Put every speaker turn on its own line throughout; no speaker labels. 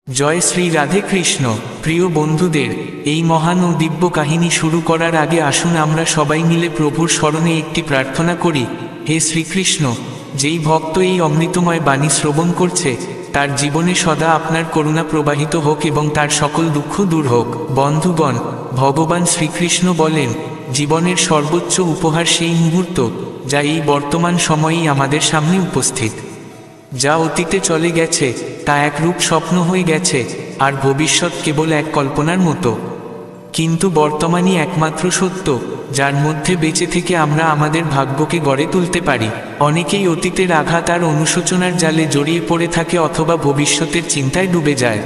জয় শ্রী রাধে কৃষ্ণ। প্রিয় বন্ধুদের, এই মহান ও দিব্য কাহিনী শুরু করার আগে আসুন আমরা সবাই মিলে প্রভুর স্মরণে একটি প্রার্থনা করি। হে শ্রীকৃষ্ণ, যেই ভক্ত এই অমৃতময় বাণী শ্রবণ করছে তার জীবনে সদা আপনার করুণা প্রবাহিত হোক এবং তার সকল দুঃখ দূর হোক। বন্ধুগণ, ভগবান শ্রীকৃষ্ণ বলেন, জীবনের সর্বোচ্চ উপহার সেই মুহূর্ত যা এই বর্তমান সময়েই আমাদের সামনে উপস্থিত। যা অতীতে চলে গেছে তা এক রূপ স্বপ্ন হয়ে গেছে, আর ভবিষ্যৎ কেবল এক কল্পনার মতো। কিন্তু বর্তমানই একমাত্র সত্য, যার মধ্যে বেঁচে থেকে আমরা আমাদের ভাগ্যকে গড়ে তুলতে পারি। অনেকেই অতীতের আঘাত আর অনুশোচনার জালে জড়িয়ে পড়ে থাকে অথবা ভবিষ্যতের চিন্তায় ডুবে যায়।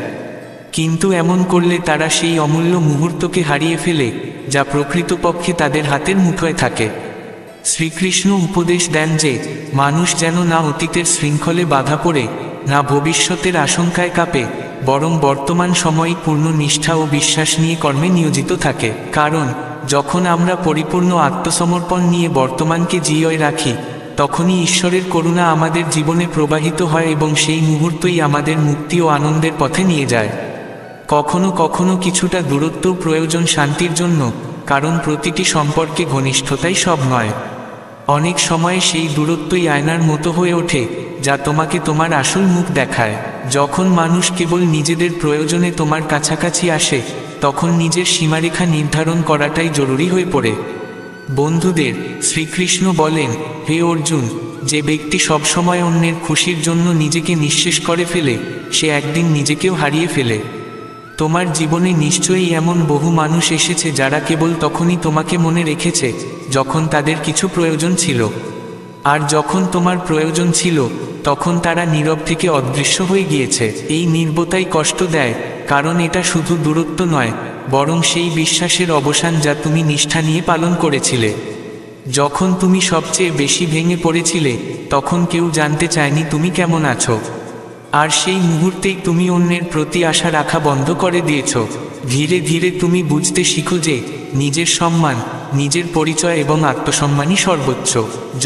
কিন্তু এমন করলে তারা সেই অমূল্য মুহূর্তকে হারিয়ে ফেলে যা প্রকৃতপক্ষে তাদের হাতের মুঠোয় থাকে। শ্রীকৃষ্ণ উপদেশ দেন যে মানুষ যেন না অতীতের শৃঙ্খলে বাধা পড়ে, না ভবিষ্যতের আশঙ্কায় কাঁপে, বরং বর্তমান সময়ে পূর্ণ নিষ্ঠা ও বিশ্বাস নিয়ে কর্মে নিয়োজিত থাকে। কারণ যখন আমরা পরিপূর্ণ আত্মসমর্পণ নিয়ে বর্তমানকে জিইয়ে রাখি, তখনই ঈশ্বরের করুণা আমাদের জীবনে প্রবাহিত হয় এবং সেই মুহূর্তই আমাদের মুক্তি ও আনন্দের পথে নিয়ে যায়। কখনো কখনো কিছুটা দূরত্বও প্রয়োজন শান্তির জন্য, কারণ প্রতিটি সম্পর্কে ঘনিষ্ঠতাই সব নয়। অনেক সময় সেই দূরত্বই আয়নার মতো হয়ে ওঠে, যা তোমাকে তোমার আসল মুখ দেখায়। যখন মানুষ কেবল নিজেদের প্রয়োজনে তোমার কাছাকাছি আসে, তখন নিজের সীমারেখা নির্ধারণ করাটাই জরুরি হয়ে পড়ে। বন্ধুদের, শ্রীকৃষ্ণ বলেন, হে অর্জুন, যে ব্যক্তি সবসময় অন্যের খুশির জন্য নিজেকে নিঃশেষ করে ফেলে, সে একদিন নিজেকেও হারিয়ে ফেলে। তোমার জীবনে নিশ্চয়ই এমন বহু মানুষ এসেছে যারা কেবল তখনই তোমাকে মনে রেখেছে যখন তাদের কিছু প্রয়োজন ছিল, আর যখন তোমার প্রয়োজন ছিল তখন তারা নীরব থেকে অদৃশ্য হয়ে গিয়েছে। এই নীরবতাই কষ্ট দেয়, কারণ এটা শুধু দূরত্ব নয়, বরং সেই বিশ্বাসের অবসান যা তুমি নিষ্ঠা নিয়ে পালন করেছিলে। যখন তুমি সবচেয়ে বেশি ভেঙে পড়েছিলে, তখন কেউ জানতে চায়নি তুমি কেমন আছো, আর সেই মুহূর্তেই তুমি অন্যের প্রতি আশা রাখা বন্ধ করে দিয়েছ। ধীরে ধীরে তুমি বুঝতে শিখো যে নিজের সম্মান, নিজের পরিচয় এবং আত্মসম্মানই সর্বোচ্চ।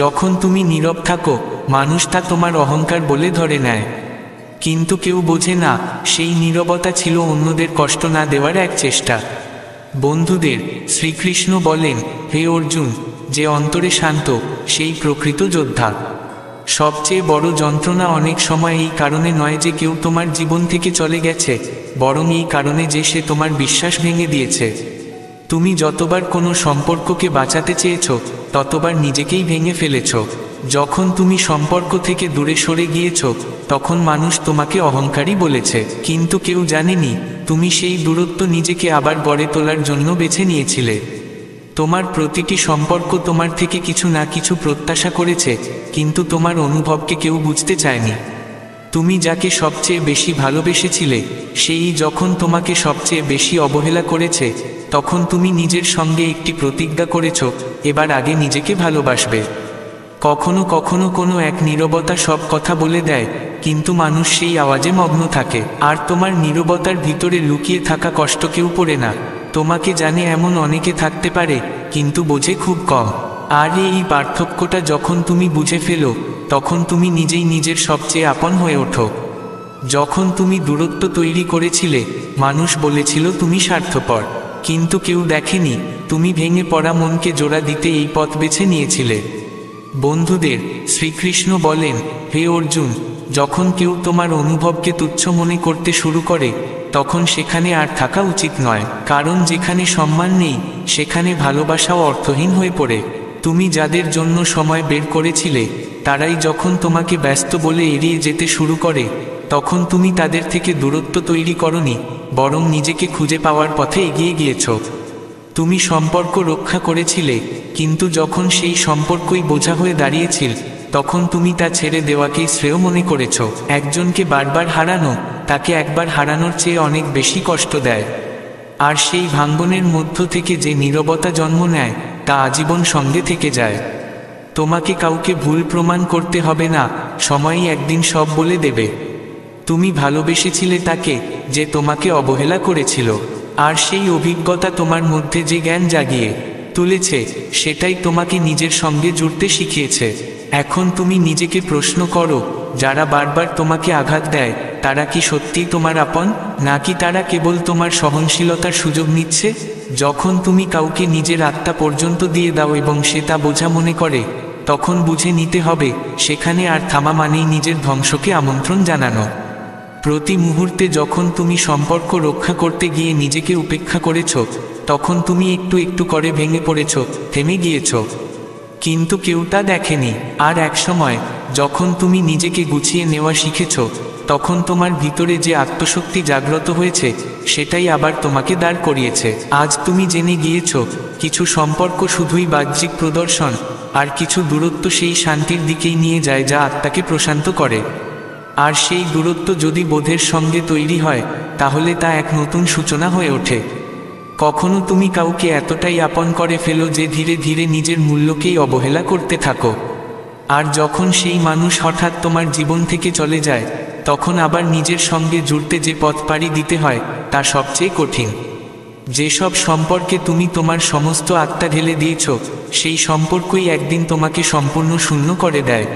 যখন তুমি নীরব থাকো, মানুষ তা তোমার অহংকার বলে ধরে নেয়, কিন্তু কেউ বোঝে না সেই নীরবতা ছিল অন্যদের কষ্ট না দেওয়ার এক চেষ্টা। বন্ধুদের, শ্রীকৃষ্ণ বলেন, হে অর্জুন, যে অন্তরে শান্ত সেই প্রকৃত যোদ্ধা। সবচেয়ে বড় যন্ত্রণা অনেক সময় এই কারণে নয় যে কেউ তোমার জীবন থেকে চলে গেছে, বরং এই কারণে যে সে তোমার বিশ্বাস ভেঙে দিয়েছে। তুমি যতবার কোনো সম্পর্ককে বাঁচাতে চেয়েছ, ততবার নিজেকেই ভেঙে ফেলেছ। যখন তুমি সম্পর্ক থেকে দূরে সরে গিয়েছ, তখন মানুষ তোমাকে অহংকারী বলেছে, কিন্তু কেউ জানেনি তুমি সেই দূরত্ব নিজেকে আবার গড়ে তোলার জন্য বেছে নিয়েছিলে। তোমার প্রতিটি সম্পর্ক তোমার থেকে কিছু না কিছু প্রত্যাশা করেছে, কিন্তু তোমার অনুভবকে কেউ বুঝতে চায়নি। তুমি যাকে সবচেয়ে বেশি ভালোবেসেছিলে, সেই যখন তোমাকে সবচেয়ে বেশি অবহেলা করেছে, তখন তুমি নিজের সঙ্গে একটি প্রতিজ্ঞা করেছ, এবার আগে নিজেকে ভালোবাসবে। কখনো কখনো কোনো এক নীরবতা সব কথা বলে দেয়, কিন্তু মানুষ সেই আওয়াজে মগ্ন থাকে। আর তোমার নীরবতার ভিতরে লুকিয়ে থাকা কষ্ট কেউ পড়ে না। তোমাকে জানে এমন অনেকে থাকতে পারে, কিন্তু বোঝে খুব কম। আর এই পার্থক্যটা যখন তুমি বুঝে ফেলো, তখন তুমি নিজেই নিজের সবচেয়ে আপন হয়ে ওঠো। যখন তুমি দূরত্ব তৈরি করেছিলে, মানুষ বলেছিল তুমি স্বার্থপর, কিন্তু কেউ দেখেনি তুমি ভেঙে পড়া মনকে জোড়া দিতে এই পথ বেছে নিয়েছিলে। বন্ধুদের, শ্রীকৃষ্ণ বলেন, হে অর্জুন, যখন কেউ তোমার অনুভবকে তুচ্ছ মনে করতে শুরু করে, তখন সেখানে আর থাকা উচিত নয়। কারণ যেখানে সম্মান নেই, সেখানে ভালোবাসাও অর্থহীন হয়ে পড়ে। তুমি যাদের জন্য সময় বের করেছিলে, তারাই যখন তোমাকে ব্যস্ত বলে এড়িয়ে যেতে শুরু করে, তখন তুমি তাদের থেকে দূরত্ব তৈরি করনি, বরং নিজেকে খুঁজে পাওয়ার পথে এগিয়ে গিয়েছ। তুমি সম্পর্ক রক্ষা করেছিলে, কিন্তু যখন সেই সম্পর্কই বোঝা হয়ে দাঁড়িয়েছিল, তখন তুমি তা ছেড়ে দেওয়াকেই শ্রেয় মনে করেছ। একজনকে বারবার হারানো তাকে একবার হারানোর চেয়ে অনেক বেশি কষ্ট দেয়। আর সেই ভাঙ্গনের মধ্য থেকে যে নীরবতা জন্ম নেয়, তা আজীবন সঙ্গে থেকে যায়। তোমাকে কাউকে ভুল প্রমাণ করতে হবে না, সময়ই একদিন সব বলে দেবে। তুমি ভালোবেসেছিলে তাকে যে তোমাকে অবহেলা করেছিল, আর সেই অভিজ্ঞতা তোমার মধ্যে যে জ্ঞান জাগিয়ে তুলেছে, সেটাই তোমাকে নিজের সঙ্গে জুড়তে শিখিয়েছে। এখন তুমি নিজেকে প্রশ্ন করো, যারা বারবার তোমাকে আঘাত দেয়, তারা কি সত্যিই তোমার আপন, নাকি তারা কেবল তোমার সহনশীলতার সুযোগ নিচ্ছে? যখন তুমি কাউকে নিজের আত্মা পর্যন্ত দিয়ে দাও এবং সে তা বোঝা মনে করে, তখন বুঝে নিতে হবে সেখানে আর থামা মানেই নিজের ধ্বংসকে আমন্ত্রণ জানানো। প্রতি মুহূর্তে যখন তুমি সম্পর্ক রক্ষা করতে গিয়ে নিজেকে উপেক্ষা করেছ, তখন তুমি একটু একটু করে ভেঙে পড়েছ, থেমে গিয়েছ, কিন্তু কেউ তা দেখেনি। আর একসময় যখন তুমি নিজেকে গুছিয়ে নেওয়া শিখেছ, তখন তোমার ভিতরে যে আত্মশক্তি জাগ্রত হয়েছে সেটাই আবার তোমাকে দাঁড় করিয়েছে। আজ তুমি জেনে গিয়েছ কিছু সম্পর্ক শুধুই বাহ্যিক প্রদর্শন, আর কিছু দূরত্ব সেই শান্তির দিকেই নিয়ে যায় যা আত্মাকে প্রশান্ত করে। আর সেই দূরত্ব যদি বোধের সঙ্গে তৈরি হয়, তাহলে তা এক নতুন সূচনা হয়ে ওঠে। কখনো তুমি কাউকে এতটাই আপন করে ফেলো যে ধীরে ধীরে নিজের মূল্যকেই অবহেলা করতে থাকো। আর যখন সেই মানুষ হঠাৎ তোমার জীবন থেকে চলে যায়, তখন আবার নিজের সঙ্গে জুড়তে যে পথ পাড়ি দিতে হয় তা সবচেয়ে কঠিন। যেসব সম্পর্কে তুমি তোমার সমস্ত আত্মা ঢেলে দিয়েছ, সেই সম্পর্কই একদিন তোমাকে সম্পূর্ণ শূন্য করে দেয়।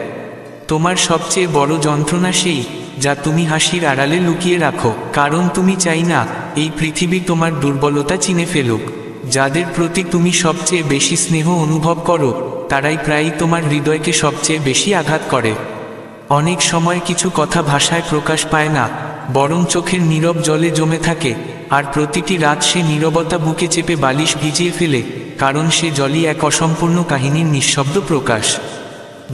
তোমার সবচেয়ে বড় যন্ত্রণা সেই যা তুমি হাসির আড়ালে লুকিয়ে রাখো, কারণ তুমি চাই না এই পৃথিবী তোমার দুর্বলতা চিনে ফেলুক। যাদের প্রতি তুমি সবচেয়ে বেশি স্নেহ অনুভব করো, তারাই প্রায়ই তোমার হৃদয়কে সবচেয়ে বেশি আঘাত করে। অনেক সময় কিছু কথা ভাষায় প্রকাশ পায় না, বরং চোখের নীরব জলে জমে থাকে, আর প্রতিটি রাত সে নীরবতা বুকে চেপে বালিশ ভিজিয়ে ফেলে, কারণ সে জলই এক অসম্পূর্ণ কাহিনীর নিঃশব্দ প্রকাশ।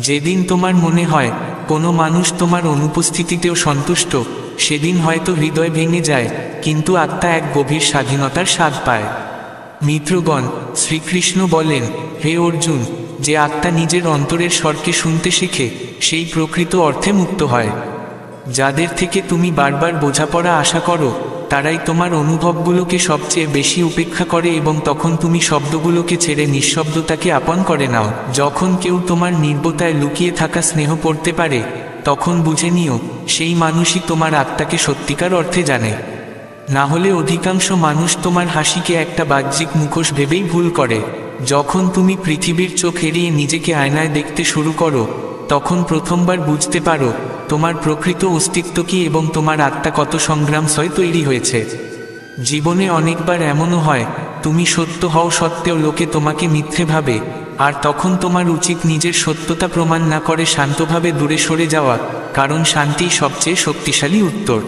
যেদিন তোমার মনে হয় কোনো মানুষ তোমার অনুপস্থিতিতেও সন্তুষ্ট, সেদিন হয়তো হৃদয় ভেঙে যায়, কিন্তু আত্মা এক গভীর স্বাধীনতার স্বাদ পায়। মিত্রগণ, শ্রীকৃষ্ণ বলেন, হে অর্জুন, যে আত্মা নিজের অন্তরের স্বরকে শুনতে শেখে, সেই প্রকৃত অর্থে মুক্ত হয়। যাদের থেকে তুমি বারবার বোঝাপড়া আশা করো, তারাই তোমার অনুভবগুলোকে সবচেয়ে বেশি উপেক্ষা করে, এবং তখন তুমি শব্দগুলোকে ছেড়ে নিঃশব্দতাকে আপন করে নাও। যখন কেউ তোমার নির্বতায় লুকিয়ে থাকা স্নেহ পড়তে পারে, তখন বুঝে নিও সেই মানুষই তোমার আত্মাকে সত্যিকার অর্থে জানে। না হলে অধিকাংশ মানুষ তোমার হাসিকে একটা বাহ্যিক মুখোশ ভেবেই ভুল করে। যখন তুমি পৃথিবীর চোখ এড়িয়ে নিজেকে আয়নায় দেখতে শুরু করো, তখন প্রথমবার বুঝতে পারো তোমার প্রকৃত অস্তিত্ব কী এবং তোমার আত্মা কত সংগ্রাম সয় তৈরি হয়েছে। জীবনে অনেকবার এমনও হয় তুমি সত্য হও সত্ত্বেও লোকে তোমাকে মিথ্যে ভাবে, আর তখন তোমার উচিত নিজের সত্যতা প্রমাণ না করে শান্তভাবে দূরে সরে যাওয়া, কারণ শান্তিই সবচেয়ে শক্তিশালী উত্তর।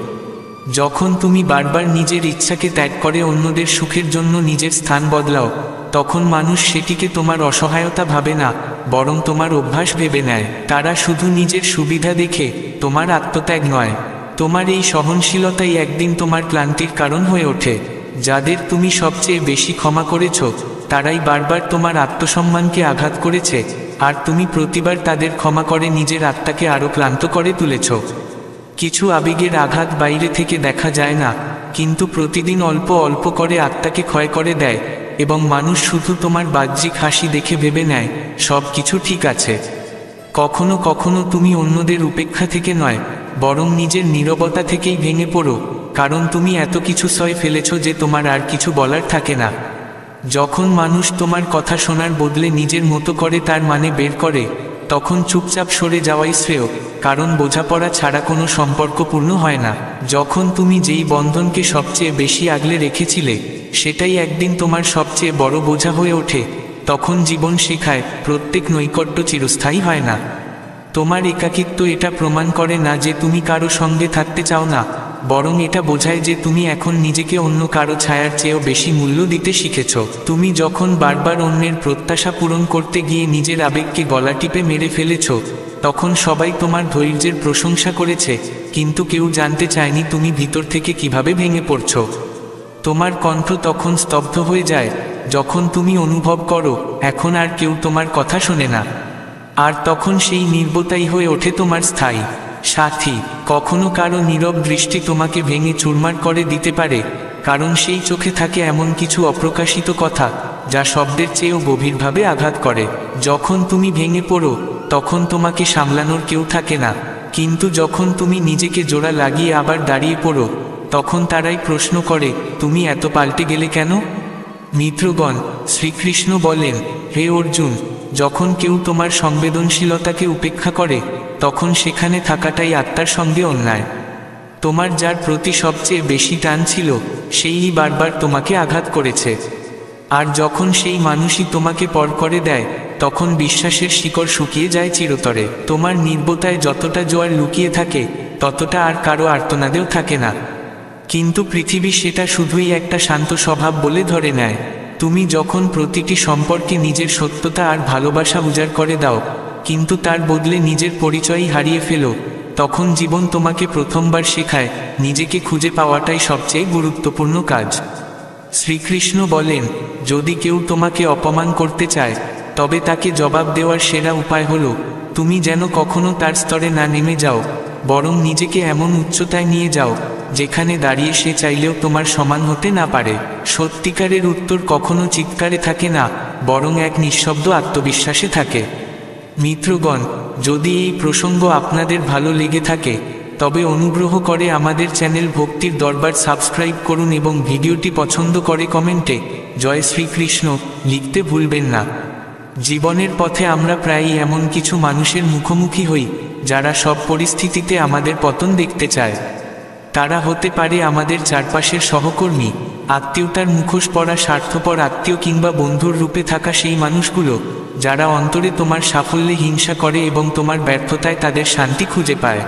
যখন তুমি বারবার নিজের ইচ্ছাকে ত্যাগ করে অন্যদের সুখের জন্য নিজের স্থান বদলাও, তখন মানুষ সেটিকে তোমার অসহায়তা ভাবে না, বরং তোমার অভ্যাস ভেবে নেয়। তারা শুধু নিজের সুবিধা দেখে, তোমার আত্মত্যাগ নয়। তোমার এই সহনশীলতাই একদিন তোমার ক্লান্তির কারণ হয়ে ওঠে। যাদের তুমি সবচেয়ে বেশি ক্ষমা করেছ, তারাই বারবার তোমার আত্মসম্মানকে আঘাত করেছে, আর তুমি প্রতিবার তাদের ক্ষমা করে নিজের আত্মাকে আরও ক্লান্ত করে তুলেছ। কিছু আবেগের আঘাত বাইরে থেকে দেখা যায় না, কিন্তু প্রতিদিন অল্প অল্প করে আত্মাকে ক্ষয় করে দেয়, এবং মানুষ শুধু তোমার বাহ্যিক হাসি দেখে ভেবে নেয় সব কিছু ঠিক আছে। কখনো কখনো তুমি অন্যদের উপেক্ষা থেকে নয়, বরং নিজের নীরবতা থেকেই ভেঙে পড়ো, কারণ তুমি এত কিছু সয়ে ফেলেছ যে তোমার আর কিছু বলার থাকে না। যখন মানুষ তোমার কথা শোনার বদলে নিজের মতো করে তার মানে বের করে, তখন চুপচাপ সরে যাওয়াই শ্রেয়, কারণ বোঝাপড়া ছাড়া কোনো সম্পর্ক পূর্ণ হয় না। যখন তুমি যেই বন্ধনকে সবচেয়ে বেশি আগলে রেখেছিলে, সেটাই একদিন তোমার সবচেয়ে বড় বোঝা হয়ে ওঠে, তখন জীবন শেখায় প্রত্যেক নৈকট্য চিরস্থায়ী হয় না। তোমার একাকিত্ব এটা প্রমাণ করে না যে তুমি কারো সঙ্গে থাকতে চাও না, বরং এটা বোঝায় যে তুমি এখন নিজেকে অন্য কারো ছায়ার চেয়েও বেশি মূল্য দিতে শিখেছ। তুমি যখন বারবার অন্যের প্রত্যাশা পূরণ করতে গিয়ে নিজের আবেগকে গলা টিপে মেরে ফেলেছ, তখন সবাই তোমার ধৈর্যের প্রশংসা করেছে, কিন্তু কেউ জানতে চায়নি তুমি ভিতর থেকে কিভাবে ভেঙে পড়ছ। তোমার কণ্ঠ তখন স্তব্ধ হয়ে যায় যখন তুমি অনুভব করো এখন আর কেউ তোমার কথা শোনে না, আর তখন সেই নীরবতাই হয়ে ওঠে তোমার স্থায়ী সাথী। কখনো কারো নীরব দৃষ্টি তোমাকে ভেঙে চুরমার করে দিতে পারে, কারণ সেই চোখে থাকে এমন কিছু অপ্রকাশিত কথা যা শব্দের চেয়েও গভীরভাবে আঘাত করে। যখন তুমি ভেঙে পড়ো, তখন তোমাকে সামলানোর কেউ থাকে না, কিন্তু যখন তুমি নিজেকে জোড়া লাগিয়ে আবার দাঁড়িয়ে পড়ো, তখন তারাই প্রশ্ন করে, তুমি এত পাল্টে গেলে কেন? মিত্রগণ, শ্রীকৃষ্ণ বলেন, হে অর্জুন, যখন কেউ তোমার সংবেদনশীলতাকে উপেক্ষা করে, তখন সেখানে থাকাটাই আত্মার সঙ্গে অন্যায়। তোমার যার প্রতি সবচেয়ে বেশি টান ছিল সেই বারবার তোমাকে আঘাত করেছে। আর যখন সেই মানুষই তোমাকে পর করে দেয় তখন বিশ্বাসের শিকড় শুকিয়ে যায় চিরতরে। তোমার নির্বতায় যতটা জোয়ার লুকিয়ে থাকে ততটা আর কারো আর্তনাদেও থাকে না। কিন্তু পৃথিবী সেটা শুধুই একটা শান্ত স্বভাব বলে ধরে নেয়। তুমি যখন প্রতিটি সম্পর্কে নিজের সত্যতা আর ভালোবাসা উজাড় করে দাও কিন্তু তার বদলে নিজের পরিচয়ই হারিয়ে ফেলো, তখন জীবন তোমাকে প্রথমবার শেখায় নিজেকে খুঁজে পাওয়াটাই সবচেয়ে গুরুত্বপূর্ণ কাজ। শ্রীকৃষ্ণ বলেন, যদি কেউ তোমাকে অপমান করতে চায় তবে তাকে জবাব দেওয়ার সেরা উপায় হলো তুমি যেন কখনো তার স্তরে না নেমে যাও, বরং নিজেকে এমন উচ্চতায় নিয়ে যাও যেখানে দাঁড়িয়ে সে চাইলেও তোমার সমান হতে না পারে। সত্যিকারের উত্তর কখনো চিৎকারে থাকে না, বরং এক নিঃশব্দ আত্মবিশ্বাসে থাকে। মিত্রগণ, যদি এই প্রসঙ্গ আপনাদের ভালো লেগে থাকে তবে অনুগ্রহ করে আমাদের চ্যানেল ভক্তির দরবার সাবস্ক্রাইব করুন এবং ভিডিওটি পছন্দ করে কমেন্টে জয় শ্রীকৃষ্ণ লিখতে ভুলবেন না। জীবনের পথে আমরা প্রায়ই এমন কিছু মানুষের মুখোমুখি হই যারা সব পরিস্থিতিতে আমাদের পতন দেখতে চায়। তারা হতে পারে আমাদের চারপাশের সহকর্মী, আত্মীয়তার মুখোশ পরা স্বার্থপর আত্মীয় কিংবা বন্ধুর রূপে থাকা সেই মানুষগুলো যারা অন্তরে তোমার সাফল্যে হিংসা করে এবং তোমার ব্যর্থতায় তাদের শান্তি খুঁজে পায়।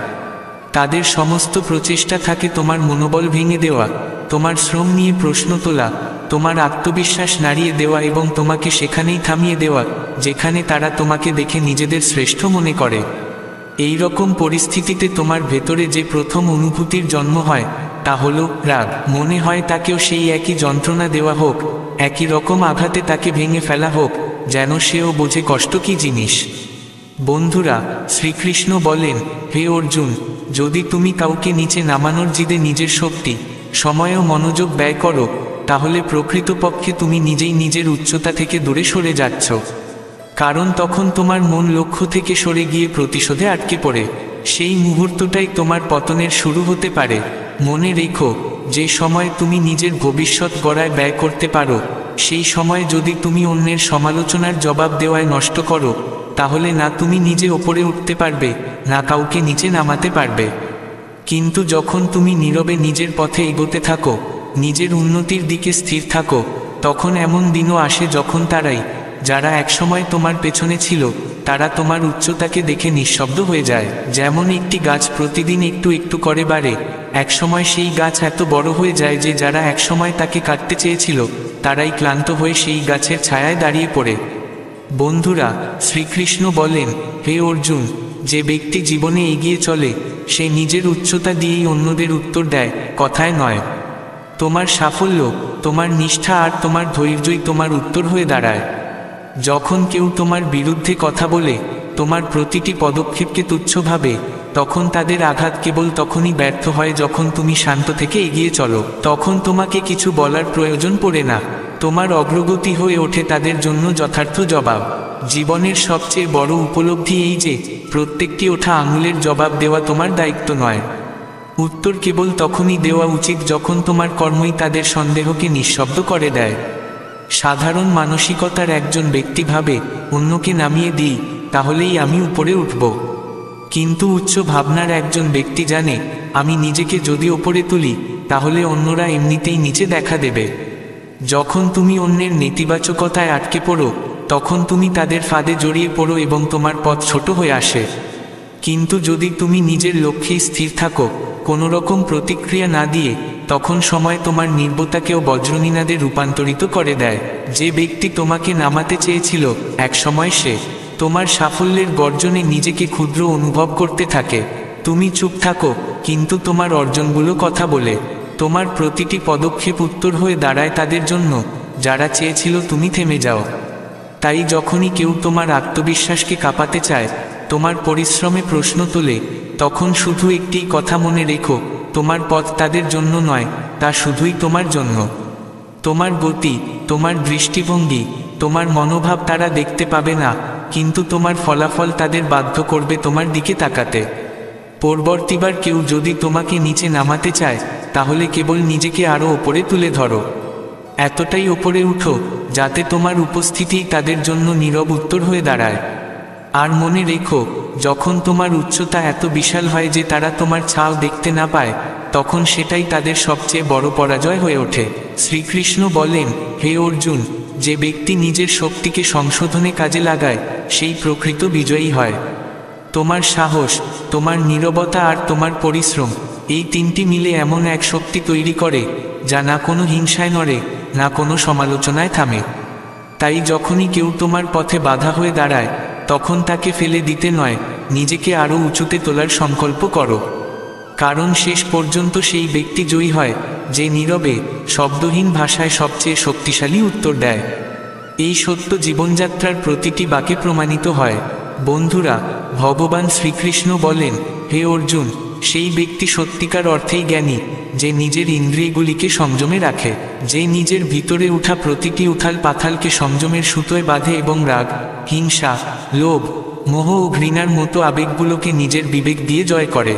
তাদের সমস্ত প্রচেষ্টা থাকে তোমার মনোবল ভেঙে দেওয়া, তোমার শ্রম নিয়ে প্রশ্ন তোলা, তোমার আত্মবিশ্বাস নাড়িয়ে দেওয়া এবং তোমাকে সেখানেই থামিয়ে দেওয়া যেখানে তারা তোমাকে দেখে নিজেদের শ্রেষ্ঠ মনে করে। এই রকম পরিস্থিতিতে তোমার ভেতরে যে প্রথম অনুভূতির জন্ম হয় তা হলো রাগ। মনে হয় তাকেও সেই একই যন্ত্রণা দেওয়া হোক, একই রকম আঘাতে তাকে ভেঙে ফেলা হোক, যেন সেও বোঝে কষ্ট কী জিনিস। বন্ধুরা, শ্রীকৃষ্ণ বলেন, হে অর্জুন, যদি তুমি কাউকে নিচে নামানোর জিদে নিজের শক্তি, সময় ও মনোযোগ ব্যয় করো তাহলে প্রকৃতপক্ষে তুমি নিজেই নিজের উচ্চতা থেকে দূরে সরে যাচ্ছ। কারণ তখন তোমার মন লক্ষ্য থেকে সরে গিয়ে প্রতিশোধে আটকে পড়ে। সেই মুহূর্তটাই তোমার পতনের শুরু হতে পারে। মনে রেখো, যে সময় তুমি নিজের ভবিষ্যৎ গড়ায় ব্যয় করতে পারো সেই সময় যদি তুমি অন্যের সমালোচনার জবাব দেওয়ায় নষ্ট করো তাহলে না তুমি নিজে ওপরে উঠতে পারবে না কাউকে নিচে নামাতে পারবে। কিন্তু যখন তুমি নীরবে নিজের পথে এগোতে থাকো, নিজের উন্নতির দিকে স্থির থাকো, তখন এমন দিনও আসে যখন তারাই যারা একসময় তোমার পেছনে ছিল তারা তোমার উচ্চতাকে দেখে নিঃশব্দ হয়ে যায়। যেমন একটি গাছ প্রতিদিন একটু একটু করে বাড়ে, একসময় সেই গাছ এত বড় হয়ে যায় যে যারা একসময় তাকে কাটতে চেয়েছিল তারাই ক্লান্ত হয়ে সেই গাছের ছায়ায় দাঁড়িয়ে পড়ে। বন্ধুরা, শ্রীকৃষ্ণ বলেন, হে অর্জুন, যে ব্যক্তি জীবনে এগিয়ে চলে সে নিজের উচ্চতা দিয়েই অন্যদের উত্তর দেয়, কথায় নয়। তোমার সাফল্য, তোমার নিষ্ঠা আর তোমার ধৈর্যই তোমার উত্তর হয়ে দাঁড়ায়। যখন কেউ তোমার বিরুদ্ধে কথা বলে, তোমার প্রতিটি পদক্ষেপকে তুচ্ছ ভাবে, তখন তাদের আঘাত কেবল তখনই ব্যর্থ হয় যখন তুমি শান্ত থেকে এগিয়ে চলো। তখন তোমাকে কিছু বলার প্রয়োজন পড়ে না, তোমার অগ্রগতি হয়ে ওঠে তাদের জন্য যথার্থ জবাব। জীবনের সবচেয়ে বড় উপলব্ধি এই যে প্রত্যেকটি ওঠা আঙুলের জবাব দেওয়া তোমার দায়িত্ব নয়। উত্তর কেবল তখনই দেওয়া উচিত যখন তোমার কর্মই তাদের সন্দেহকে নিঃশব্দ করে দেয়। সাধারণ মানসিকতার একজন ব্যক্তি ভাবে, অন্যকে নামিয়ে দিই তাহলেই আমি উপরে উঠব। কিন্তু উচ্চ ভাবনার একজন ব্যক্তি জানে, আমি নিজেকে যদি ওপরে তুলি তাহলে অন্যরা এমনিতেই নিচে দেখা দেবে। যখন তুমি অন্যের নেতিবাচকতায় আটকে পড়ো তখন তুমি তাদের ফাঁদে জড়িয়ে পড়ো এবং তোমার পথ ছোট হয়ে আসে। কিন্তু যদি তুমি নিজের লক্ষ্যেই স্থির থাকো, কোনো রকম প্রতিক্রিয়া না দিয়ে, তখন সময় তোমার নির্বতাকেও বজ্রনিনাদে রূপান্তরিত করে দেয়। যে ব্যক্তি তোমাকে নামাতে চেয়েছিল একসময় সে তোমার সাফল্যের গর্জনে নিজেকে ক্ষুদ্র অনুভব করতে থাকে। তুমি চুপ থাকো, কিন্তু তোমার অর্জনগুলো কথা বলে। তোমার প্রতিটি পদক্ষেপ উত্তর হয়ে দাঁড়ায় তাদের জন্য যারা চেয়েছিল তুমি থেমে যাও। তাই যখনই কেউ তোমার আত্মবিশ্বাসকে কাঁপাতে চায়, তোমার পরিশ্রমে প্রশ্ন তোলে, তখন শুধু একটি কথা মনে রেখো, তোমার পথ তাদের জন্য নয়, তা শুধুই তোমার জন্য। তোমার গতি, তোমার দৃষ্টিভঙ্গি, তোমার মনোভাব তারা দেখতে পাবে না, কিন্তু তোমার ফলাফল তাদের বাধ্য করবে তোমার দিকে তাকাতে। পরবর্তীবার কেউ যদি তোমাকে নিচে নামাতে চায় তাহলে কেবল নিজেকে আরও ওপরে তুলে ধরো। এতটাই ওপরে উঠো যাতে তোমার উপস্থিতিই তাদের জন্য নীরব উত্তর হয়ে দাঁড়ায়। আর মনে রেখো, যখন তোমার উচ্চতা এত বিশাল হয় যে তারা তোমার ছাও দেখতে না পায়, তখন সেটাই তাদের সবচেয়ে বড় পরাজয় হয়ে ওঠে। শ্রীকৃষ্ণ বলেন, হে অর্জুন, যে ব্যক্তি নিজের শক্তিকে সংশোধনে কাজে লাগায় সেই প্রকৃত বিজয়ী হয়। তোমার সাহস, তোমার নীরবতা আর তোমার পরিশ্রম, এই তিনটি মিলে এমন এক শক্তি তৈরি করে যা না কোনো হিংসায় নড়ে, না কোনো সমালোচনায় থামে। তাই যখনই কেউ তোমার পথে বাধা হয়ে দাঁড়ায়, তখন তাকে ফেলে দিতে নয়, নিজেকে আরও উঁচুতে তোলার সংকল্প করো। কারণ শেষ পর্যন্ত সেই ব্যক্তি জয়ী হয় যে নীরবে, শব্দহীন ভাষায় সবচেয়ে শক্তিশালী উত্তর দেয়। এই সত্য জীবনযাত্রার প্রতিটি বাক্যে প্রমাণিত হয়। বন্ধুরা, ভগবান শ্রীকৃষ্ণ বলেন, হে অর্জুন, সেই ব্যক্তি সত্যিকার অর্থেই জ্ঞানী যে নিজের ইন্দ্রিয়গুলিকে সংযমে রাখে, যে নিজের ভিতরে উঠা প্রতিটি উথাল পাথালকে সংযমের সুতোয় বাঁধে এবং রাগ, হিংসা, লোভ, মোহ ও ঘৃণার মতো আবেগগুলোকে নিজের বিবেক দিয়ে জয় করে।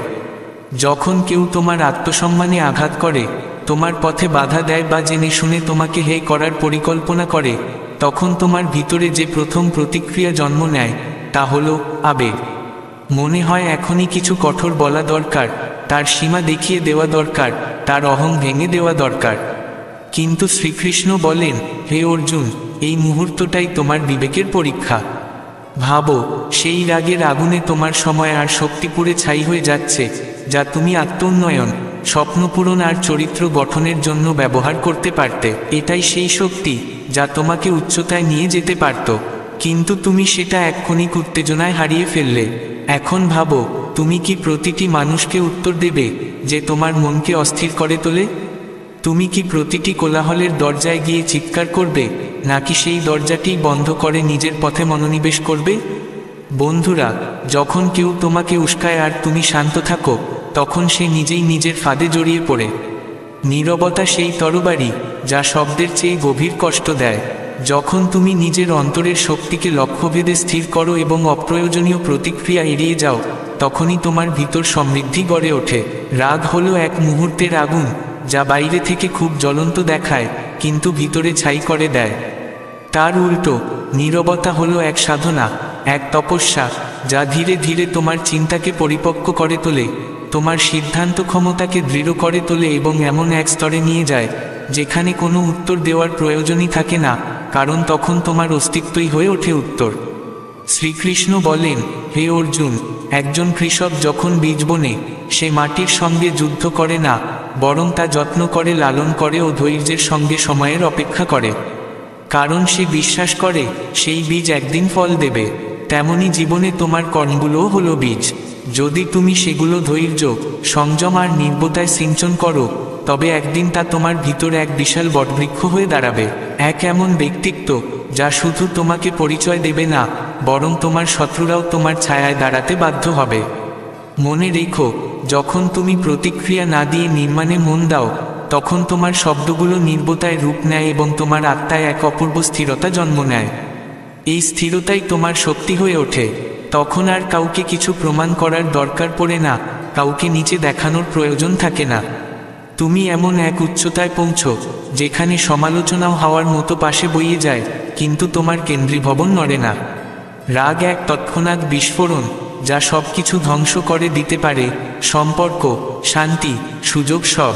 যখন কেউ তোমার আত্মসম্মানে আঘাত করে, তোমার পথে বাধা দেয় বা জেনে শুনে তোমাকে হে করার পরিকল্পনা করে, তখন তোমার ভিতরে যে প্রথম প্রতিক্রিয়া জন্ম নেয় তা হলো আবেগ। মনে হয় এখনই কিছু কঠোর বলা দরকার, তার সীমা দেখিয়ে দেওয়া দরকার, তার অহং ভেঙে দেওয়া দরকার। কিন্তু শ্রীকৃষ্ণ বলেন, হে অর্জুন, এই মুহূর্তটাই তোমার বিবেকের পরীক্ষা। ভাবো, সেই রাগের আগুনে তোমার সময় আর শক্তি পুড়ে ছাই হয়ে যাচ্ছে, যা তুমি আত্মোন্নয়ন, স্বপ্নপূরণ আর চরিত্র গঠনের জন্য ব্যবহার করতে পারতে। এটাই সেই শক্তি যা তোমাকে উচ্চতায় নিয়ে যেতে পারত, কিন্তু তুমি সেটা এক্ষণিক উত্তেজনায় হারিয়ে ফেললে। এখন ভাবো, তুমি কি প্রতিটি মানুষকে উত্তর দেবে যে তোমার মনকে অস্থির করে তোলে? তুমি কি প্রতিটি কোলাহলের দরজায় গিয়ে চিৎকার করবে, নাকি সেই দরজাটি বন্ধ করে নিজের পথে মনোনিবেশ করবে? বন্ধুরা, যখন কেউ তোমাকে উস্কায় আর তুমি শান্ত থাকো, তখন সে নিজেই নিজের ফাঁদে জড়িয়ে পড়ে। নীরবতা সেই তরবারি যা শব্দের চেয়ে গভীর কষ্ট দেয়। যখন তুমি নিজের অন্তরের শক্তিকে লক্ষ্যভেদে স্থির করো এবং অপ্রয়োজনীয় প্রতিক্রিয়া এড়িয়ে যাও, তখনই তোমার ভিতর সমৃদ্ধি গড়ে ওঠে। রাগ হলো এক মুহূর্তের আগুন যা বাইরে থেকে খুব জ্বলন্ত দেখায়, কিন্তু ভিতরে ছাই করে দেয়। তার উল্টো, নীরবতা হলো এক সাধনা, এক তপস্যা যা ধীরে ধীরে তোমার চিন্তাকে পরিপক্ক করে তোলে, তোমার সিদ্ধান্ত ক্ষমতাকে দৃঢ় করে তোলে এবং এমন এক স্তরে নিয়ে যায় যেখানে কোনো উত্তর দেওয়ার প্রয়োজনই থাকে না, কারণ তখন তোমার অস্তিত্বই হয়ে ওঠে উত্তর। শ্রীকৃষ্ণ বলেন, হে অর্জুন, একজন কৃষক যখন বীজ বোনে, সে মাটির সঙ্গে যুদ্ধ করে না, বরং তা যত্ন করে, লালন করে ও ধৈর্যের সঙ্গে সময়ের অপেক্ষা করে। কারণ সে বিশ্বাস করে সেই বীজ একদিন ফল দেবে। তেমনি জীবনে তোমার কর্মগুলোও হলো বীজ। যদি তুমি সেগুলো ধৈর্য, সংযম আর নির্ভরতায় সিঞ্চন করো, তবে একদিন তা তোমার ভিতরে এক বিশাল বটবৃক্ষ হয়ে দাঁড়াবে। এক এমন ব্যক্তিত্ব যা শুধু তোমাকে পরিচয় দেবে না, বরং তোমার শত্রুরাও তোমার ছায়ায় দাঁড়াতে বাধ্য হবে। মনে রেখো, যখন তুমি প্রতিক্রিয়া না দিয়ে নির্মাণে মন দাও, তখন তোমার শব্দগুলো নির্ভরতায় রূপ নেয় এবং তোমার আত্মায় এক অপূর্ব স্থিরতা জন্ম নেয়। এই স্থিরতাই তোমার শক্তি হয়ে ওঠে। তখন আর কাউকে কিছু প্রমাণ করার দরকার পড়ে না, কাউকে নিচে দেখানোর প্রয়োজন থাকে না। তুমি এমন এক উচ্চতায় পৌঁছো যেখানে সমালোচনাও হাওয়ার মতো পাশে বইয়ে যায়, কিন্তু তোমার কেন্দ্রীভবন নড়ে না। রাগ এক তৎক্ষণাৎ বিস্ফোরণ যা সব কিছু ধ্বংস করে দিতে পারে, সম্পর্ক, শান্তি, সুযোগ সব।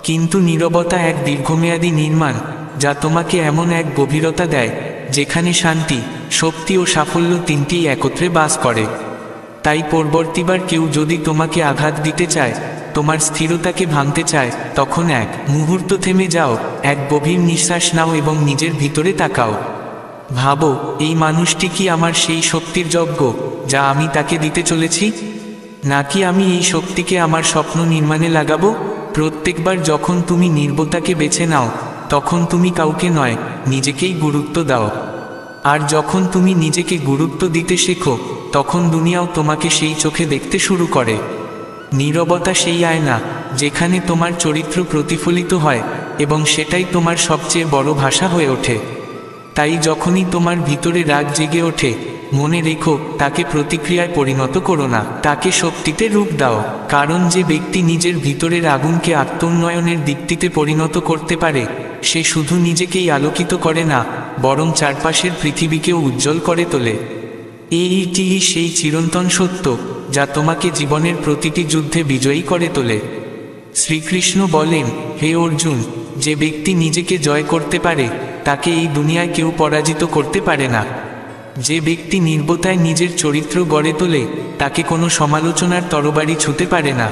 কিন্তু নীরবতা এক দীর্ঘমেয়াদী নির্মাণ যা তোমাকে এমন এক গভীরতা দেয় যেখানে শান্তি, শক্তি ও সাফল্য তিনটিই একত্রে বাস করে। তাই পরবর্তীবার কেউ যদি তোমাকে আঘাত দিতে চায়, তোমার স্থিরতাকে ভাঙতে চায়, তখন এক মুহূর্ত থেমে যাও, এক গভীর নিঃশ্বাস নাও এবং নিজের ভিতরে তাকাও। ভাবো, এই মানুষটি কি আমার সেই শক্তির যজ্ঞ যা আমি তাকে দিতে চলেছি, নাকি আমি এই শক্তিকে আমার স্বপ্ন নির্মাণে লাগাবো? প্রত্যেকবার যখন তুমি নির্ভরতাকে বেছে নাও, তখন তুমি কাউকে নয়, নিজেকেই গুরুত্ব দাও। আর যখন তুমি নিজেকে গুরুত্ব দিতে শেখো, তখন দুনিয়াও তোমাকে সেই চোখে দেখতে শুরু করে। নীরবতা সেই আয়না যেখানে তোমার চরিত্র প্রতিফলিত হয়, এবং সেটাই তোমার সবচেয়ে বড় ভাষা হয়ে ওঠে। তাই যখনই তোমার ভিতরে রাগ জেগে ওঠে, মনে রেখো, তাকে প্রতিক্রিয়ায় পরিণত করো না, তাকে শক্তিতে রূপ দাও। কারণ যে ব্যক্তি নিজের ভিতরের আগুনকে আত্মোন্নয়নের দিকটিতে পরিণত করতে পারে, সে শুধু নিজেকেই আলোকিত করে না, বরং চারপাশের পৃথিবীকেও উজ্জ্বল করে তোলে। এইটি সেই চিরন্তন সত্য যা তোমাকে জীবনের প্রতিটি যুদ্ধে বিজয়ী করে তোলে। শ্রীকৃষ্ণ বলেন, হে অর্জুন, যে ব্যক্তি নিজেকে জয় করতে পারে তাকে এই দুনিয়ায় কেউ পরাজিত করতে পারে না। যে ব্যক্তি নির্বতায় নিজের চরিত্র গড়ে তোলে তাকে কোনো সমালোচনার তরবারি ছুঁতে পারে না।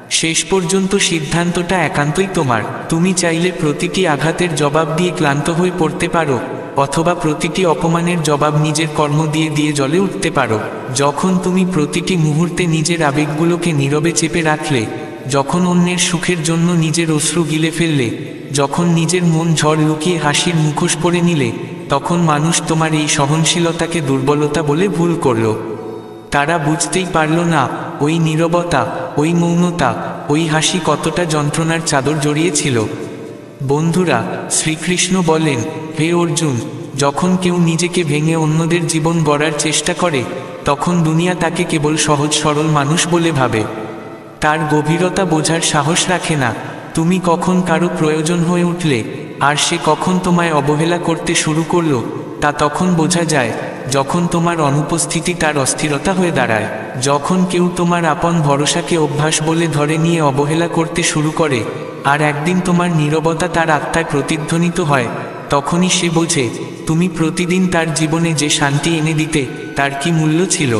শেষ পর্যন্ত সিদ্ধান্তটা একান্তই তোমার। তুমি চাইলে প্রতিটি আঘাতের জবাব দিয়ে ক্লান্ত হয়ে পড়তে পারো, অথবা প্রতিটি অপমানের জবাব নিজের কর্ম দিয়ে দিয়ে জ্বলে উঠতে পারো। যখন তুমি প্রতিটি মুহূর্তে নিজের আবেগগুলোকে নীরবে চেপে রাখলে, যখন অন্যের সুখের জন্য নিজের অশ্রু গিলে ফেললে, যখন নিজের মন ঝড় লুকিয়ে হাসির মুখোশ পরে নিলে, তখন মানুষ তোমার এই সহনশীলতাকে দুর্বলতা বলে ভুল করল। তারা বুঝতেই পারল না ওই নীরবতা, ওই মৌনতা, ওই হাসি কতটা যন্ত্রণার চাদর জড়িয়েছিল। বন্ধুরা, শ্রীকৃষ্ণ বলেন, হে অর্জুন, যখন কেউ নিজেকে ভেঙে অন্যদের জীবন গড়ার চেষ্টা করে তখন দুনিয়া তাকে কেবল সহজ সরল মানুষ বলে ভাবে। তার গভীরতা বোঝার সাহস রাখে না। তুমি কখন কারো প্রয়োজন হয়ে উঠলে আর সে কখন তোমায় অবহেলা করতে শুরু করলো তা তখন বোঝা যায়, যখন তোমার অনুপস্থিতি তার অস্থিরতা হয়ে দাঁড়ায়। যখন কেউ তোমার আপন ভরসাকে অভ্যাস বলে ধরে নিয়ে অবহেলা করতে শুরু করে আর একদিন তোমার নীরবতা তার আত্মায় প্রতিধ্বনিত হয়, তখনই সে বোঝে তুমি প্রতিদিন তার জীবনে যে শান্তি এনে দিতে তার কি মূল্য ছিল।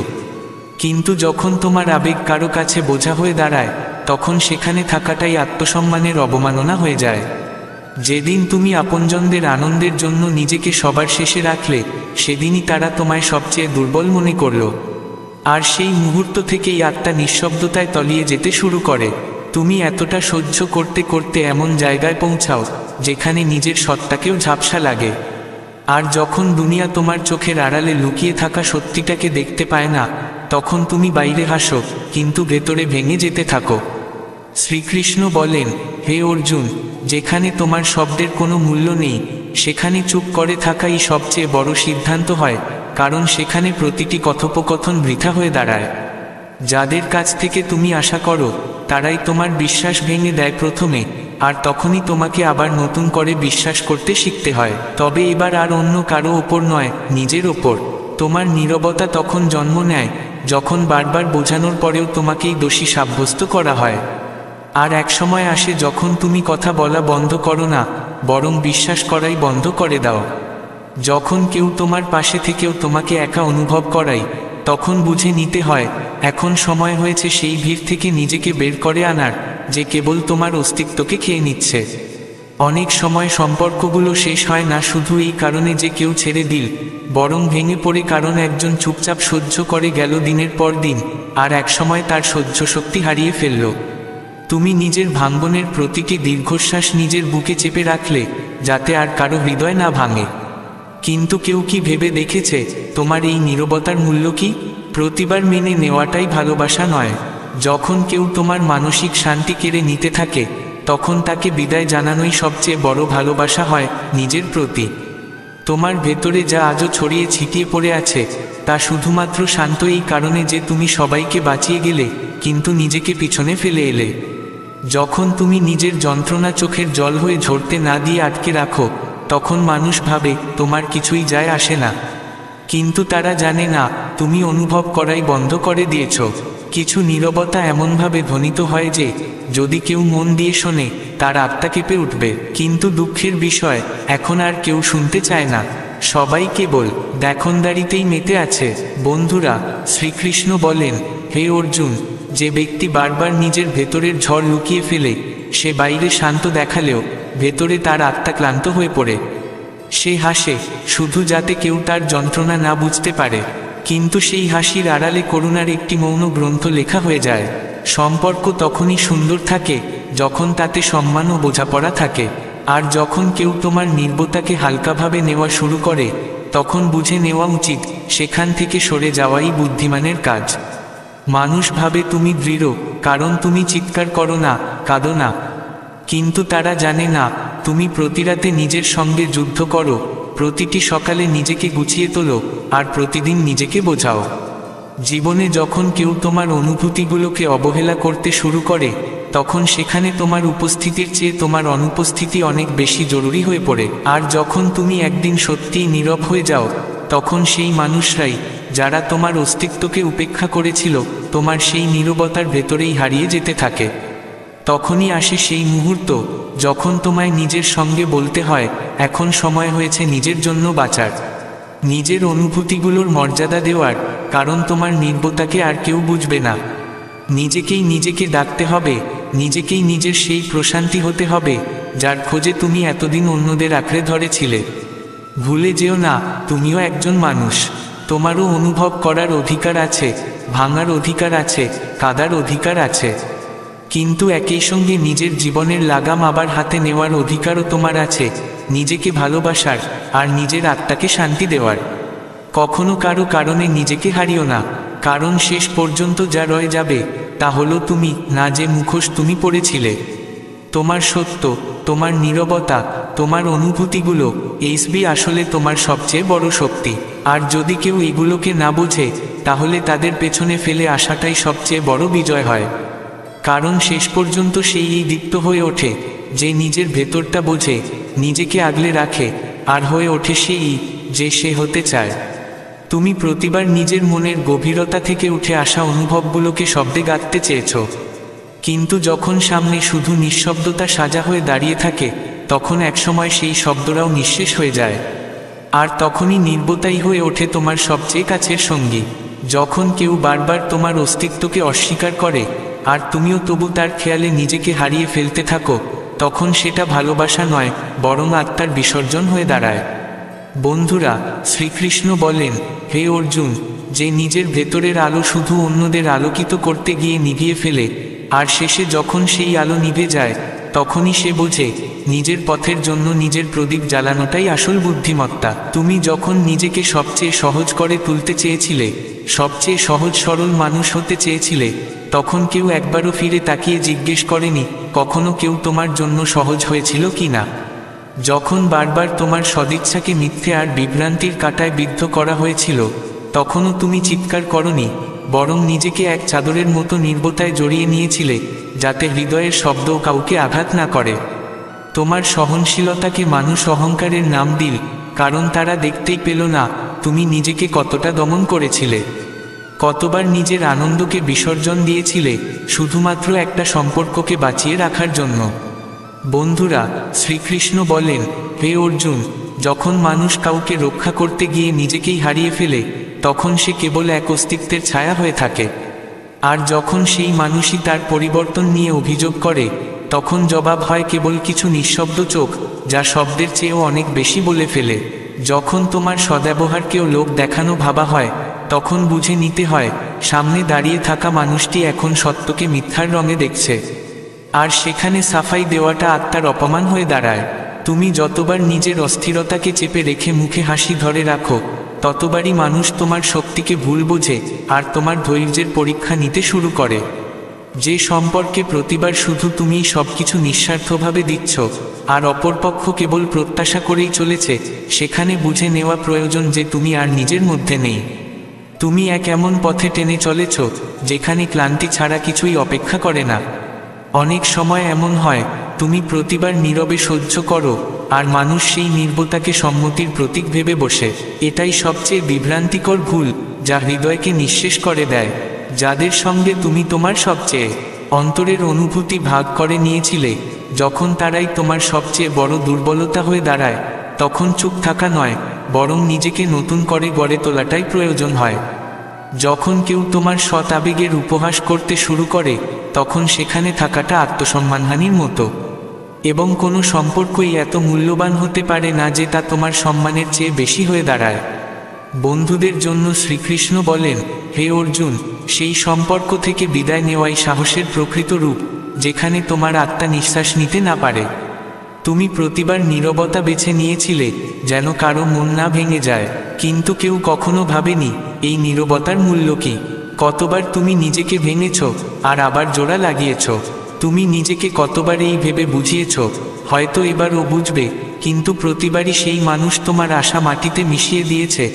কিন্তু যখন তোমার আবেগ কারো কাছে বোঝা হয়ে দাঁড়ায় তখন সেখানে থাকাটাই আত্মসম্মানের অবমাননা হয়ে যায়। যেদিন তুমি আপনজনদের আনন্দের জন্য নিজেকে সবার শেষে রাখলে সেদিনই তারা তোমায় সবচেয়ে দুর্বল মনে করল। আর সেই মুহূর্ত থেকেই আত্মা নিঃশব্দতায় তলিয়ে যেতে শুরু করে। তুমি এতটা সহ্য করতে করতে এমন জায়গায় পৌঁছাও যেখানে নিজের সত্তাকেও ঝাপসা লাগে। আর যখন দুনিয়া তোমার চোখের আড়ালে লুকিয়ে থাকা সত্যিটাকে দেখতে পায় না, তখন তুমি বাইরে হাসো কিন্তু ভেতরে ভেঙে যেতে থাকো। শ্রীকৃষ্ণ বলেন, হে অর্জুন, যেখানে তোমার শব্দের কোনো মূল্য নেই সেখানে চুপ করে থাকাই সবচেয়ে বড় সিদ্ধান্ত হয়, কারণ সেখানে প্রতিটি কথোপকথন বৃথা হয়ে দাঁড়ায়। যাদের কাছ থেকে তুমি আশা করো তারাই তোমার বিশ্বাস ভেঙে দেয় প্রথমে, আর তখনই তোমাকে আবার নতুন করে বিশ্বাস করতে শিখতে হয়। তবে এবার আর অন্য কারো ওপর নয়, নিজের ওপর। তোমার নীরবতা তখন জন্ম নেয় যখন বারবার বোঝানোর পরেও তোমাকেই দোষী সাব্যস্ত করা হয়। আর এক সময় আসে যখন তুমি কথা বলা বন্ধ করো না, বরং বিশ্বাস করাই বন্ধ করে দাও। যখন কেউ তোমার পাশে থেকেও তোমাকে একা অনুভব করায় তখন বুঝে নিতে হয় এখন সময় হয়েছে সেই ভিড় থেকে নিজেকে বের করে আনার, যে কেবল তোমার অস্তিত্বকে খেয়ে নিচ্ছে। অনেক সময় সম্পর্কগুলো শেষ হয় না শুধু এই কারণে যে কেউ ছেড়ে দিল, বরং ভেঙে পড়ে কারণ একজন চুপচাপ সহ্য করে গেল দিনের পর দিন, আর একসময় তার সহ্য শক্তি হারিয়ে ফেলল। তুমি নিজের ভাঙ্গনের প্রতিটি দীর্ঘশ্বাস নিজের বুকে চেপে রাখলে যাতে আর কারো হৃদয় না ভাঙে। কিন্তু কেউ কি ভেবে দেখেছে তোমার এই নীরবতার মূল্য কি? প্রতিবার মেনে নেওয়াটাই ভালোবাসা নয়। যখন কেউ তোমার মানসিক শান্তি কেড়ে নিতে থাকে তখন তাকে বিদায় জানানোই সবচেয়ে বড় ভালোবাসা হয় নিজের প্রতি। তোমার ভেতরে যা আজও ছড়িয়ে ছিটিয়ে পড়ে আছে তা শুধুমাত্র শান্ত এই কারণে যে তুমি সবাইকে বাঁচিয়ে গেলে কিন্তু নিজেকে পিছনে ফেলে এলে। যখন তুমি নিজের যন্ত্রণা চোখের জল হয়ে ঝরতে না দিয়ে আটকে রাখো তখন মানুষ ভাবে তোমার কিছুই যায় আসে না, কিন্তু তারা জানে না তুমি অনুভব করাই বন্ধ করে দিয়েছ। কিছু নীরবতা এমনভাবে ধ্বনিত হয় যে যদি কেউ মন দিয়ে শোনে তার আত্মা কেঁপে উঠবে। কিন্তু দুঃখের বিষয় এখন আর কেউ শুনতে চায় না, সবাই কেবল দেখনদারিতেই মেতে আছে। বন্ধুরা, শ্রীকৃষ্ণ বলেন, হে অর্জুন, যে ব্যক্তি বারবার নিজের ভেতরের ঝড় লুকিয়ে ফেলে সে বাইরে শান্ত দেখালেও ভেতরে তার আত্মা ক্লান্ত হয়ে পড়ে। সে হাসে শুধু যাতে কেউ তার যন্ত্রণা না বুঝতে পারে, কিন্তু সেই হাসির আড়ালে করুণার একটি মৌন গ্রন্থ লেখা হয়ে যায়। সম্পর্ক তখনই সুন্দর থাকে যখন তাতে সম্মান ও বোঝাপড়া থাকে। আর যখন কেউ তোমার নির্বতাকে হালকাভাবে নেওয়া শুরু করে তখন বুঝে নেওয়া উচিত সেখান থেকে সরে যাওয়াই বুদ্ধিমানের কাজ। মানুষ ভাবে তুমি দৃঢ় কারণ তুমি চিৎকার করো না, কাঁদো না, কিন্তু তারা জানে না তুমি প্রতিরাতে নিজের সঙ্গে যুদ্ধ করো, প্রতিটি সকালে নিজেকে গুছিয়ে তোলো আর প্রতিদিন নিজেকে বোঝাও। জীবনে যখন কেউ তোমার অনুভূতিগুলোকে অবহেলা করতে শুরু করে তখন সেখানে তোমার উপস্থিতির চেয়ে তোমার অনুপস্থিতি অনেক বেশি জরুরি হয়ে পড়ে। আর যখন তুমি একদিন সত্যিই নীরব হয়ে যাও তখন সেই মানুষরাই যারা তোমার অস্তিত্বকে উপেক্ষা করেছিল তোমার সেই নীরবতার ভেতরেই হারিয়ে যেতে থাকে। তখনই আসে সেই মুহূর্ত যখন তোমায় নিজের সঙ্গে বলতে হয়, এখন সময় হয়েছে নিজের জন্য বাঁচার, নিজের অনুভূতিগুলোর মর্যাদা দেওয়ার, কারণ তোমার নির্বতাকে আর কেউ বুঝবে না। নিজেকেই নিজেকে ডাকতে হবে, নিজেকেই নিজের সেই প্রশান্তি হতে হবে যার খোঁজে তুমি এতদিন অন্যদের আঁকড়ে ধরেছিলে। ভুলে যেও না, তুমিও একজন মানুষ, তোমারও অনুভব করার অধিকার আছে, ভাঙার অধিকার আছে, কাঁদার অধিকার আছে, কিন্তু একই সঙ্গে নিজের জীবনের লাগাম আবার হাতে নেওয়ার অধিকারও তোমার আছে, নিজেকে ভালোবাসার আর নিজের আত্মাকে শান্তি দেওয়ার। কখনো কারো কারণে নিজেকে হারিও না, কারণ শেষ পর্যন্ত যা রয়ে যাবে তা হলো তুমি না, যে মুখোশ তুমি পড়েছিলে। তোমার সত্য, তোমার নীরবতা, তোমার অনুভূতিগুলো এইসবই আসলে তোমার সবচেয়ে বড় শক্তি। আর যদি কেউ এগুলোকে না বোঝে, তাহলে তাদের পেছনে ফেলে আসাটাই সবচেয়ে বড় বিজয় হয়। কারণ শেষ পর্যন্ত সেই দীপ্ত হয়ে ওঠে যে নিজের ভেতরটা বোঝে, নিজেকে আগলে রাখে, আর হয়ে ওঠে সেই যে সে হতে চায়। তুমি প্রতিবার নিজের মনের গভীরতা থেকে উঠে আসা অনুভবগুলোকে শব্দে গাঁথতে চেয়েছ, কিন্তু যখন সামনে শুধু নিঃশব্দতা সাজা হয়ে দাঁড়িয়ে থাকে, তখন একসময় সেই শব্দরাও নিঃশেষ হয়ে যায়। আর তখনই নির্বতাই হয়ে ওঠে তোমার সবচেয়ে কাছের সঙ্গী। যখন কেউ বারবার তোমার অস্তিত্বকে অস্বীকার করে আর তুমিও তবু তার খেয়ালে নিজেকে হারিয়ে ফেলতে থাকো, তখন সেটা ভালোবাসা নয়, বরং আত্মার বিসর্জন হয়ে দাঁড়ায়। বন্ধুরা, শ্রীকৃষ্ণ বলেন, হে অর্জুন, যে নিজের ভেতরের আলো শুধু অন্যদের আলোকিত করতে গিয়ে নিভিয়ে ফেলে, আর শেষে যখন সেই আলো নিভে যায়, তখনই সে বোঝে নিজের পথের জন্য নিজের প্রদীপ জ্বালানোটাই আসল বুদ্ধিমত্তা। তুমি যখন নিজেকে সবচেয়ে সহজ করে তুলতে চেয়েছিলে, সবচেয়ে সহজ সরল মানুষ হতে চেয়েছিলে, তখন কেউ একবারও ফিরে তাকিয়ে জিজ্ঞেস করেনি কখনো কেউ তোমার জন্য সহজ হয়েছিল কি না। যখন বারবার তোমার সদিচ্ছাকে মিথ্যে আর বিভ্রান্তির কাঁটায় বিদ্ধ করা হয়েছিল, তখনও তুমি চিৎকার করনি, বরং নিজেকে এক চাদরের মতো নির্বতায় জড়িয়ে নিয়েছিলে, যাতে হৃদয়ের শব্দও কাউকে আঘাত না করে। তোমার সহনশীলতাকে মানুষ অহংকারের নাম দিল, কারণ তারা দেখতেই পেল না তুমি নিজেকে কতটা দমন করেছিলে, কতবার নিজের আনন্দকে বিসর্জন দিয়েছিলে শুধুমাত্র একটা সম্পর্ককে বাঁচিয়ে রাখার জন্য। বন্ধুরা, শ্রীকৃষ্ণ বলেন, হে অর্জুন, যখন মানুষ কাউকে রক্ষা করতে গিয়ে নিজেকেই হারিয়ে ফেলে, তখন সে কেবল এক অস্তিত্বের ছায়া হয়ে থাকে। আর যখন সেই মানুষই তার পরিবর্তন নিয়ে অভিযোগ করে, তখন জবাব হয় কেবল কিছু নিঃশব্দ চোখ, যা শব্দের চেয়েও অনেক বেশি বলে ফেলে। যখন তোমার সদ্ব্যবহারকেও লোক দেখানো ভাবা হয়, তখন বুঝে নিতে হয় সামনে দাঁড়িয়ে থাকা মানুষটি এখন সত্যকে মিথ্যার রঙে দেখছে। আর সেখানে সাফাই দেওয়াটা আত্মার অপমান হয়ে দাঁড়ায়। তুমি যতবার নিজের অস্থিরতাকে চেপে রেখে মুখে হাসি ধরে রাখো, ততবারই মানুষ তোমার শক্তিকে ভুল বোঝে আর তোমার ধৈর্যের পরীক্ষা নিতে শুরু করে। যে সম্পর্কে প্রতিবার শুধু তুমিই সবকিছু নিঃস্বার্থভাবে দিচ্ছ আর অপরপক্ষ কেবল প্রত্যাশা করেই চলেছে, সেখানে বুঝে নেওয়া প্রয়োজন যে তুমি আর নিজের মধ্যে নেই। তুমি এক এমন পথে টেনে চলেছ যেখানে ক্লান্তি ছাড়া কিছুই অপেক্ষা করে না। অনেক সময় এমন হয়, তুমি প্রতিবার নীরবে সহ্য করো আর মানুষ সেই নির্বতাকে সম্মতির প্রতীক ভেবে বসে। এটাই সবচেয়ে বিভ্রান্তিকর ভুল, যা হৃদয়কে নিঃশেষ করে দেয়। যাদের সঙ্গে তুমি তোমার সবচেয়ে অন্তরের অনুভূতি ভাগ করে নিয়েছিলে, যখন তারাই তোমার সবচেয়ে বড় দুর্বলতা হয়ে দাঁড়ায়, তখন চুপ থাকা নয়, বরং নিজেকে নতুন করে গড়ে তোলাটাই প্রয়োজন হয়। যখন কেউ তোমার সৎ আবেগের উপহাস করতে শুরু করে, তখন সেখানে থাকাটা আত্মসম্মানহানির মতো। এবং কোনো সম্পর্কই এত মূল্যবান হতে পারে না যে তা তোমার সম্মানের চেয়ে বেশি হয়ে দাঁড়ায়। বন্ধুদের জন্য শ্রীকৃষ্ণ বলেন, হে অর্জুন, সেই সম্পর্ক থেকে বিদায় নেওয়াই সাহসের প্রকৃত রূপ, যেখানে তোমার আত্মা নিঃশ্বাস নিতে না পারে। তুমি প্রতিবার নীরবতা বেছে নিয়েছিলে যেন কারো মন না ভেঙে যায়, কিন্তু কেউ কখনো ভাবেনি এই নীরবতার মূল্য কি। কতবার তুমি নিজেকে ভেঙেছ আর আবার জোড়া লাগিয়েছ। তুমি নিজেকে কতবার এই ভেবে বুঝিয়েছ হয়তো এবার ও বুঝবে, কিন্তু প্রতিবারই সেই মানুষ তোমার আশা মাটিতে মিশিয়ে দিয়েছে।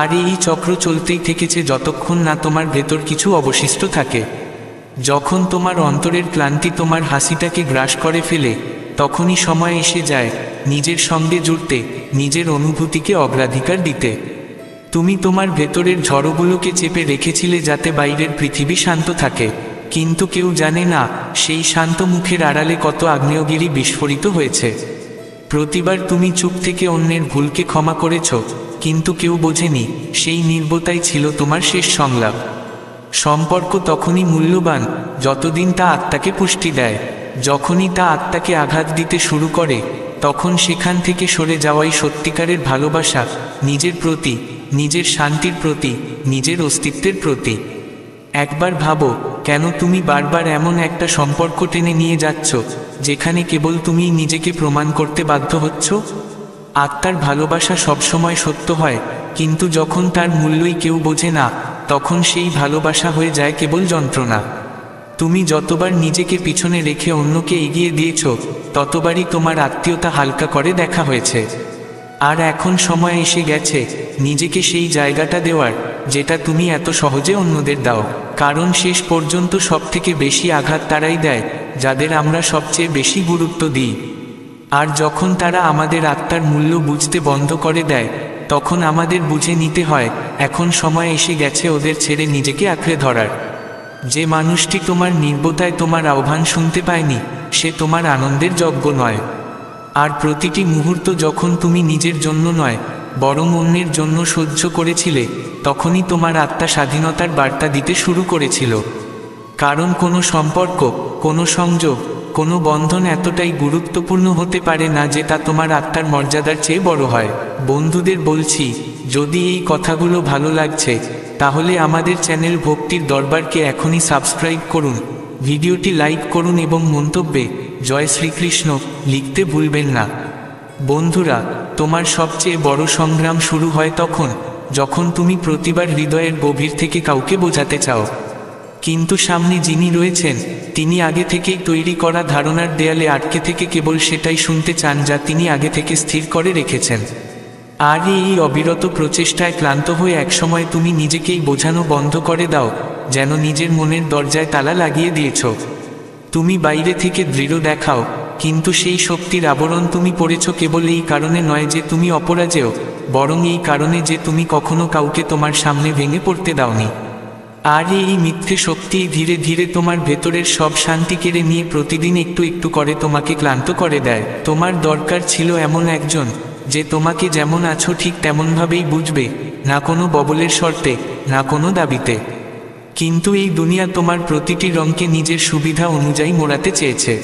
আর এই চক্র চলতেই থেকেছে যতক্ষণ না তোমার ভেতর কিছু অবশিষ্ট থাকে। যখন তোমার অন্তরের ক্লান্তি তোমার হাসিটাকে গ্রাস করে ফেলে, তখনই সময় এসে যায় নিজের সঙ্গে জুড়তে, নিজের অনুভূতিকে অগ্রাধিকার দিতে। তুমি তোমার ভেতরের ঝড়গুলোকে চেপে রেখেছিলে যাতে বাইরের পৃথিবী শান্ত থাকে, কিন্তু কেউ জানে না সেই শান্ত মুখের আড়ালে কত আগ্নেয়গিরি বিস্ফোরিত হয়েছে। প্রতিবার তুমি চুপ থেকে অন্যের ভুলকে ক্ষমা করেছ, কিন্তু কেউ বোঝেনি সেই নির্বতাই ছিল তোমার শেষ সংলাপ। সম্পর্ক তখনই মূল্যবান যতদিন তা আত্মাকে পুষ্টি দেয়। যখনই তা আত্মাকে আঘাত দিতে শুরু করে, তখন সেখান থেকে সরে যাওয়াই সত্যিকারের ভালোবাসা, নিজের প্রতি, নিজের শান্তির প্রতি, নিজের অস্তিত্বের প্রতি। একবার ভাবো, কেন তুমি বারবার এমন একটা সম্পর্ক টেনে নিয়ে যাচ্ছ যেখানে কেবল তুমি নিজেকে প্রমাণ করতে বাধ্য হচ্ছ? আত্মার ভালোবাসা সবসময় সত্য হয়, কিন্তু যখন তার মূল্যই কেউ বোঝে না, তখন সেই ভালোবাসা হয়ে যায় কেবল যন্ত্রণা। তুমি যতবার নিজেকে পিছনে রেখে অন্যকে এগিয়ে দিয়েছ, ততবারই তোমার আত্মীয়তা হালকা করে দেখা হয়েছে। আর এখন সময় এসে গেছে নিজেকে সেই জায়গাটা দেওয়ার, যেটা তুমি এত সহজে অন্যদের দাও। কারণ শেষ পর্যন্ত সবথেকে বেশি আঘাত তারাই দেয় যাদের আমরা সবচেয়ে বেশি গুরুত্ব দিই। আর যখন তারা আমাদের আত্মার মূল্য বুঝতে বন্ধ করে দেয়, তখন আমাদের বুঝে নিতে হয় এখন সময় এসে গেছে ওদের ছেড়ে নিজেকে আঁকড়ে ধরার। যে মানুষটি তোমার নির্বতায় তোমার আহ্বান শুনতে পায়নি, সে তোমার আনন্দের যোগ্য নয়। আর প্রতিটি মুহূর্ত যখন তুমি নিজের জন্য নয়, বরং অন্যের জন্য সহ্য করেছিলে, তখনই তোমার আত্মা স্বাধীনতার বার্তা দিতে শুরু করেছিল। কারণ কোনো সম্পর্ক, কোনো সংযোগ, কোনো বন্ধন এতটাই গুরুত্বপূর্ণ হতে পারে না যে তা তোমার আত্মার মর্যাদার চেয়ে বড় হয়। বন্ধুদের বলছি, যদি এই কথাগুলো ভালো লাগছে, তাহলে আমাদের চ্যানেল ভক্তির দরবারকে এখনই সাবস্ক্রাইব করুন, ভিডিওটি লাইক করুন এবং মন্তব্যে জয় শ্রীকৃষ্ণ লিখতে ভুলবেন না। বন্ধুরা, তোমার সবচেয়ে বড় সংগ্রাম শুরু হয় তখন যখন তুমি প্রতিবার হৃদয়ের গভীর থেকে কাউকে বোঝাতে চাও, কিন্তু সামনে যিনি রয়েছেন তিনি আগে থেকেই তৈরি করা ধারণার দেয়ালে আটকে থেকে কেবল সেটাই শুনতে চান যা তিনি আগে থেকে স্থির করে রেখেছেন। আর এই অবিরত প্রচেষ্টায় ক্লান্ত হয়ে একসময় তুমি নিজেকেই বোঝানো বন্ধ করে দাও, যেন নিজের মনের দরজায় তালা লাগিয়ে দিয়েছ। তুমি বাইরে থেকে দৃঢ় দেখাও, কিন্তু সেই শক্তির আবরণ তুমি পড়েছ কেবল এই কারণে নয় যে তুমি অপরাজেয়, বরং এই কারণে যে তুমি কখনো কাউকে তোমার সামনে ভেঙে পড়তে দাওনি। আর এই মিথ্যে শক্তি ধীরে ধীরে তোমার ভেতরের সব শান্তি কেড়ে নিয়ে প্রতিদিন একটু একটু করে তোমাকে ক্লান্ত করে দেয়। তোমার দরকার ছিল এমন একজন যে তোমাকে যেমন আছো ঠিক তেমনভাবেই বুঝবে, না কোনো ববলের শর্তে, না কোনো দাবিতে। কিন্তু এই দুনিয়া তোমার প্রতিটি রঙকে নিজের সুবিধা অনুযায়ী মোড়াতে চেয়েছে।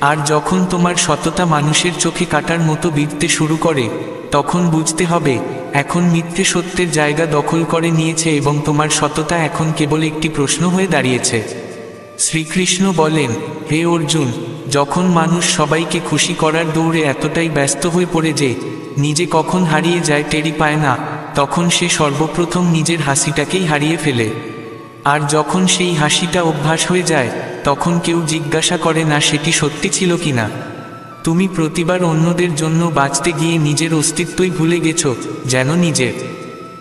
আর যখন তোমার সততা মানুষের চোখে কাটার মতো বিঁধতে শুরু করে, তখন বুঝতে হবে এখন মিথ্যে সত্যের জায়গা দখল করে নিয়েছে এবং তোমার সততা এখন কেবল একটি প্রশ্ন হয়ে দাঁড়িয়েছে। শ্রীকৃষ্ণ বলেন, হে অর্জুন, যখন মানুষ সবাইকে খুশি করার দৌড়ে এতটাই ব্যস্ত হয়ে পড়ে যে নিজে কখন হারিয়ে যায় টেরি পায় না, তখন সে সর্বপ্রথম নিজের হাসিটাকেই হারিয়ে ফেলে। আর যখন সেই হাসিটা অভ্যাস হয়ে যায়, তখন কেউ জিজ্ঞাসা করে না সেটি সত্যি ছিল কিনা। তুমি প্রতিবার অন্যদের জন্য বাঁচতে গিয়ে নিজের অস্তিত্বই ভুলে গেছো, যেন নিজের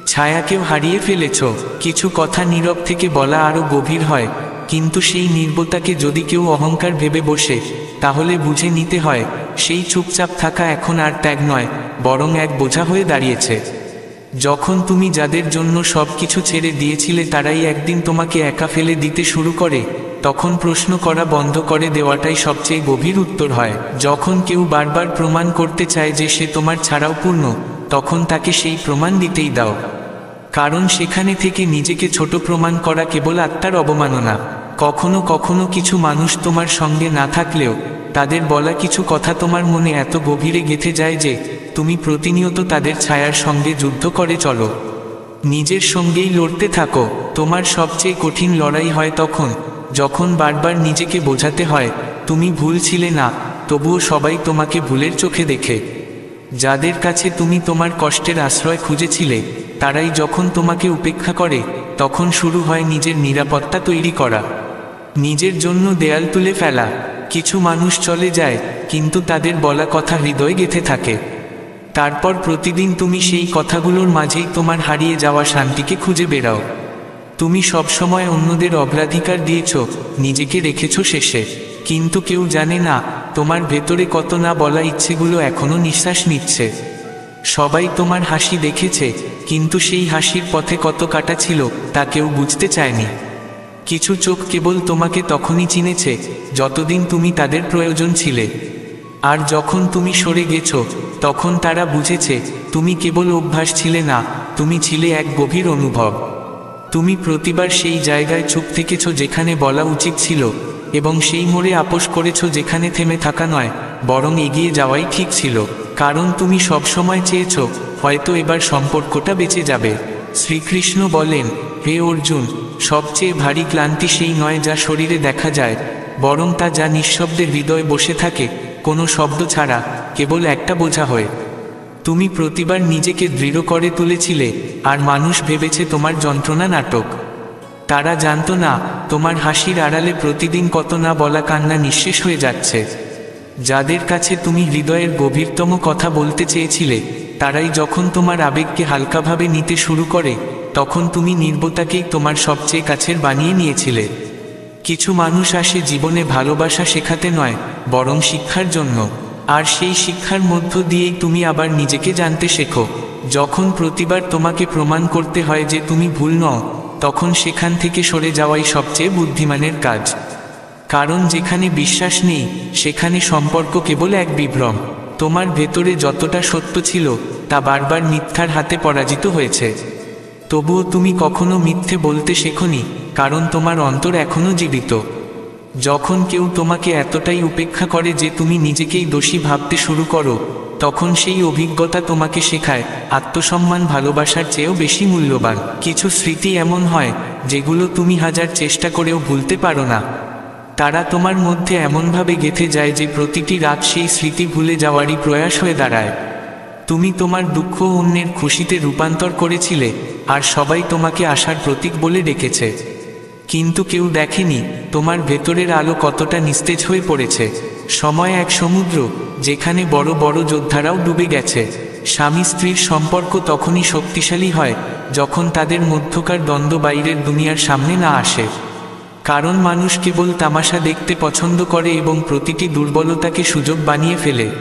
ছায়াকেও হারিয়ে ফেলেছ। কিছু কথা নীরব থেকে বলা আরও গভীর হয়, কিন্তু সেই নীরবতাকে যদি কেউ অহংকার ভেবে বসে, তাহলে বুঝে নিতে হয় সেই চুপচাপ থাকা এখন আর ত্যাগ নয়, বরং এক বোঝা হয়ে দাঁড়িয়েছে। যখন তুমি যাদের জন্য সব কিছু ছেড়ে দিয়েছিলে তারাই একদিন তোমাকে একা ফেলে দিতে শুরু করে, তখন প্রশ্ন করা বন্ধ করে দেওয়াটাই সবচেয়ে গভীর উত্তর হয়। যখন কেউ বারবার প্রমাণ করতে চায় যে সে তোমার ছাড়াও পূর্ণ, তখন তাকে সেই প্রমাণ দিতেই দাও। কারণ সেখানে থেকে নিজেকে ছোট প্রমাণ করা কেবল আত্মার অবমাননা। কখনো কখনো কিছু মানুষ তোমার সঙ্গে না থাকলেও তাদের বলা কিছু কথা তোমার মনে এত গভীরে গেঁথে যায় যে তুমি প্রতিনিয়ত তাদের ছায়ার সঙ্গে যুদ্ধ করে চলো। নিজের সঙ্গেই লড়তে থাকো। তোমার সবচেয়ে কঠিন লড়াই হয় তখন যখন বারবার নিজেকে বোঝাতে হয় তুমি ভুল ছিলে না, তবুও সবাই তোমাকে ভুলের চোখে দেখে। যাদের কাছে তুমি তোমার কষ্টের আশ্রয় খুঁজেছিলে, তারাই যখন তোমাকে উপেক্ষা করে, তখন শুরু হয় নিজের নিরাপত্তা তৈরি করা, নিজের জন্য দেয়াল তুলে ফেলা। কিছু মানুষ চলে যায়, কিন্তু তাদের বলা কথা হৃদয়ে গেঁথে থাকে। তারপর প্রতিদিন তুমি সেই কথাগুলোর মাঝেই তোমার হারিয়ে যাওয়া শান্তিকে খুঁজে বেড়াও। তুমি সবসময় অন্যদের অগ্রাধিকার দিয়েছ, নিজেকে রেখেছ শেষে। কিন্তু কেউ জানে না তোমার ভেতরে কত না বলা ইচ্ছেগুলো এখনো নিঃশ্বাস নিচ্ছে। সবাই তোমার হাসি দেখেছে, কিন্তু সেই হাসির পথে কত কাটা ছিল তা কেউ বুঝতে চায়নি। কিছু চোখ কেবল তোমাকে তখনই চিনেছে যতদিন তুমি তাদের প্রয়োজন ছিলে, আর যখন তুমি সরে গেছো তখন তারা বুঝেছে তুমি কেবল অভ্যাস ছিলে না, তুমি ছিলে এক গভীর অনুভব। তুমি প্রতিবার সেই জায়গায় চুপ থেকেছ যেখানে বলা উচিত ছিল, এবং সেই মোড়ে আপোষ করেছ যেখানে থেমে থাকা নয় বরং এগিয়ে যাওয়াই ঠিক ছিল, কারণ তুমি সবসময় চেয়েছ হয়তো এবার সম্পর্কটা বেঁচে যাবে। শ্রীকৃষ্ণ বলেন, হে অর্জুন, সবচেয়ে ভারী ক্লান্তি সেই নয় যা শরীরে দেখা যায়, বরং তা যা নিঃশব্দে হৃদয়ে বসে থাকে, কোনো শব্দ ছাড়া, কেবল একটা বোঝা হয়ে। তুমি প্রতিবার নিজেকে দৃঢ় করে তুলেছিলে, আর মানুষ ভেবেছে তোমার যন্ত্রণা নাটক। তারা জানতো না তোমার হাসির আড়ালে প্রতিদিন কত না বলা কান্না নিঃশেষ হয়ে যাচ্ছে। যাদের কাছে তুমি হৃদয়ের গভীরতম কথা বলতে চেয়েছিলে, তারাই যখন তোমার আবেগকে হালকাভাবে নিতে শুরু করে, তখন তুমি নির্বতাকেই তোমার সবচেয়ে কাছের বানিয়ে নিয়েছিলে। কিছু মানুষ আসে জীবনে ভালোবাসা শেখাতে নয়, বরং শিক্ষার জন্য, আর সেই শিক্ষার মধ্য দিয়েই তুমি আবার নিজেকে জানতে শেখো। যখন প্রতিবার তোমাকে প্রমাণ করতে হয় যে তুমি ভুল নও, তখন সেখান থেকে সরে যাওয়াই সবচেয়ে বুদ্ধিমানের কাজ। কারণ যেখানে বিশ্বাস নেই সেখানে সম্পর্ক কেবল এক বিভ্রম। তোমার ভেতরে যতটা সত্য ছিল তা বারবার মিথ্যার হাতে পরাজিত হয়েছে। তবুও তুমি কখনো মিথ্যে বলতে শেখোনি, কারণ তোমার অন্তর এখনো জীবিত। যখন কেউ তোমাকে এতটাই উপেক্ষা করে যে তুমি নিজেকেই দোষী ভাবতে শুরু করো, তখন সেই অভিজ্ঞতা তোমাকে শেখায় আত্মসম্মান ভালোবাসার চেয়েও বেশি মূল্যবান। কিছু স্মৃতি এমন হয় যেগুলো তুমি হাজার চেষ্টা করেও ভুলতে পারো না। তারা তোমার মধ্যে এমনভাবে গেঁথে যায় যে প্রতিটি রাত সেই স্মৃতি ভুলে যাওয়ারই প্রয়াস হয়ে দাঁড়ায়। তুমি তোমার দুঃখ অন্যের খুশিতে রূপান্তর করেছিলে, আর সবাই তোমাকে আশার প্রতীক বলে ডেকেছে। কিন্তু কেউ দেখেনি তোমার ভেতরের আলো কতটা নিস্তেজ হয়ে পড়েছে। সময় এক সমুদ্র, যেখানে বড় বড় যোদ্ধারাও ডুবে গেছে। স্বামী স্ত্রীর সম্পর্ক তখনই শক্তিশালী হয় যখন তাদের মধ্যকার দ্বন্দ্ব বাইরের দুনিয়ার সামনে না আসে। কারণ মানুষ কেবল তামাশা দেখতে পছন্দ করে এবং প্রতিটি দুর্বলতাকে সুযোগ বানিয়ে ফেলে।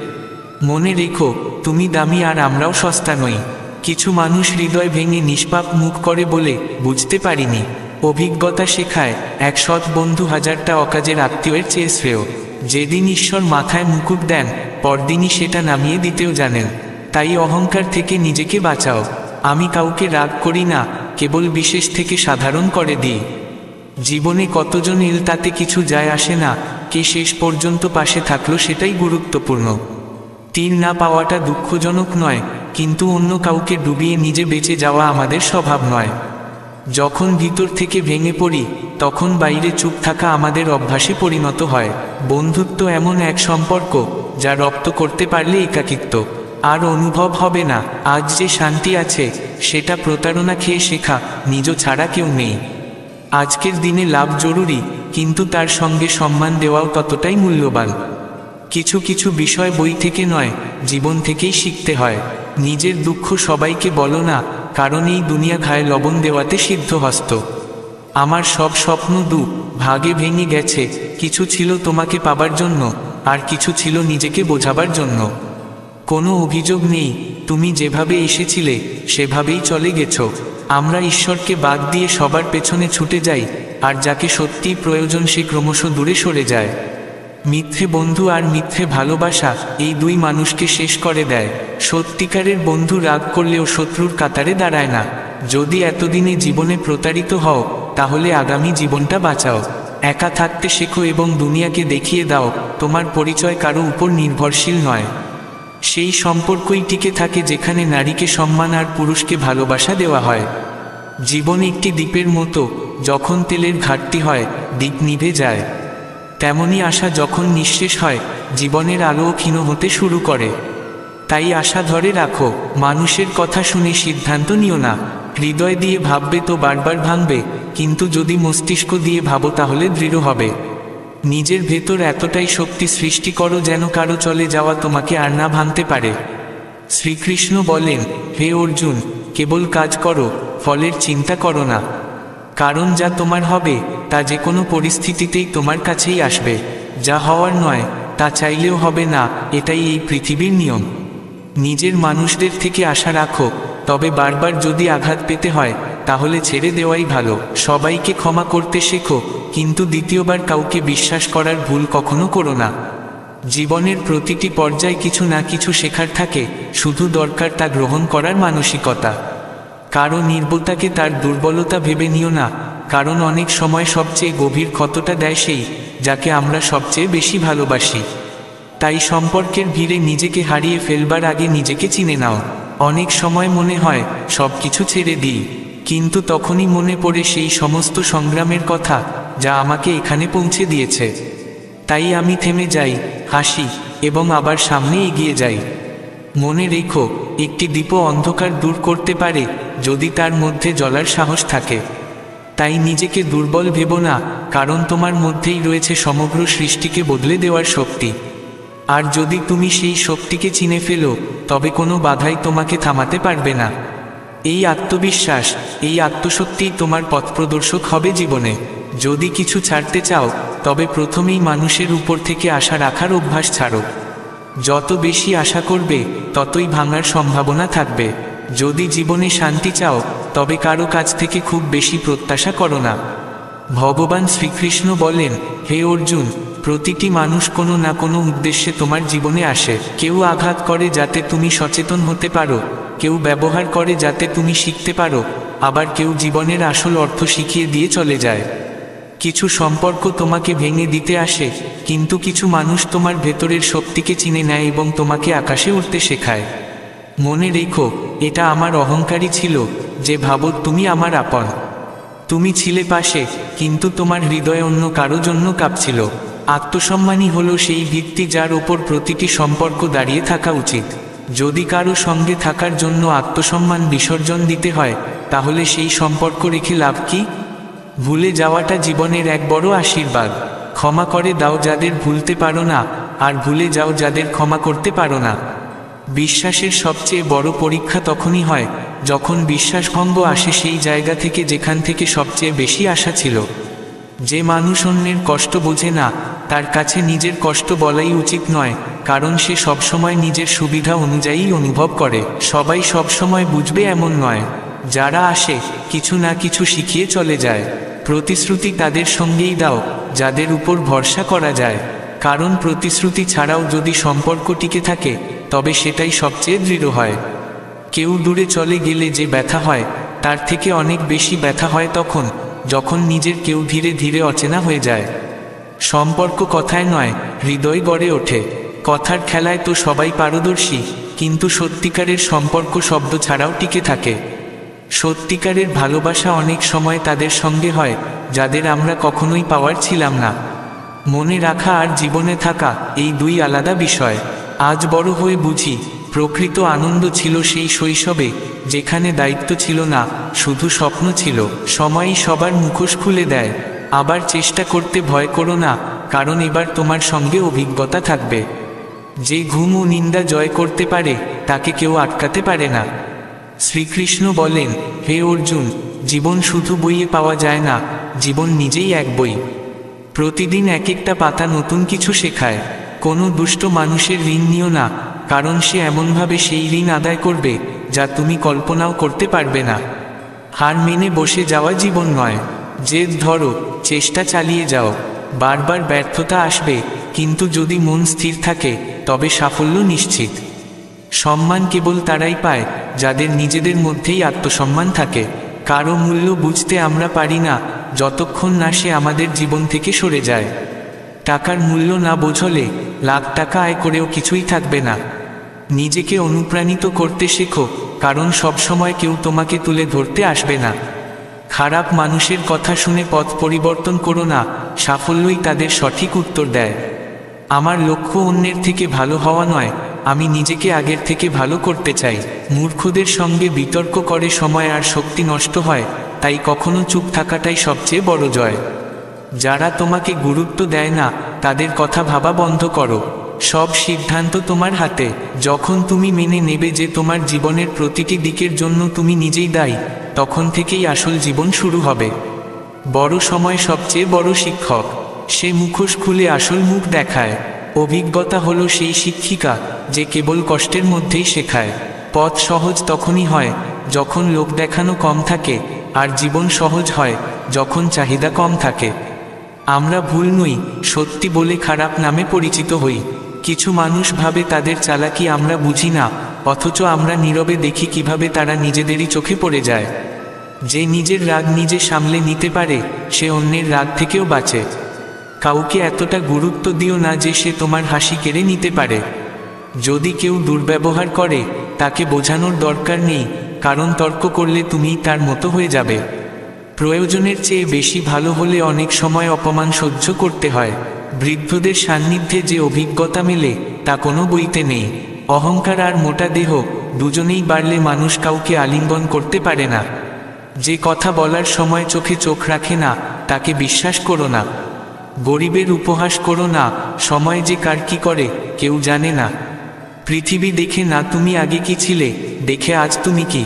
মনে রেখো, তুমি দামি আর আমরাও সস্তা নই। কিছু মানুষ হৃদয় ভেঙে নিষ্পাপ মুখ করে বলে বুঝতে পারিনি। অভিজ্ঞতা শেখায় এক সৎ বন্ধু হাজারটা অকাজের আত্মীয়ের চেয়ে শ্রেয়। যেদিন ঈশ্বর মাথায় মুকুট দেন, পরদিনই সেটা নামিয়ে দিতেও জানেন। তাই অহংকার থেকে নিজেকে বাঁচাও। আমি কাউকে রাগ করি না, কেবল বিশেষ থেকে সাধারণ করে দিই। জীবনে কতজন এল তাতে কিছু যায় আসে না, কে শেষ পর্যন্ত পাশে থাকলো সেটাই গুরুত্বপূর্ণ। তীর না পাওয়াটা দুঃখজনক নয়, কিন্তু অন্য কাউকে ডুবিয়ে নিজে বেঁচে যাওয়া আমাদের স্বভাব নয়। যখন ভিতর থেকে ভেঙে পড়ি, তখন বাইরে চুপ থাকা আমাদের অভ্যাসে পরিণত হয়। বন্ধুত্ব এমন এক সম্পর্ক যা রপ্ত করতে পারলে একাকিত্ব আর অনুভব হবে না। আজ যে শান্তি আছে সেটা প্রতারণা খেয়ে শেখা, নিজ ছাড়া কেউ নেই। আজকের দিনে লাভ জরুরি, কিন্তু তার সঙ্গে সম্মান দেওয়াও ততটাই মূল্যবান। কিছু কিছু বিষয় বই থেকে নয়, জীবন থেকেই শিখতে হয়। নিজের দুঃখ সবাইকে বলো না, কারণ এই দুনিয়া ঘায়ে লবণ দেওয়াতে সিদ্ধহস্ত। আমার সব স্বপ্ন ভাগে ভেঙে গেছে। কিছু ছিল তোমাকে পাবার জন্য, আর কিছু ছিল নিজেকে বোঝাবার জন্য। কোনো অভিযোগ নেই, তুমি যেভাবে এসেছিলে সেভাবেই চলে গেছো। আমরা ঈশ্বরকে বাদ দিয়ে সবার পেছনে ছুটে যাই, আর যাকে সত্যিই প্রয়োজন সে ক্রমশ দূরে সরে যায়। মিথ্যে বন্ধু আর মিথ্যে ভালোবাসা এই দুই মানুষকে শেষ করে দেয়। সত্যিকারের বন্ধু রাগ করলেও শত্রুর কাতারে দাঁড়ায় না। যদি এতদিনে জীবনে প্রতারিত হও, তাহলে আগামী জীবনটা বাঁচাও। একা থাকতে শেখো এবং দুনিয়াকে দেখিয়ে দাও তোমার পরিচয় কারো উপর নির্ভরশীল নয়। সেই সম্পর্কই টিকে থাকে যেখানে নারীকে সম্মান আর পুরুষকে ভালোবাসা দেওয়া হয়। জীবন একটি দ্বীপের মতো, যখন তেলের ঘাটতি হয় দ্বীপ নিভে যায়। তেমনি আশা যখন নিঃশেষ হয়, জীবনের আলোও ক্ষীণ হতে শুরু করে। তাই আশা ধরে রাখো, মানুষের কথা শুনে সিদ্ধান্ত নিও না। হৃদয় দিয়ে ভাববে তো বারবার ভাঙবে, কিন্তু যদি মস্তিষ্ক দিয়ে ভাবো তাহলে দৃঢ় হবে। নিজের ভেতর এতটাই শক্তি সৃষ্টি করো যেন কারো চলে যাওয়া তোমাকে আর না ভাঙতে পারে। শ্রীকৃষ্ণ বলেন, হে অর্জুন, কেবল কাজ করো, ফলের চিন্তা করো না। কারণ যা তোমার হবে তা যে কোনো পরিস্থিতিতেই তোমার কাছেই আসবে। যা হওয়ার নয় তা চাইলেও হবে না, এটাই এই পৃথিবীর নিয়ম। নিজের মানুষদের থেকে আশা রাখো, তবে বারবার যদি আঘাত পেতে হয় তাহলে ছেড়ে দেওয়াই ভালো। সবাইকে ক্ষমা করতে শেখো, কিন্তু দ্বিতীয়বার কাউকে বিশ্বাস করার ভুল কখনো করো না। জীবনের প্রতিটি পর্যায়ে কিছু না কিছু শেখার থাকে, শুধু দরকার তা গ্রহণ করার মানসিকতা। কারো নির্বলতাকে তার দুর্বলতা ভেবে নিও না, কারণ অনেক সময় সবচেয়ে গভীর ক্ষতটা দেয় সেই, যাকে আমরা সবচেয়ে বেশি ভালোবাসি। তাই সম্পর্কের ভিড়ে নিজেকে হারিয়ে ফেলবার আগে নিজেকে চিনে নাও। অনেক সময় মনে হয় সব কিছু ছেড়ে দিই, কিন্তু তখনই মনে পড়ে সেই সমস্ত সংগ্রামের কথা যা আমাকে এখানে পৌঁছে দিয়েছে। তাই আমি থেমে যাই, হাসি এবং আবার সামনে এগিয়ে যাই। মনে রেখো, একটি দীপও অন্ধকার দূর করতে পারে যদি তার মধ্যে জ্বলার সাহস থাকে। তাই নিজেকে দুর্বল ভেবো না, কারণ তোমার মধ্যেই রয়েছে সমগ্র সৃষ্টিকে বদলে দেওয়ার শক্তি। আর যদি তুমি সেই শক্তিকে চিনে ফেলো, তবে কোনো বাধাই তোমাকে থামাতে পারবে না। এই আত্মবিশ্বাস, এই আত্মশক্তিই তোমার পথপ্রদর্শক হবে জীবনে। যদি কিছু ছাড়তে চাও, তবে প্রথমেই মানুষের উপর থেকে আশা রাখার অভ্যাস ছাড়ো। যত বেশি আশা করবে, ততই ভাঙার সম্ভাবনা থাকবে। যদি জীবনে শান্তি চাও, তবে কারো কাছ থেকে খুব বেশি প্রত্যাশা করো না। ভগবান শ্রীকৃষ্ণ বলেন, হে অর্জুন, প্রতিটি মানুষ কোনো না কোনো উদ্দেশ্যে তোমার জীবনে আসে। কেউ আঘাত করে যাতে তুমি সচেতন হতে পারো, কেউ ব্যবহার করে যাতে তুমি শিখতে পারো, আবার কেউ জীবনের আসল অর্থ শিখিয়ে দিয়ে চলে যায়। কিছু সম্পর্ক তোমাকে ভেঙে দিতে আসে, কিন্তু কিছু মানুষ তোমার ভেতরের শক্তিকে চিনে নেয় এবং তোমাকে আকাশে উঠতে শেখায়। মনে রেখো, এটা আমার অহংকারই ছিল যে ভাবো তুমি আমার আপন। তুমি ছিলে পাশে, কিন্তু তোমার হৃদয় অন্য কারো জন্য কাঁপছিল। আত্মসম্মানই হলো সেই ভিত্তি যার ওপর প্রতিটি সম্পর্ক দাঁড়িয়ে থাকা উচিত। যদি কারো সঙ্গে থাকার জন্য আত্মসম্মান বিসর্জন দিতে হয়, তাহলে সেই সম্পর্ক রেখে লাভ কি? ভুলে যাওয়াটা জীবনের এক বড় আশীর্বাদ। ক্ষমা করে দাও যাদের ভুলতে পারো না, আর ভুলে যাও যাদের ক্ষমা করতে পারো না। বিশ্বাসের সবচেয়ে বড় পরীক্ষা তখনই হয় যখন বিশ্বাসভঙ্গ আসে সেই জায়গা থেকে যেখান থেকে সবচেয়ে বেশি আশা ছিল। যে মানুষ অন্যের কষ্ট বোঝে না, তার কাছে নিজের কষ্ট বলাই উচিত নয়, কারণ সে সবসময় নিজের সুবিধা অনুযায়ী অনুভব করে। সবাই সবসময় বুঝবে এমন নয়। যারা আসে, কিছু না কিছু শিখিয়ে চলে যায়। প্রতিশ্রুতি তাদের সঙ্গেই দাও যাদের উপর ভরসা করা যায়, কারণ প্রতিশ্রুতি ছাড়াও যদি সম্পর্ক টিকে থাকে, তবে সেটাই সবচেয়ে দৃঢ় হয়। কেউ দূরে চলে গেলে যে ব্যথা হয়, তার থেকে অনেক বেশি ব্যথা হয় তখন যখন নিজের কেউ ধীরে ধীরে অচেনা হয়ে যায়। সম্পর্ক কথায় নয়, হৃদয় গড়ে ওঠে। কথার খেলায় তো সবাই পারদর্শী, কিন্তু সত্যিকারের সম্পর্ক শব্দ ছাড়াও টিকে থাকে। সত্যিকারের ভালোবাসা অনেক সময় তাদের সঙ্গে হয় যাদের আমরা কখনোই পাওয়ার ছিলাম না। মনে রাখা আর জীবনে থাকা এই দুই আলাদা বিষয়। আজ বড় হয়ে বুঝি, প্রকৃত আনন্দ ছিল সেই শৈশবে, যেখানে দায়িত্ব ছিল না, শুধু স্বপ্ন ছিল। সময়ই সবার মুখোশ খুলে দেয়। আবার চেষ্টা করতে ভয় করো না, কারণ এবার তোমার সঙ্গে অভিজ্ঞতা থাকবে। যে ঘুম ও নিন্দা জয় করতে পারে, তাকে কেউ আটকাতে পারে না। শ্রীকৃষ্ণ বলেন, হে অর্জুন, জীবন শুধু বইয়ে পাওয়া যায় না, জীবন নিজেই এক বই। প্রতিদিন এক একটা পাতা নতুন কিছু শেখায়। কোনো দুষ্ট মানুষের ঋণ নিও না, কারণ সে এমনভাবে সেই ঋণ আদায় করবে যা তুমি কল্পনাও করতে পারবে না। হার মেনে বসে যাওয়া জীবন নয়। জেদ ধরো, চেষ্টা চালিয়ে যাও। বারবার ব্যর্থতা আসবে, কিন্তু যদি মন স্থির থাকে, তবে সাফল্য নিশ্চিত। সম্মান কেবল তারাই পায় যাদের নিজেদের মধ্যেই আত্মসম্মান থাকে। কারো মূল্য বুঝতে আমরা পারি না যতক্ষণ না সে আমাদের জীবন থেকে সরে যায়। টাকার মূল্য না বোঝলে লাখ টাকা আয় করেও কিছুই থাকবে না। নিজেকে অনুপ্রাণিত করতে শেখো, কারণ সবসময় কেউ তোমাকে তুলে ধরতে আসবে না। খারাপ মানুষের কথা শুনে পথ পরিবর্তন করো না, সাফল্যই তাদের সঠিক উত্তর দেয়। আমার লক্ষ্য অন্যের থেকে ভালো হওয়া নয়, আমি নিজেকে আগের থেকে ভালো করতে চাই। মূর্খদের সঙ্গে বিতর্ক করে সময় আর শক্তি নষ্ট হয়, তাই কখনো চুপ থাকাটাই সবচেয়ে বড় জয়। যারা তোমাকে গুরুত্ব দেয় না, তাদের কথা ভাবা বন্ধ করো। সব সিদ্ধান্ত তোমার হাতে। যখন তুমি মেনে নেবে যে তোমার জীবনের প্রতিটি দিকের জন্য তুমি নিজেই দায়ী, তখন থেকেই আসল জীবন শুরু হবে। বড় সময় সবচেয়ে বড় শিক্ষক। সে মুখোশ খুলে আসল মুখ দেখায়। অভিজ্ঞতা হলো সেই শিক্ষিকা যে কেবল কষ্টের মধ্যেই শেখায়। পথ সহজ তখনই হয় যখন লোক দেখানো কম থাকে, আর জীবন সহজ হয় যখন চাহিদা কম থাকে। আমরা ভুল নই সত্যি বলে খারাপ নামে পরিচিত হই। কিছু মানুষ ভাবে তাদের চালাকি আমরা বুঝি না, অথচ আমরা নীরবে দেখি কিভাবে তারা নিজেদেরই চোখে পড়ে যায়। যে নিজের রাগ নিজে সামলে নিতে পারে সে অন্যের রাগ থেকেও বাঁচে। কাউকে এতটা গুরুত্ব দিও না যে সে তোমার হাসি কেড়ে নিতে পারে। যদি কেউ দুর্ব্যবহার করে তাকে বোঝানোর দরকার নেই, কারণ তর্ক করলে তুমিই তার মতো হয়ে যাবে। প্রয়োজনের চেয়ে বেশি ভালো হলে অনেক সময় অপমান সহ্য করতে হয়। বৃদ্ধদের সান্নিধ্যে যে অভিজ্ঞতা মেলে তা কোনো বইতে নেই। অহংকার আর মোটা দেহ দুজনেই বাড়লে মানুষ কাউকে আলিঙ্গন করতে পারে না। যে কথা বলার সময় চোখে চোখ রাখে না তাকে বিশ্বাস করো না। গরিবের উপহাস করো না, সময় যে কার কি করে কেউ জানে না। পৃথিবী দেখে না তুমি আগে কি ছিলে, দেখে আজ তুমি কি।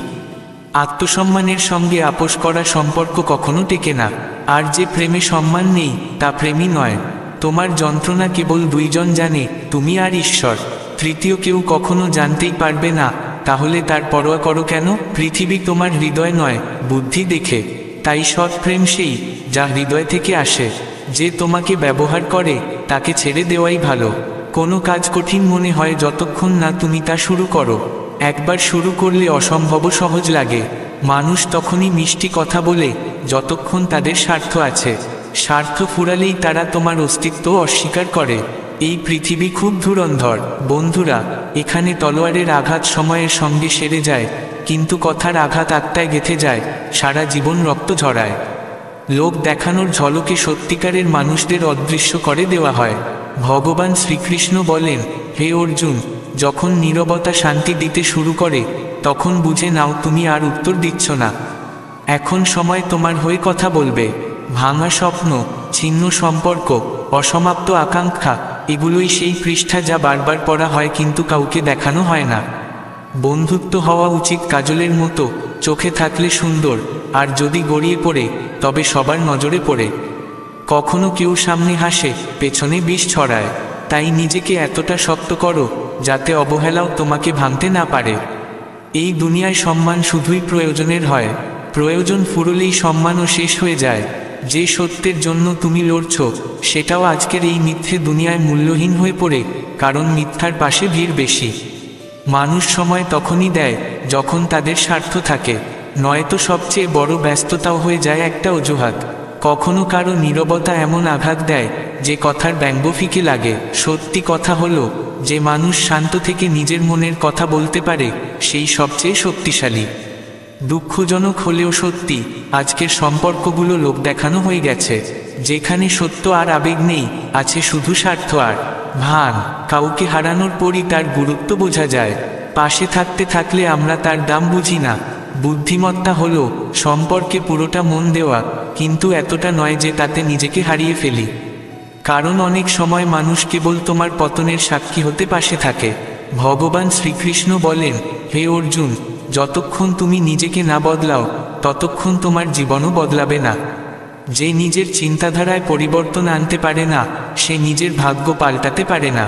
আত্মসম্মানের সঙ্গে আপোষ করা সম্পর্ক কখনো টেকে না। আর যে প্রেমে সম্মান নেই তা প্রেমই নয়। তোমার যন্ত্রণা কেবল দুইজন জানে, তুমি আর ঈশ্বর। তৃতীয় কেউ কখনো জানতেই পারবে না, তাহলে তার পরোয়া করো কেন? পৃথিবী তোমার হৃদয় নয় বুদ্ধি দেখে। তাই সৎ প্রেম সেই যা হৃদয় থেকে আসে। যে তোমাকে ব্যবহার করে তাকে ছেড়ে দেওয়াই ভালো। কোনো কাজ কঠিন মনে হয় যতক্ষণ না তুমি তা শুরু করো। একবার শুরু করলে অসম্ভব সহজ লাগে। মানুষ তখনই মিষ্টি কথা বলে যতক্ষণ তাদের স্বার্থ আছে। স্বার্থ ফুরালেই তারা তোমার অস্তিত্ব অস্বীকার করে। এই পৃথিবী খুব ধুরন্ধর বন্ধুরা। এখানে তলোয়ারের আঘাত সময়ের সঙ্গে সেরে যায়, কিন্তু কথার আঘাত আত্মায় গেঁথে যায়, সারা জীবন রক্ত ঝরায়। লোক দেখানোর ঝলকে সত্যিকারের মানুষদের অদৃশ্য করে দেওয়া হয়। ভগবান শ্রীকৃষ্ণ বলেন, হে অর্জুন, যখন নীরবতা শান্তি দিতে শুরু করে তখন বুঝে নাও তুমি আর উত্তর দিচ্ছ না। এখন সময় তোমার হয়ে কথা বলবে। ভাঙা স্বপ্ন, ছিন্ন সম্পর্ক, অসমাপ্ত আকাঙ্ক্ষা, এগুলোই সেই পৃষ্ঠা যা বারবার পড়া হয় কিন্তু কাউকে দেখানো হয় না। বন্ধুত্ব হওয়া উচিত কাজলের মতো, চোখে থাকলে সুন্দর, আর যদি গড়িয়ে পড়ে তবে সবার নজরে পড়ে। কখনো কেউ সামনে হাসে পেছনে বিষ ছড়ায়। তাই নিজেকে এতটা শক্ত করো যাতে অবহেলাও তোমাকে ভাঙতে না পারে। এই দুনিয়ায় সম্মান শুধুই প্রয়োজনের হয়, প্রয়োজন ফুরলেই সম্মানও শেষ হয়ে যায়। যে সত্যের জন্য তুমি লড়ছ সেটাও আজকের এই মিথ্যে দুনিয়ায় মূল্যহীন হয়ে পড়ে, কারণ মিথ্যার পাশে ভিড় বেশি। মানুষ সময় তখনই দেয় যখন তাদের স্বার্থ থাকে, নয়তো সবচেয়ে বড় ব্যস্ততাও হয়ে যায় একটা অজুহাত। কখনো কারো নীরবতা এমন আঘাত দেয় যে কথার ব্যঙ্গ ফিকে লাগে। সত্যি কথা হলো, যে মানুষ শান্ত থেকে নিজের মনের কথা বলতে পারে সেই সবচেয়ে শক্তিশালী। দুঃখজনক হলেও সত্যি, আজকের সম্পর্কগুলো লোক দেখানো হয়ে গেছে। যেখানে সত্য আর আবেগ নেই, আছে শুধু স্বার্থ আর ভান। কাউকে হারানোর পরই তার গুরুত্ব বোঝা যায়। পাশে থাকতে থাকলে আমরা তার দাম বুঝি না। বুদ্ধিমত্তা হলো সম্পর্কে পুরোটা মন দেওয়া, কিন্তু এতটা নয় যে তাতে নিজেকে হারিয়ে ফেলি। কারণ অনেক সময় মানুষ কেবল তোমার পতনের সাক্ষী হতে পাশে থাকে। ভগবান শ্রীকৃষ্ণ বলেন, হে অর্জুন, যতক্ষণ তুমি নিজেকে না বদলাও ততক্ষণ তোমার জীবনও বদলাবে না। যে নিজের চিন্তাধারায় পরিবর্তন আনতে পারে না সে নিজের ভাগ্য পাল্টাতে পারে না।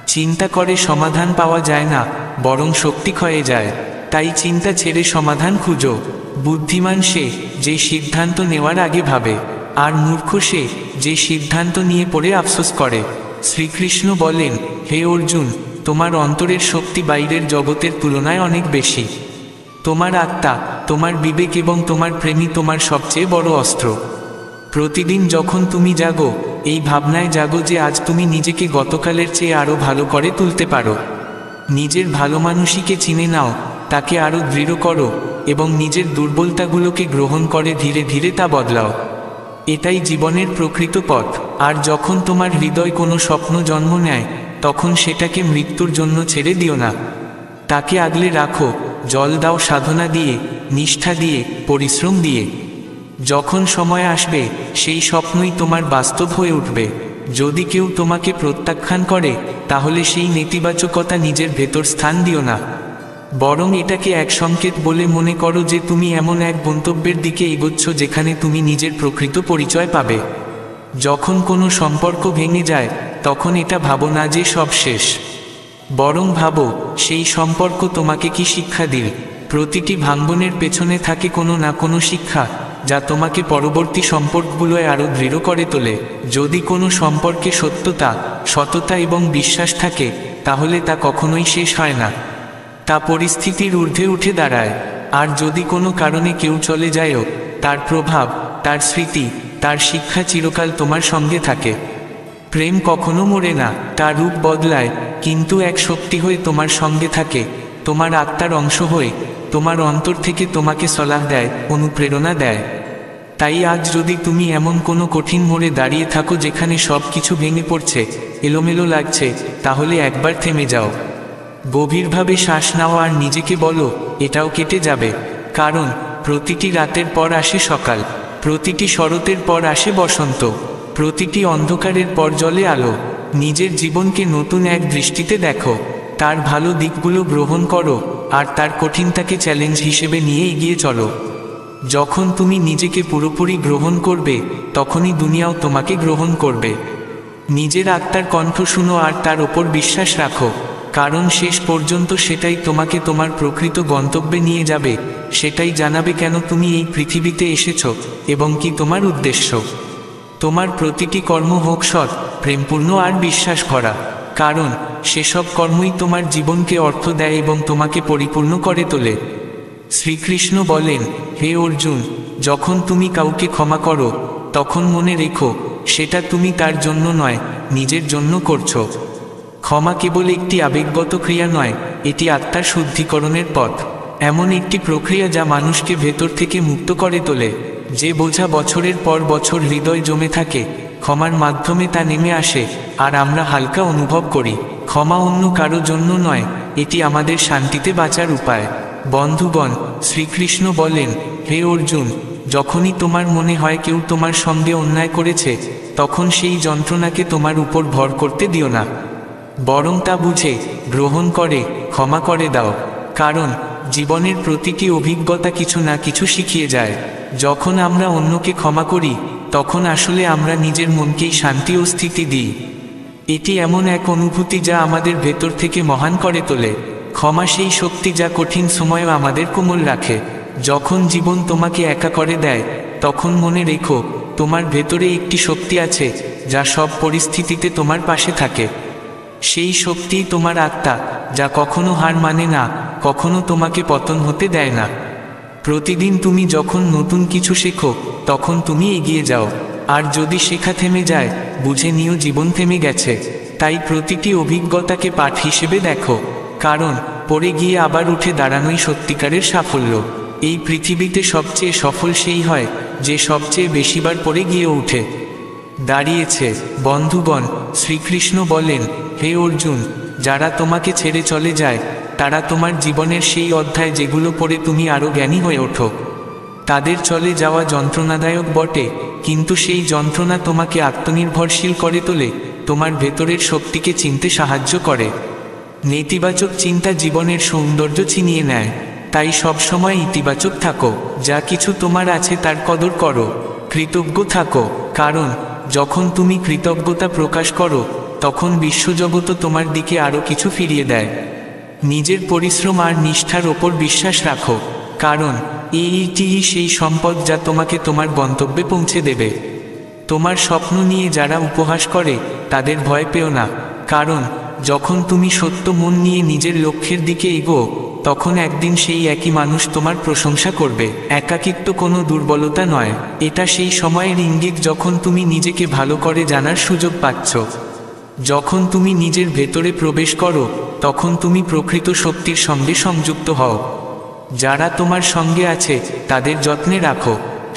চিন্তা করে সমাধান পাওয়া যায় না, বরং শক্তি ক্ষয়ে যায়। তাই চিন্তা ছেড়ে সমাধান খুঁজো। বুদ্ধিমান সে যে সিদ্ধান্ত নেওয়ার আগে ভাবে, আর মূর্খ সে যে সিদ্ধান্ত নিয়ে পড়ে আফসোস করে। শ্রীকৃষ্ণ বলেন, হে অর্জুন, তোমার অন্তরের শক্তি বাইরের জগতের তুলনায় অনেক বেশি। তোমার আত্মা, তোমার বিবেক এবং তোমার প্রেমই তোমার সবচেয়ে বড় অস্ত্র। প্রতিদিন যখন তুমি জাগো, এই ভাবনায় জাগো যে আজ তুমি নিজেকে গতকালের চেয়ে আরও ভালো করে তুলতে পারো। নিজের ভালো মানুষকে চিনে নাও, তাকে আরও দৃঢ় করো এবং নিজের দুর্বলতাগুলোকে গ্রহণ করে ধীরে ধীরে তা বদলাও। এটাই জীবনের প্রকৃত পথ। আর যখন তোমার হৃদয় কোনো স্বপ্ন জন্ম নেয় তখন সেটাকে মৃত্যুর জন্য ছেড়ে দিও না। তাকে আগলে রাখো, জল দাও সাধনা দিয়ে, নিষ্ঠা দিয়ে, পরিশ্রম দিয়ে। যখন সময় আসবে সেই স্বপ্নই তোমার বাস্তব হয়ে উঠবে। যদি কেউ তোমাকে প্রত্যাখ্যান করে তাহলে সেই নেতিবাচকতা নিজের ভেতর স্থান দিও না, বরং এটাকে এক সংকেত বলে মনে করো যে তুমি এমন এক গন্তব্যের দিকে এগোচ্ছ যেখানে তুমি নিজের প্রকৃত পরিচয় পাবে। যখন কোনো সম্পর্ক ভেঙে যায় তখন এটা ভাবো না যে সব শেষ, বরং ভাবো সেই সম্পর্ক তোমাকে কি শিক্ষা দিল। প্রতিটি ভাঙ্গনের পেছনে থাকে কোনো না কোনো শিক্ষা, যা তোমাকে পরবর্তী সম্পর্কগুলোয় আরও দৃঢ় করে তোলে। যদি কোনো সম্পর্কে সত্যতা, সততা এবং বিশ্বাস থাকে, তাহলে তা কখনোই শেষ হয় না, তা পরিস্থিতির ঊর্ধ্বে উঠে দাঁড়ায়। আর যদি কোনো কারণে কেউ চলে যায়ও, তার প্রভাব, তার স্মৃতি, তার শিক্ষা চিরকাল তোমার সঙ্গে থাকে। প্রেম কখনো মরে না, তার রূপ বদলায়, কিন্তু এক শক্তি হয়ে তোমার সঙ্গে থাকে, তোমার আত্মার অংশ হয়ে, তোমার অন্তর থেকে তোমাকে সলাহ দেয়, অনুপ্রেরণা দেয়। তাই আজ যদি তুমি এমন কোনো কঠিন মোড়ে দাঁড়িয়ে থাকো যেখানে সব কিছু ভেঙে পড়ছে, এলোমেলো লাগছে, তাহলে একবার থেমে যাও, গভীরভাবে শ্বাস নাও আর নিজেকে বলো, এটাও কেটে যাবে। কারণ প্রতিটি রাতের পর আসে সকাল, প্রতিটি শরতের পর আসে বসন্ত, প্রতিটি অন্ধকারের পর জ্বলে আলো। নিজের জীবনকে নতুন এক দৃষ্টিতে দেখো, তার ভালো দিকগুলো গ্রহণ করো, আর তার কঠিনতাকে চ্যালেঞ্জ হিসেবে নিয়ে এগিয়ে চলো। যখন তুমি নিজেকে পুরোপুরি গ্রহণ করবে, তখনই দুনিয়াও তোমাকে গ্রহণ করবে। নিজের আত্মার কণ্ঠ শুনো আর তার ওপর বিশ্বাস রাখো, কারণ শেষ পর্যন্ত সেটাই তোমাকে তোমার প্রকৃত গন্তব্যে নিয়ে যাবে, সেটাই জানাবে কেন তুমি এই পৃথিবীতে এসেছো এবং কি তোমার উদ্দেশ্য। তোমার প্রতিটি কর্ম হোক সৎ, প্রেমপূর্ণ আর বিশ্বাস ভরা, কারণ সেসব কর্মই তোমার জীবনকে অর্থ দেয় এবং তোমাকে পরিপূর্ণ করে তোলে। শ্রীকৃষ্ণ বলেন, হে অর্জুন, যখন তুমি কাউকে ক্ষমা করো, তখন মনে রেখো, সেটা তুমি তার জন্য নয়, নিজের জন্য করছো। ক্ষমা কেবল একটি আবেগগত ক্রিয়া নয়, এটি আত্মার শুদ্ধিকরণের পথ, এমন একটি প্রক্রিয়া যা মানুষকে ভেতর থেকে মুক্ত করে তোলে। যে বোঝা বছরের পর বছর হৃদয় জমে থাকে, ক্ষমার মাধ্যমে তা নেমে আসে, আর আমরা হালকা অনুভব করি। ক্ষমা অন্য কারো জন্য নয়, এটি আমাদের শান্তিতে বাঁচার উপায়। বন্ধুগণ, শ্রীকৃষ্ণ বলেন, হে অর্জুন, যখনই তোমার মনে হয় কেউ তোমার সঙ্গে অন্যায় করেছে, তখন সেই যন্ত্রণাকে তোমার উপর ভর করতে দিও না, বরং তা বুঝে, গ্রহণ করে, ক্ষমা করে দাও। কারণ জীবনের প্রতিটি অভিজ্ঞতা কিছু না কিছু শিখিয়ে যায়। যখন আমরা অন্যকে ক্ষমা করি, তখন আসলে আমরা নিজের মনকেই শান্তি ও স্থিতি দিই। এটি এমন এক অনুভূতি যা আমাদের ভেতর থেকে মহান করে তোলে। ক্ষমা সেই শক্তি যা কঠিন সময়েও আমাদের কোমল রাখে। যখন জীবন তোমাকে একা করে দেয়, তখন মনে রেখো, তোমার ভেতরে একটি শক্তি আছে, যা সব পরিস্থিতিতে তোমার পাশে থাকে। সেই শক্তিই তোমার আত্মা, যা কখনো হার মানে না, কখনো তোমাকে পতন হতে দেয় না। প্রতিদিন তুমি যখন নতুন কিছু শেখো, তখন তুমি এগিয়ে যাও, আর যদি শেখা থেমে যায়, বুঝে নিও জীবন থেমে গেছে। তাই প্রতিটি অভিজ্ঞতাকে পাঠ হিসেবে দেখো, কারণ পড়ে গিয়ে আবার উঠে দাঁড়ানোই সত্যিকারের সাফল্য। এই পৃথিবীতে সবচেয়ে সফল সেই হয়, যে সবচেয়ে বেশিবার পড়ে গিয়ে উঠে দাঁড়িয়েছে। বন্ধুগণ, শ্রীকৃষ্ণ বলেন, হে অর্জুন, যারা তোমাকে ছেড়ে চলে যায়, তারা তোমার জীবনের সেই অধ্যায় যেগুলো পড়ে তুমি আরও জ্ঞানী হয়ে ওঠো। তাদের চলে যাওয়া যন্ত্রণাদায়ক বটে, কিন্তু সেই যন্ত্রণা তোমাকে আত্মনির্ভরশীল করে তোলে, তোমার ভেতরের শক্তিকে চিনতে সাহায্য করে। নেতিবাচক চিন্তা জীবনের সৌন্দর্য ছিনিয়ে নেয়, তাই সবসময় ইতিবাচক থাকো। যা কিছু তোমার আছে তার কদর করো, কৃতজ্ঞ থাকো, কারণ যখন তুমি কৃতজ্ঞতা প্রকাশ করো, তখন বিশ্বজগৎ তোমার দিকে আরও কিছু ফিরিয়ে দেয়। নিজের পরিশ্রম আর নিষ্ঠার ওপর বিশ্বাস রাখো, কারণ এইটিই সেই সম্পদ যা তোমাকে তোমার গন্তব্যে পৌঁছে দেবে। তোমার স্বপ্ন নিয়ে যারা উপহাস করে, তাদের ভয় পেও না, কারণ যখন তুমি সত্য মন নিয়ে নিজের লক্ষ্যের দিকে এগো, তখন একদিন সেই একই মানুষ তোমার প্রশংসা করবে। একাকিত্ব কোনো দুর্বলতা নয়, এটা সেই সময়ের ইঙ্গিত যখন তুমি নিজেকে ভালো করে জানার সুযোগ পাচ্ছ। যখন তুমি নিজের ভেতরে প্রবেশ করো, তখন তুমি প্রকৃত শক্তির সঙ্গে সংযুক্ত হও। যারা তোমার সঙ্গে আছে, তাদের যত্নে রাখো।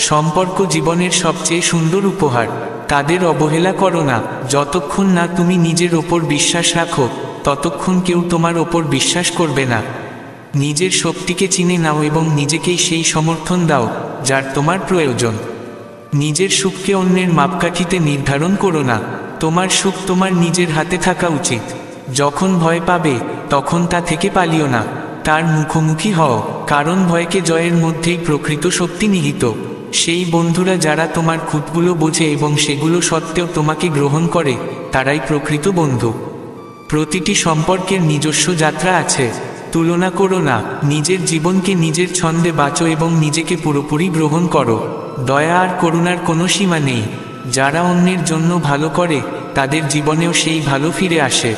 সম্পর্ক জীবনের সবচেয়ে সুন্দর উপহার, তাদের অবহেলা করো না। যতক্ষণ না তুমি নিজের ওপর বিশ্বাস রাখো, ততক্ষণ কেউ তোমার ওপর বিশ্বাস করবে না। নিজের শক্তিকে চিনে নাও এবং নিজেকেই সেই সমর্থন দাও, যার তোমার প্রয়োজন। নিজের সুখকে অন্যের মাপকাঠিতে নির্ধারণ করো না, তোমার সুখ তোমার নিজের হাতে থাকা উচিত। যখন ভয় পাবে, তখন তা থেকে পালিও না, তার মুখোমুখি হও, কারণ ভয়কে জয়ের মধ্যেই প্রকৃত শক্তি নিহিত। সেই বন্ধুরা যারা তোমার খুঁতগুলো বোঝে এবং সেগুলো সত্ত্বেও তোমাকে গ্রহণ করে, তারাই প্রকৃত বন্ধু। প্রতিটি সম্পর্কের নিজস্ব যাত্রা আছে, তুলনা করো না, নিজের জীবনকে নিজের ছন্দে বাঁচো এবং নিজেকে পুরোপুরি গ্রহণ করো। দয়া আর করুণার কোনো সীমা নেই। যারা অন্যের জন্য ভালো করে তাদের জীবনেও সেই ভালো ফিরে আসে।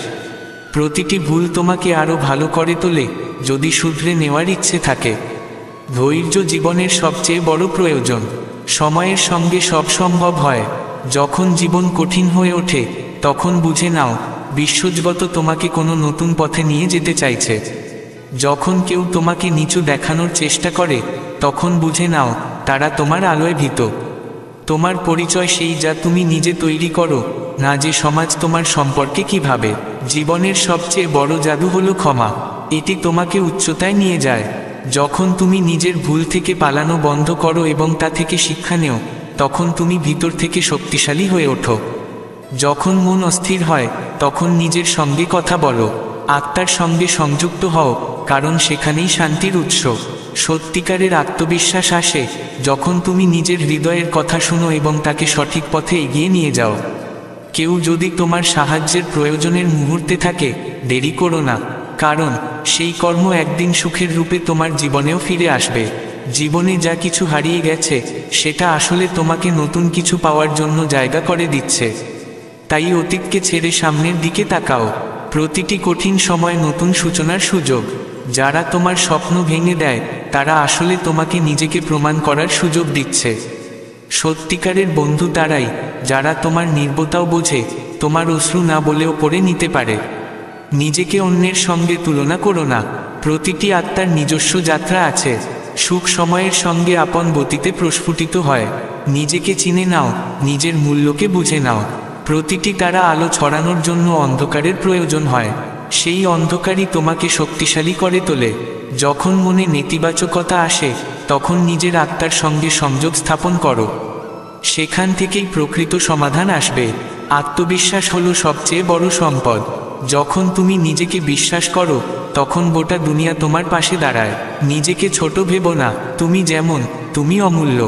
প্রতিটি ভুল তোমাকে আরও ভালো করে তোলে যদি শুধরে নেওয়ার ইচ্ছে থাকে। ধৈর্য জীবনের সবচেয়ে বড় প্রয়োজন। সময়ের সঙ্গে সব সম্ভব হয়। যখন জীবন কঠিন হয়ে ওঠে তখন বুঝে নাও বিশ্বজগৎ তোমাকে কোনো নতুন পথে নিয়ে যেতে চাইছে। যখন কেউ তোমাকে নিচু দেখানোর চেষ্টা করে তখন বুঝে নাও তারা তোমার আলোয় ভীত। তোমার পরিচয় সেই যা তুমি নিজে তৈরি করো, না যে সমাজ তোমার সম্পর্কে কী ভাবে। জীবনের সবচেয়ে বড় জাদু হলো ক্ষমা। এটি তোমাকে উচ্চতায় নিয়ে যায়। যখন তুমি নিজের ভুল থেকে পালানো বন্ধ করো এবং তা থেকে শিক্ষা নেও, তখন তুমি ভিতর থেকে শক্তিশালী হয়ে ওঠো। যখন মন অস্থির হয় তখন নিজের সঙ্গে কথা বলো, আত্মার সঙ্গে সংযুক্ত হও, কারণ সেখানেই শান্তির উৎস। সত্যিকারের আত্মবিশ্বাস আসে যখন তুমি নিজের হৃদয়ের কথা শুনো এবং তাকে সঠিক পথে এগিয়ে নিয়ে যাও। কেউ যদি তোমার সাহায্যের প্রয়োজনের মুহূর্তে থাকে, দেরি করো না, কারণ সেই কর্ম একদিন সুখের রূপে তোমার জীবনেও ফিরে আসবে। জীবনে যা কিছু হারিয়ে গেছে সেটা আসলে তোমাকে নতুন কিছু পাওয়ার জন্য জায়গা করে দিচ্ছে। তাই অতীতকে ছেড়ে সামনের দিকে তাকাও। প্রতিটি কঠিন সময় নতুন সূচনার সুযোগ। যারা তোমার স্বপ্ন ভেঙে দেয় তারা আসলে তোমাকে নিজেকে প্রমাণ করার সুযোগ দিচ্ছে। সত্যিকারের বন্ধু তারাই যারা তোমার নির্বতাও বোঝে, তোমার অশ্রু না বলেও পড়ে নিতে পারে। নিজেকে অন্যের সঙ্গে তুলনা করো না। প্রতিটি আত্মার নিজস্ব যাত্রা আছে। সুখ সময়ের সঙ্গে আপন গতিতে প্রস্ফুটিত হয়। নিজেকে চিনে নাও, নিজের মূল্যকে বুঝে নাও। প্রতিটি তারা আলো ছড়ানোর জন্য অন্ধকারের প্রয়োজন হয়। সেই অন্ধকারই তোমাকে শক্তিশালী করে তোলে। যখন মনে নেতিবাচকতা আসে তখন নিজের আত্মার সঙ্গে সংযোগ স্থাপন করো। সেখান থেকেই প্রকৃত সমাধান আসবে। আত্মবিশ্বাস হলো সবচেয়ে বড় সম্পদ। যখন তুমি নিজেকে বিশ্বাস করো তখন গোটা দুনিয়া তোমার পাশে দাঁড়ায়। নিজেকে ছোট ভেবো না। তুমি যেমন, তুমি অমূল্য।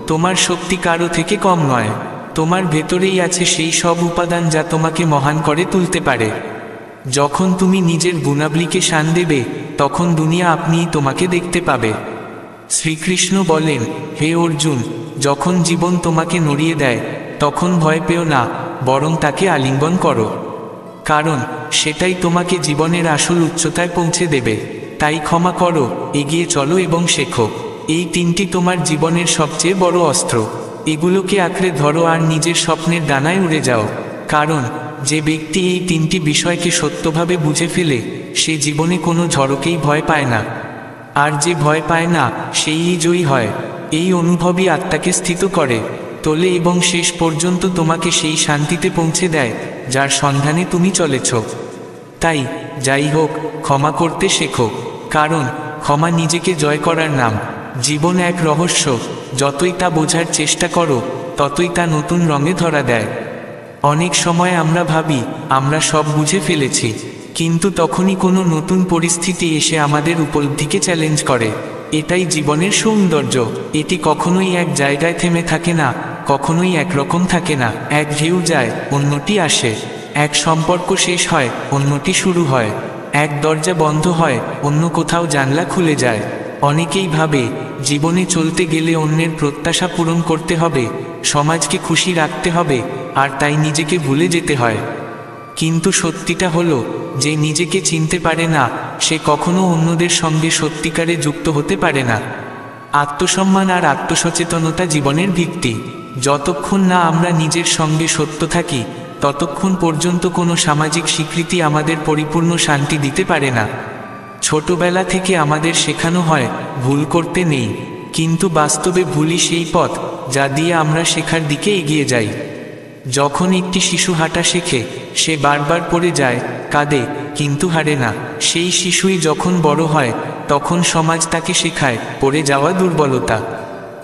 তোমার শক্তি কারো থেকে কম নয়। তোমার ভেতরেই আছে সেই সব উপাদান যা তোমাকে মহান করে তুলতে পারে। যখন তুমি নিজের গুণাবলীকে শান দেবে তখন দুনিয়া আপনিই তোমাকে দেখতে পাবে। শ্রীকৃষ্ণ বলেন, হে অর্জুন, যখন জীবন তোমাকে নড়িয়ে দেয় তখন ভয় পেও না, বরং তাকে আলিঙ্গন করো। কারণ সেটাই তোমাকে জীবনের আসল উচ্চতায় পৌঁছে দেবে। তাই ক্ষমা করো, এগিয়ে চলো এবং শেখো। এই তিনটি তোমার জীবনের সবচেয়ে বড় অস্ত্র। এগুলোকে আঁকড়ে ধরো আর নিজের স্বপ্নের ডানায় উড়ে যাও। কারণ যে ব্যক্তি এই তিনটি বিষয়কে সত্যভাবে বুঝে ফেলে সে জীবনে কোনো ঝড়কেই ভয় পায় না। আর যে ভয় পায় না সেই জয়ী হয়। এই অনুভবই আত্মাকে স্থিত করে তোলে এবং শেষ পর্যন্ত তোমাকে সেই শান্তিতে পৌঁছে দেয় যার সন্ধানে তুমি চলেছ। তাই যাই হোক, ক্ষমা করতে শেখো। কারণ ক্ষমা নিজেকে জয় করার নাম। জীবন এক রহস্য। যতই তা বোঝার চেষ্টা করো ততই তা নতুন রঙে ধরা দেয়। অনেক সময় আমরা ভাবি আমরা সব বুঝে ফেলেছি, কিন্তু তখনই কোনো নতুন পরিস্থিতি এসে আমাদের উপলব্ধিকে চ্যালেঞ্জ করে। এটাই জীবনের সৌন্দর্য। এটি কখনোই এক জায়গায় থেমে থাকে না, কখনোই একরকম থাকে না। এক ঢেউ যায়, অন্যটি আসে। এক সম্পর্ক শেষ হয়, অন্যটি শুরু হয়। এক দরজা বন্ধ হয়, অন্য কোথাও জানলা খুলে যায়। অনেকেই ভাবে জীবনে চলতে গেলে অন্যের প্রত্যাশা পূরণ করতে হবে, সমাজকে খুশি রাখতে হবে, আর তাই নিজেকে ভুলে যেতে হয়। কিন্তু সত্যিটা হলো যে নিজেকে চিনতে পারে না সে কখনো অন্যদের সঙ্গে সত্যিকারে যুক্ত হতে পারে না। আত্মসম্মান আর আত্মসচেতনতা জীবনের ভিত্তি। যতক্ষণ না আমরা নিজের সঙ্গে সত্য থাকি ততক্ষণ পর্যন্ত কোনো সামাজিক স্বীকৃতি আমাদের পরিপূর্ণ শান্তি দিতে পারে না। ছোটবেলা থেকে আমাদের শেখানো হয় ভুল করতে নেই, কিন্তু বাস্তবে ভুলই সেই পথ যা দিয়ে আমরা শেখার দিকে এগিয়ে যাই। যখন একটি শিশু হাঁটা শেখে সে বারবার পড়ে যায়, কাঁদে, কিন্তু হারে না। সেই শিশুই যখন বড় হয় তখন সমাজ তাকে শেখায় পড়ে যাওয়া দুর্বলতা।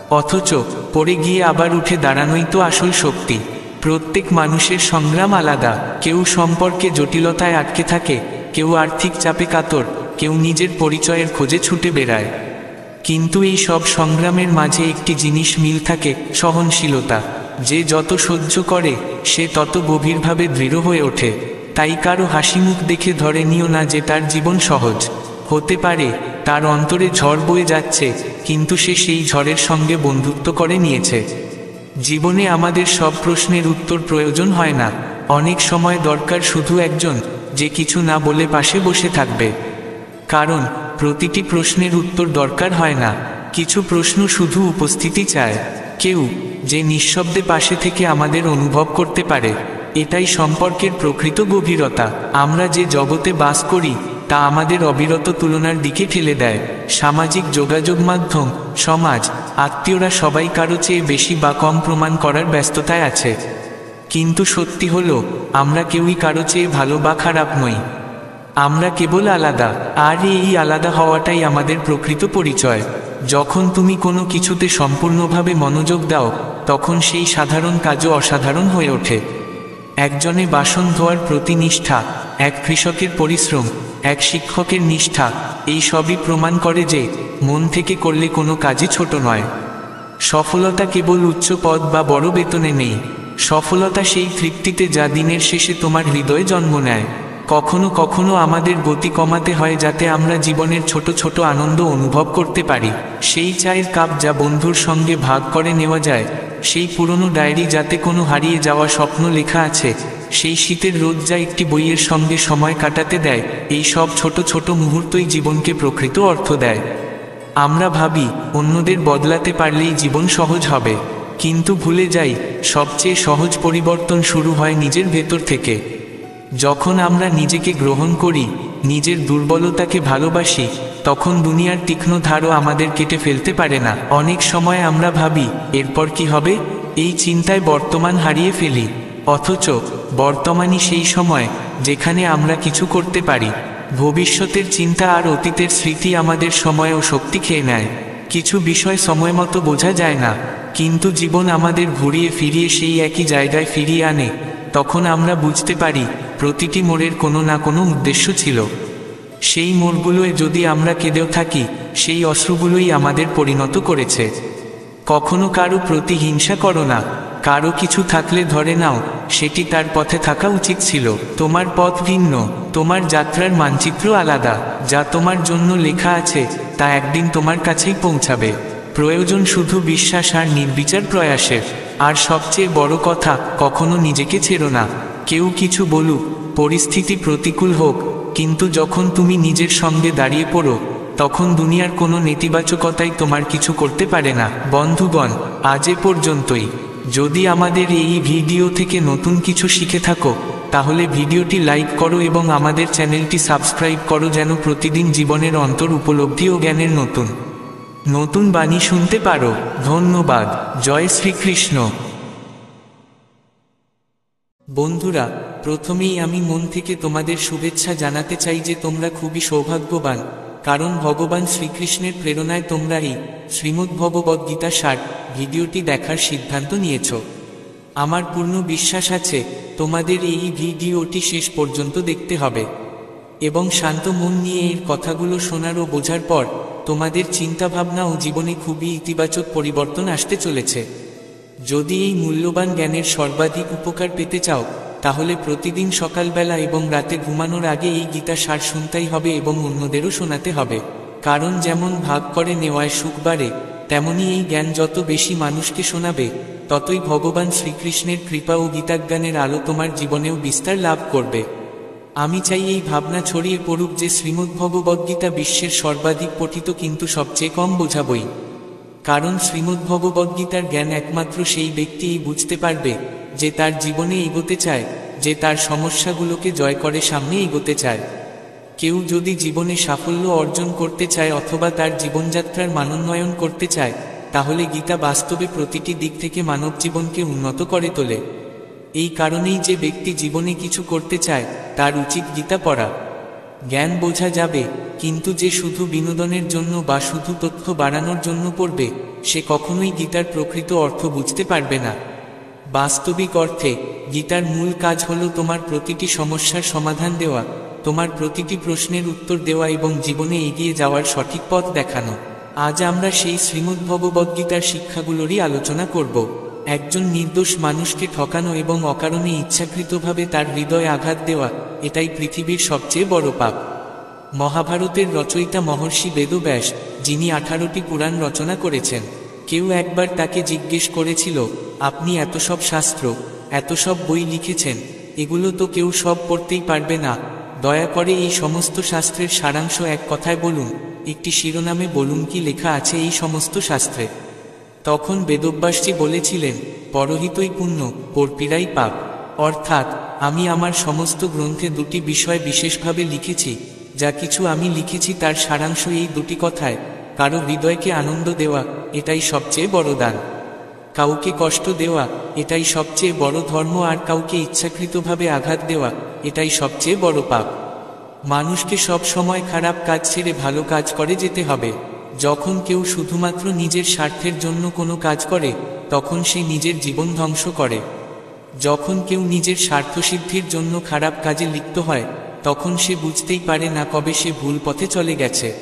অথচ পড়ে গিয়ে আবার উঠে দাঁড়ানোই তো আসল শক্তি। প্রত্যেক মানুষের সংগ্রাম আলাদা। কেউ সম্পর্কে জটিলতায় আটকে থাকে, কেউ আর্থিক চাপে কাতর, কেউ নিজের পরিচয়ের খোঁজে ছুটে বেড়ায়। কিন্তু এই সব সংগ্রামের মাঝে একটি জিনিস মিল থাকে, সহনশীলতা। যে যত সহ্য করে সে তত গভীরভাবে দৃঢ় হয়ে ওঠে। তাই কারো হাসি মুখ দেখে ধরে নিও না যে তার জীবন সহজ। হতে পারে তার অন্তরে ঝড় বয়ে যাচ্ছে, কিন্তু সে সেই ঝড়ের সঙ্গে বন্ধুত্ব করে নিয়েছে। জীবনে আমাদের সব প্রশ্নের উত্তর প্রয়োজন হয় না, অনেক সময় দরকার শুধু একজন যে কিছু না বলে পাশে বসে থাকবে। কারণ প্রতিটি প্রশ্নের উত্তর দরকার হয় না, কিছু প্রশ্ন শুধু উপস্থিতি চায়। কেউ যে নিঃশব্দে পাশে থেকে আমাদের অনুভব করতে পারে, এটাই সম্পর্কের প্রকৃত গভীরতা। আমরা যে জগতে বাস করি তা আমাদের অবিরত তুলনার দিকে ঠেলে দেয়। সামাজিক যোগাযোগ মাধ্যম, সমাজ, আত্মীয়রা সবাই কারো চেয়ে বেশি বা কম প্রমাণ করার ব্যস্ততায় আছে। কিন্তু সত্যি হলো আমরা কেউই কারো চেয়ে ভালো বা খারাপ নই, আমরা কেবল আলাদা। আর এই আলাদা হওয়াটাই আমাদের প্রকৃত পরিচয়। যখন তুমি কোনো কিছুতে সম্পূর্ণভাবে মনোযোগ দাও, তখন সেই সাধারণ কাজও অসাধারণ হয়ে ওঠে। একজনে বাসন ধোয়ার প্রতি নিষ্ঠা, এক কৃষকের পরিশ্রম, এক শিক্ষকের নিষ্ঠা, এই সবই প্রমাণ করে যে মন থেকে করলে কোনো কাজই ছোট নয়। সফলতা কেবল উচ্চ পদ বা বড় বেতনে নেই, সফলতা সেই তৃপ্তিতে যা দিনের শেষে তোমার হৃদয়ে জন্ম নেয়। কখনো কখনো আমাদের গতি কমাতে হয় যাতে আমরা জীবনের ছোট ছোট আনন্দ অনুভব করতে পারি। সেই চায়ের কাপ যা বন্ধুর সঙ্গে ভাগ করে নেওয়া যায়, সেই পুরনো ডায়েরি যাতে কোনো হারিয়ে যাওয়া স্বপ্ন লেখা আছে, সেই শীতের রোদ যা একটি বইয়ের সঙ্গে সময় কাটাতে দেয়, এই সব ছোট ছোট মুহূর্তই জীবনকে প্রকৃত অর্থ দেয়। আমরা ভাবি অন্যদের বদলাতে পারলেই জীবন সহজ হবে, কিন্তু ভুলে যাই সবচেয়ে সহজ পরিবর্তন শুরু হয় নিজের ভেতর থেকে। যখন আমরা নিজেকে গ্রহণ করি, নিজের দুর্বলতাকে ভালোবাসি, তখন দুনিয়ার তীক্ষ্ণ ধারও আমাদের কেটে ফেলতে পারে না। অনেক সময় আমরা ভাবি এরপর কি হবে, এই চিন্তায় বর্তমান হারিয়ে ফেলি। অথচ বর্তমানই সেই সময় যেখানে আমরা কিছু করতে পারি। ভবিষ্যতের চিন্তা আর অতীতের স্মৃতি আমাদের সময় ও শক্তি খেয়ে নেয়। কিছু বিষয় সময় মতো বোঝা যায় না, কিন্তু জীবন আমাদের ঘুরিয়ে ফিরিয়ে সেই একই জায়গায় ফিরিয়ে আনে। তখন আমরা বুঝতে পারি প্রতিটি মোড়ের কোনো না কোনো উদ্দেশ্য ছিল। সেই মোড়গুলোয় যদি আমরা কেঁদেও থাকি, সেই অশ্রুগুলোই আমাদের পরিণত করেছে। কখনো কারো প্রতি হিংসা করো না, কারো কিছু থাকলে ধরে নাও সেটি তার পথে থাকা উচিত ছিল। তোমার পথ ভিন্ন, তোমার যাত্রার মানচিত্র আলাদা, যা তোমার জন্য লেখা আছে তা একদিন তোমার কাছেই পৌঁছাবে। প্রয়োজন শুধু বিশ্বাস আর নির্বিচার প্রয়াসের। আর সবচেয়ে বড় কথা, কখনো নিজেকে ছেড়ো না। কেউ কিছু বলুক, পরিস্থিতি প্রতিকূল হোক, কিন্তু যখন তুমি নিজের সঙ্গে দাঁড়িয়ে পড়ো, তখন দুনিয়ার কোনো নেতিবাচকতাই তোমার কিছু করতে পারে না। বন্ধুগণ, আজ এ পর্যন্তই। যদি আমাদের এই ভিডিও থেকে নতুন কিছু শিখে থাকো, তাহলে ভিডিওটি লাইক করো এবং আমাদের চ্যানেলটি সাবস্ক্রাইব করো, যেন প্রতিদিন জীবনের অন্তর উপলব্ধি ও জ্ঞানের নতুন নতুন বাণী শুনতে পারো। ধন্যবাদ। জয় শ্রীকৃষ্ণ। বন্ধুরা, প্রথমেই আমি মন থেকে তোমাদের শুভেচ্ছা জানাতে চাই যে তোমরা খুবই সৌভাগ্যবান, কারণ ভগবান শ্রীকৃষ্ণের প্রেরণায় তোমরা এই শ্রীমদ্ভগবদ্গীতা 60 ভিডিওটি দেখার সিদ্ধান্ত নিয়েছ। আমার পূর্ণ বিশ্বাস আছে তোমাদের এই ভিডিওটি শেষ পর্যন্ত দেখতে হবে এবং শান্ত মন নিয়ে এর কথাগুলো শোনার ও বোঝার পর তোমাদের চিন্তাভাবনা ও জীবনে খুবই ইতিবাচক পরিবর্তন আসতে চলেছে। যদি এই মূল্যবান জ্ঞানের সর্বাধিক উপকার পেতে চাও, তাহলে প্রতিদিন সকালবেলা এবং রাতে ঘুমানোর আগে এই গীতা সার শুনতেই হবে এবং অন্যদেরও শোনাতে হবে। কারণ যেমন ভাগ করে নেওয়ায় সুখ বাড়ে, তেমনি এই জ্ঞান যত বেশি মানুষকে শোনাবে, ততই ভগবান শ্রীকৃষ্ণের কৃপা ও গীতাজ্ঞানের আলো তোমার জীবনেও বিস্তার লাভ করবে। আমি চাই এই ভাবনা ছড়িয়ে পড়ুক যে শ্রীমদ্ভগবদ্গীতা বিশ্বের সর্বাধিক পঠিত কিন্তু সবচেয়ে কম বোঝা বই। কারণ শ্রীমদ্ভগবদ্গীতার জ্ঞান একমাত্র সেই ব্যক্তিই বুঝতে পারবে যে তার জীবনে এগোতে চায়, যে তার সমস্যাগুলোকে জয় করে সামনে এগোতে চায়। কেউ যদি জীবনে সাফল্য অর্জন করতে চায় অথবা তার জীবনযাত্রার মানোন্নয়ন করতে চায়, তাহলে গীতা বাস্তবে প্রতিটি দিক থেকে মানব জীবনকে উন্নত করে তোলে। এই কারণেই যে ব্যক্তি জীবনে কিছু করতে চায় তার উচিত গীতা পড়া। জ্ঞান বোঝা যাবে, কিন্তু যে শুধু বিনোদনের জন্য বা শুধু তথ্য বাড়ানোর জন্য পড়বে, সে কখনোই গীতার প্রকৃত অর্থ বুঝতে পারবে না। বাস্তবিক অর্থে গীতার মূল কাজ হলো তোমার প্রতিটি সমস্যার সমাধান দেওয়া, তোমার প্রতিটি প্রশ্নের উত্তর দেওয়া এবং জীবনে এগিয়ে যাওয়ার সঠিক পথ দেখানো। আজ আমরা সেই শ্রীমদ্ভগবদ্গীতার শিক্ষাগুলোরই আলোচনা করব। একজন নির্দোষ মানুষকে ঠকানো এবং অকারণে ইচ্ছাকৃতভাবে তার হৃদয়ে আঘাত দেওয়া, এটাই পৃথিবীর সবচেয়ে বড় পাপ। মহাভারতের রচয়িতা মহর্ষি বেদব্যাস, যিনি 18টি পুরাণ রচনা করেছেন। কেউ একবার তাকে জিজ্ঞেস করেছিল, আপনি এত সব শাস্ত্র, এত সব বই লিখেছেন, এগুলো তো কেউ সব পড়তেই পারবে না, দয়া করে এই সমস্ত শাস্ত্রের সারাংশ এক কথায় বলুন, একটি শিরোনামে বলুন কি লেখা আছে এই সমস্ত শাস্ত্রে। তখন বেদব্যাসজি বলেছিলেন, পরহিতই পুণ্য, পরপীড়াই পাপ। অর্থাৎ আমি আমার সমস্ত গ্রন্থে দুটি বিষয় বিশেষভাবে লিখেছি, যা কিছু আমি লিখেছি তার সারাংশ এই দুটি কথায়, কারো হৃদয়কে আনন্দ দেওয়া, এটাই সবচেয়ে বড় দান। কাউকে কষ্ট দেওয়া, এটাই সবচেয়ে বড় ধর্ম, আর কাউকে ইচ্ছাকৃতভাবে আঘাত দেওয়া, এটাই সবচেয়ে বড় পাপ। মানুষকে সব সময় খারাপ কাজ ছেড়ে ভালো কাজ করে যেতে হবে। যখন কেউ শুধুমাত্র নিজের স্বার্থের জন্য কোনো কাজ করে, তখন সে নিজের জীবন ধ্বংস করে। যখন কেউ নিজের স্বার্থসিদ্ধির জন্য খারাপ কাজে লিপ্ত হয়, তখন সে বুঝতেই পারে না কবে সে ভুল পথে চলে গেছে।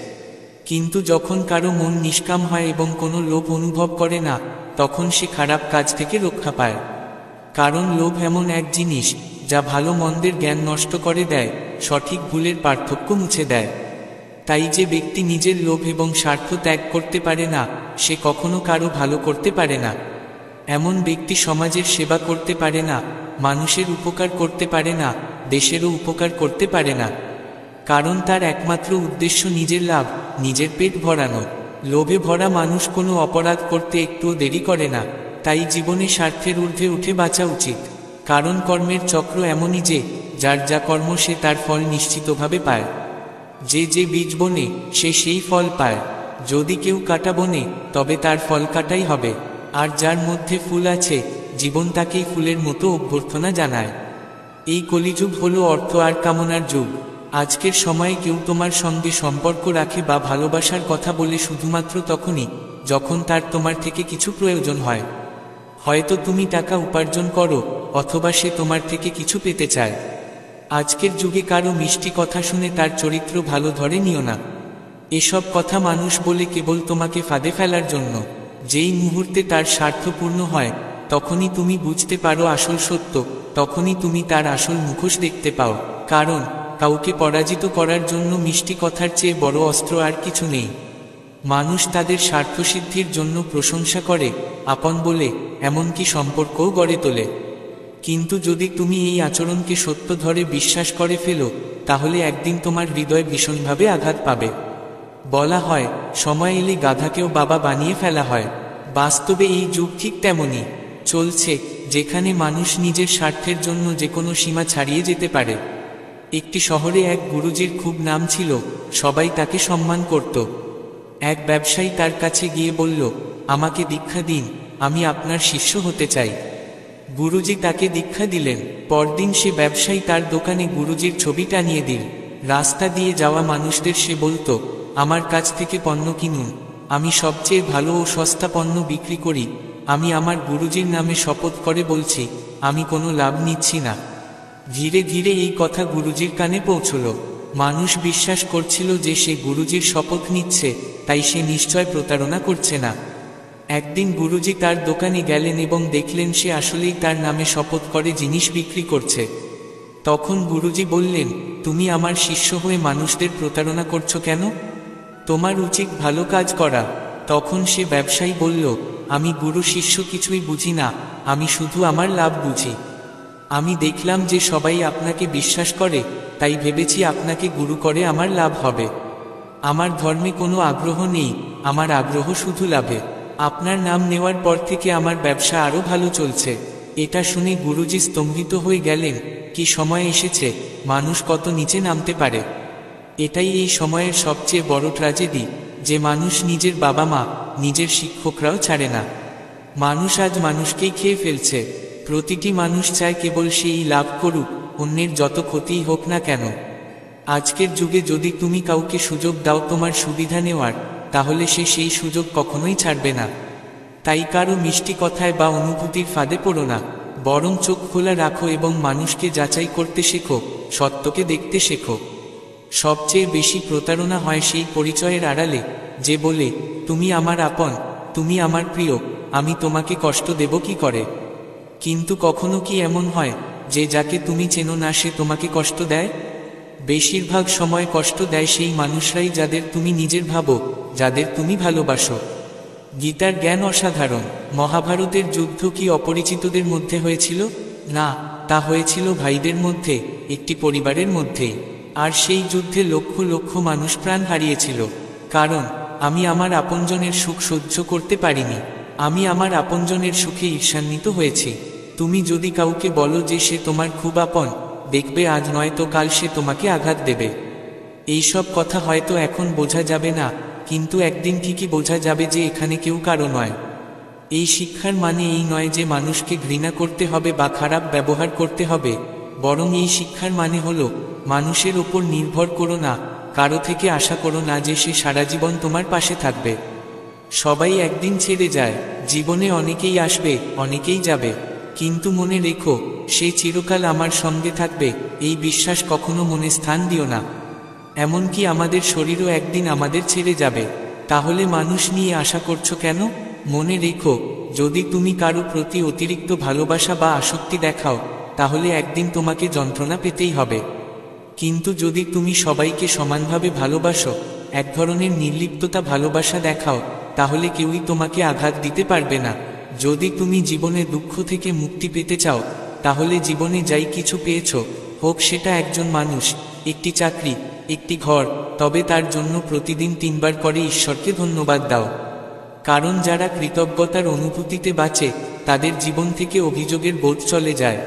কিন্তু যখন কারো মন নিষ্কাম হয় এবং কোনো লোভ অনুভব করে না, তখন সে খারাপ কাজ থেকে রক্ষা পায়। কারণ লোভ এমন এক জিনিস, যা ভালো মন্দের জ্ঞান নষ্ট করে দেয়, সঠিক ভুলের পার্থক্য মুছে দেয়। তাই যে ব্যক্তি নিজের লোভ এবং স্বার্থ ত্যাগ করতে পারে না, সে কখনো কারো ভালো করতে পারে না। এমন ব্যক্তি সমাজের সেবা করতে পারে না, মানুষের উপকার করতে পারে না, দেশেরও উপকার করতে পারে না। কারণ তার একমাত্র উদ্দেশ্য নিজের লাভ, নিজের পেট ভরানো। লোভে ভরা মানুষ কোনো অপরাধ করতে একটুও দেরি করে না। তাই জীবনে স্বার্থের ঊর্ধ্বে উঠে বাঁচা উচিত। কারণ কর্মের চক্র এমনই যে, যার যা কর্ম সে তার ফল নিশ্চিতভাবে পায়। যে যে বীজ বোনে সে সেই ফল পায়। যদি কেউ কাটা বোনে, তবে তার ফল কাটাই হবে। আর যার মধ্যে ফুল আছে, জীবন তাকেই ফুলের মতো অভ্যর্থনা জানায়। এই কলিযুগ হলো অর্থ আর কামনার যুগ। আজকের সময়ে কেউ তোমার সঙ্গে সম্পর্ক রাখে বা ভালোবাসার কথা বলে শুধুমাত্র তখনই, যখন তার তোমার থেকে কিছু প্রয়োজন হয়। হয়তো তুমি টাকা উপার্জন করো, অথবা সে তোমার থেকে কিছু পেতে চায়। আজকের যুগে কারো মিষ্টি কথা শুনে তার চরিত্র ভালো ধরে নিও না। এসব কথা মানুষ বলে কেবল তোমাকে ফাঁদে ফেলার জন্য। যেই মুহূর্তে তার স্বার্থ পূর্ণ হয়, তখনই তুমি বুঝতে পারো আসল সত্য, তখনই তুমি তার আসল মুখোশ দেখতে পাও। কারণ কাউকে পরাজিত করার জন্য মিষ্টি কথার চেয়ে বড় অস্ত্র আর কিছু নেই। মানুষ তাদের স্বার্থসিদ্ধির জন্য প্রশংসা করে, আপন বলে, এমনকি সম্পর্কও গড়ে তোলে। কিন্তু যদি তুমি এই আচরণকে সত্য ধরে বিশ্বাস করে ফেলো, তাহলে একদিন তোমার হৃদয় ভীষণভাবে আঘাত পাবে। বলা হয়, সময় এলে গাধাকেও বাবা বানিয়ে ফেলা হয়। বাস্তবে এই যুগ ঠিক তেমনই চলছে, যেখানে মানুষ নিজের স্বার্থের জন্য যে কোনো সীমা ছাড়িয়ে যেতে পারে। একটি শহরে এক গুরুজির খুব নাম ছিল, সবাই তাকে সম্মান করত। এক ব্যবসায়ী তার কাছে গিয়ে বলল, আমাকে দীক্ষা দিন, আমি আপনার শিষ্য হতে চাই। গুরুজি তাকে দীক্ষা দিলেন। পরদিন সে ব্যবসায়ী তার দোকানে গুরুজির ছবি টানিয়ে দিল। রাস্তা দিয়ে যাওয়া মানুষদের সে বলতো, আমার কাছ থেকে পণ্য কিনুন, আমি সবচেয়ে ভালো ও সস্তা পণ্য বিক্রি করি। আমি আমার গুরুজির নামে শপথ করে বলছি, আমি কোনো লাভ নিচ্ছি না। ধীরে ধীরে এই কথা গুরুজির কানে পৌঁছল। মানুষ বিশ্বাস করছিল যে সে গুরুজির শপথ নিচ্ছে, তাই সে নিশ্চয় প্রতারণা করছে না। একদিন গুরুজি তার দোকানে গেলেন এবং দেখলেন সে আসলেই তার নামে শপথ করে জিনিস বিক্রি করছে। তখন গুরুজি বললেন, তুমি আমার শিষ্য হয়ে মানুষদের প্রতারণা করছো কেন? তোমার উচিত ভালো কাজ করা। তখন সে ব্যবসায়ী বলল, আমি গুরু শিষ্য কিছুই বুঝি না, আমি শুধু আমার লাভ বুঝি। আমি দেখলাম যে সবাই আপনাকে বিশ্বাস করে, তাই ভেবেছি আপনাকে গুরু করে আমার লাভ হবে। আমার ধর্মে কোনো আগ্রহ নেই, আমার আগ্রহ শুধু লাভে। আপনার নাম নেওয়ার পর থেকে আমার ব্যবসা আরো ভালো চলছে। এটা শুনে গুরুজি স্তম্ভিত হয়ে গেলেন। কি সময় এসেছে, মানুষ কত নিচে নামতে পারে। এটাই এই সময়ের সবচেয়ে বড় ট্র্যাজেডি, যে মানুষ নিজের বাবা মা, নিজের শিক্ষকরাও ছাড়ে না। মানুষ আজ মানুষকেই খেয়ে ফেলছে। প্রতিটি মানুষ চায় কেবল সেই লাভ করুক, অন্যের যত ক্ষতিই হোক না কেন। আজকের যুগে যদি তুমি কাউকে সুযোগ দাও তোমার সুবিধা নেওয়ার, তাহলে সে সেই সুযোগ কখনোই ছাড়বে না। তাই কারো মিষ্টি কথায় বা অনুভূতির ফাঁদে পড়ো না, বরং চোখ খোলা রাখো এবং মানুষকে যাচাই করতে শেখো, সত্যকে দেখতে শেখো। সবচেয়ে বেশি প্রতারণা হয় সেই পরিচয়ের আড়ালে, যে বলে, তুমি আমার আপন, তুমি আমার প্রিয়, আমি তোমাকে কষ্ট দেব কি করে। কিন্তু কখনো কি এমন হয় যে যাকে তুমি চেনো না সে তোমাকে কষ্ট দেয়? বেশিরভাগ সময় কষ্ট দেয় সেই মানুষরাই যাদের তুমি নিজের ভাবো, যাদের তুমি ভালোবাসো। গীতার জ্ঞান অসাধারণ। মহাভারতের যুদ্ধ কি অপরিচিতদের মধ্যে হয়েছিল? না, তা হয়েছিল ভাইদের মধ্যে, একটি পরিবারের মধ্যেই। আর সেই যুদ্ধে লক্ষ লক্ষ মানুষ প্রাণ হারিয়েছিল, কারণ আমি আমার আপনজনের সুখ সহ্য করতে পারিনি। আমি আমার আপনজনের সুখে ঈর্ষান্বিত হয়েছি। তুমি যদি কাউকে বলো যে সে তোমার খুব আপন, দেখবে আজ নয়তো কাল সে তোমাকে আঘাত দেবে। এইসব কথা হয়তো এখন বোঝা যাবে না, কিন্তু একদিন ঠিকই বোঝা যাবে যে এখানে কেউ কারো নয়। এই শিক্ষার মানে এই নয় যে মানুষকে ঘৃণা করতে হবে বা খারাপ ব্যবহার করতে হবে, বরং এই শিক্ষার মানে হলো মানুষের ওপর নির্ভর করো না, কারো থেকে আশা করো না যে সে সারা জীবন তোমার পাশে থাকবে। সবাই একদিন ছেড়ে যায়, জীবনে অনেকেই আসবে, অনেকেই যাবে, কিন্তু মনে রেখো সে চিরকাল আমার সঙ্গে থাকবে, এই বিশ্বাস কখনো মনে স্থান দিও না। এমনকি আমাদের শরীরও একদিন আমাদের ছেড়ে যাবে, তাহলে মানুষ নিয়ে আশা করছো কেন? মনে রেখো, যদি তুমি কারো প্রতি অতিরিক্ত ভালোবাসা বা আসক্তি দেখাও, তাহলে একদিন তোমাকে যন্ত্রণা পেতেই হবে। কিন্তু যদি তুমি সবাইকে সমানভাবে ভালোবাসো, এক ধরনের নির্লিপ্ততা ভালোবাসা দেখাও, তাহলে কেউই তোমাকে আঘাত দিতে পারবে না। যদি তুমি জীবনে দুঃখ থেকে মুক্তি পেতে চাও, তাহলে জীবনে যাই কিছু পেয়েছো, হোক সেটা একজন মানুষ, একটি চাকরি, একটি ঘর, তবে তার জন্য প্রতিদিন 3 বার করে ঈশ্বরকে ধন্যবাদ দাও। কারণ যারা কৃতজ্ঞতার অনুভূতিতে বাঁচে, তাদের জীবন থেকে অভিযোগের বোধ চলে যায়।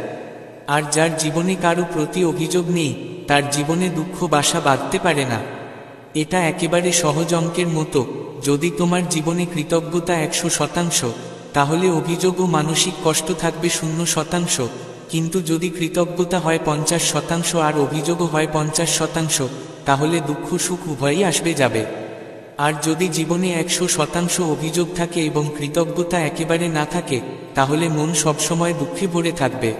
আর যার জীবনে কারো প্রতি অভিযোগ নেই, তার জীবনে দুঃখ বাসা বাঁধতে পারে না। এটা একেবারে সহজ অঙ্কের মতো। যদি তোমার জীবনে কৃতজ্ঞতা 100%, তাহলে অভিযোগ ও মানসিক কষ্ট থাকবে 0%। কিন্তু যদি কৃতজ্ঞতা হয় 50% আর অভিযোগও হয় 50%, তাহলে দুঃখ সুখ উভয়ই আসবে যাবে। আর যদি জীবনে 100% অভিযোগ থাকে এবং কৃতজ্ঞতা একেবারে না থাকে, তাহলে মন সবসময় দুঃখে ভরে থাকবে।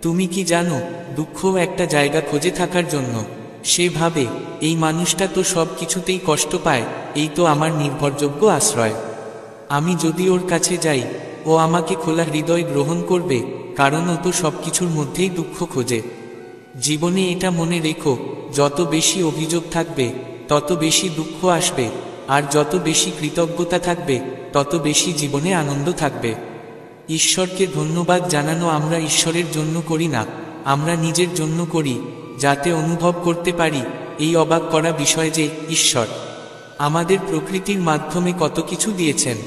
তুমি কি জানো, দুঃখও একটা জায়গা খোঁজে থাকার জন্য। সে ভাবে, এই মানুষটা তো সব কিছুতেই কষ্ট পায়, এই তো আমার নির্ভরযোগ্য আশ্রয়। আমি যদি ওর কাছে যাই, ও আমাকে খোলা হৃদয় গ্রহণ করবে, কারণ ও তো সবকিছুর মধ্যেই দুঃখ খোঁজে। জীবনে এটা মনে রেখো, যত বেশি অভিযোগ থাকবে, তত বেশি দুঃখ আসবে, আর যত বেশি কৃতজ্ঞতা থাকবে, তত বেশি জীবনে আনন্দ থাকবে। ঈশ্বরকে ধন্যবাদ জানানো আমরা ঈশ্বরের জন্য করি না, আমরা নিজের জন্য করি, যাতে অনুভব করতে পারি এই অবাক করা বিষয় যে ঈশ্বর আমাদের প্রকৃতির মাধ্যমে কত কিছু দিয়েছেন।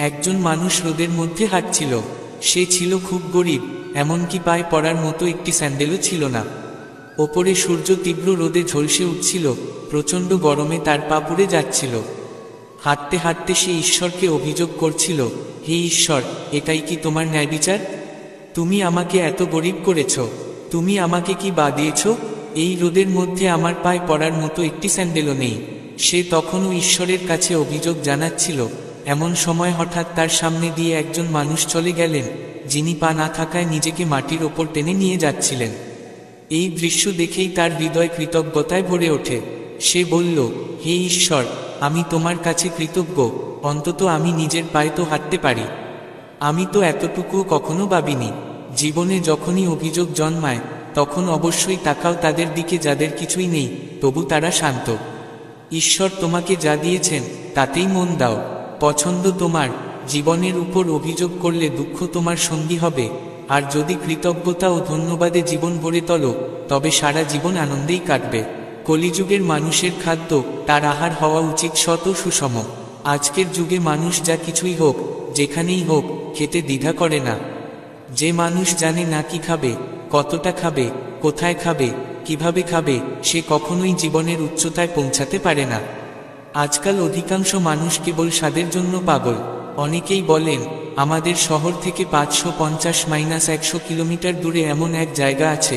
একজন মানুষ রোদের মধ্যে হাঁটছিল। সে ছিল খুব গরিব, এমনকি পায়ে পরার মতো একটি স্যান্ডেলও ছিল না। ওপরে সূর্য তীব্র রোদে ঝলসে উঠছিল, প্রচণ্ড গরমে তার পা পুড়ে যাচ্ছিল। হাঁটতে হাঁটতে সে ঈশ্বরকে অভিযোগ করছিল, হে ঈশ্বর, এটাই কি তোমার ন্যায় বিচার? তুমি আমাকে এত গরিব করেছ, তুমি আমাকে কি বা দিয়েছ? এই রোদের মধ্যে আমার পায়ে পড়ার মতো একটি স্যান্ডেলও নেই। সে তখনও ঈশ্বরের কাছে অভিযোগ জানাচ্ছিল। এমন সময় হঠাৎ তার সামনে দিয়ে একজন মানুষ চলে গেলেন, যিনি পা না থাকায় নিজেকে মাটির ওপর টেনে নিয়ে যাচ্ছিলেন। এই দৃশ্য দেখেই তার হৃদয় কৃতজ্ঞতায় ভরে ওঠে। সে বলল, হে ঈশ্বর, আমি তোমার কাছে কৃতজ্ঞ, অন্তত আমি নিজের পায়ে তো হাঁটতে পারি। আমি তো এতটুকুও কখনো ভাবিনি। জীবনে যখনই অভিযোগ জন্মায়, তখন অবশ্যই তাকাও তাদের দিকে যাদের কিছুই নেই, তবু তারা শান্ত। ঈশ্বর তোমাকে যা দিয়েছেন তাতেই মন দাও। পছন্দ তোমার। জীবনের উপর অভিযোগ করলে দুঃখ তোমার সঙ্গী হবে, আর যদি কৃতজ্ঞতা ও ধন্যবাদে জীবন ভরে তোলো, তবে সারা জীবন আনন্দেই কাটবে। কলিযুগের মানুষের খাদ্য, তার আহার হওয়া উচিত সৎ ও সুষম। আজকের যুগে মানুষ যা কিছুই হোক, যেখানেই হোক, খেতে দ্বিধা করে না। যে মানুষ জানে না কি খাবে, কতটা খাবে, কোথায় খাবে, কিভাবে খাবে, সে কখনোই জীবনের উচ্চতায় পৌঁছাতে পারে না। আজকাল অধিকাংশ মানুষ কেবল স্বাদের জন্য পাগল। অনেকেই বলেন, আমাদের শহর থেকে 550-100 কিলোমিটার দূরে এমন এক জায়গা আছে,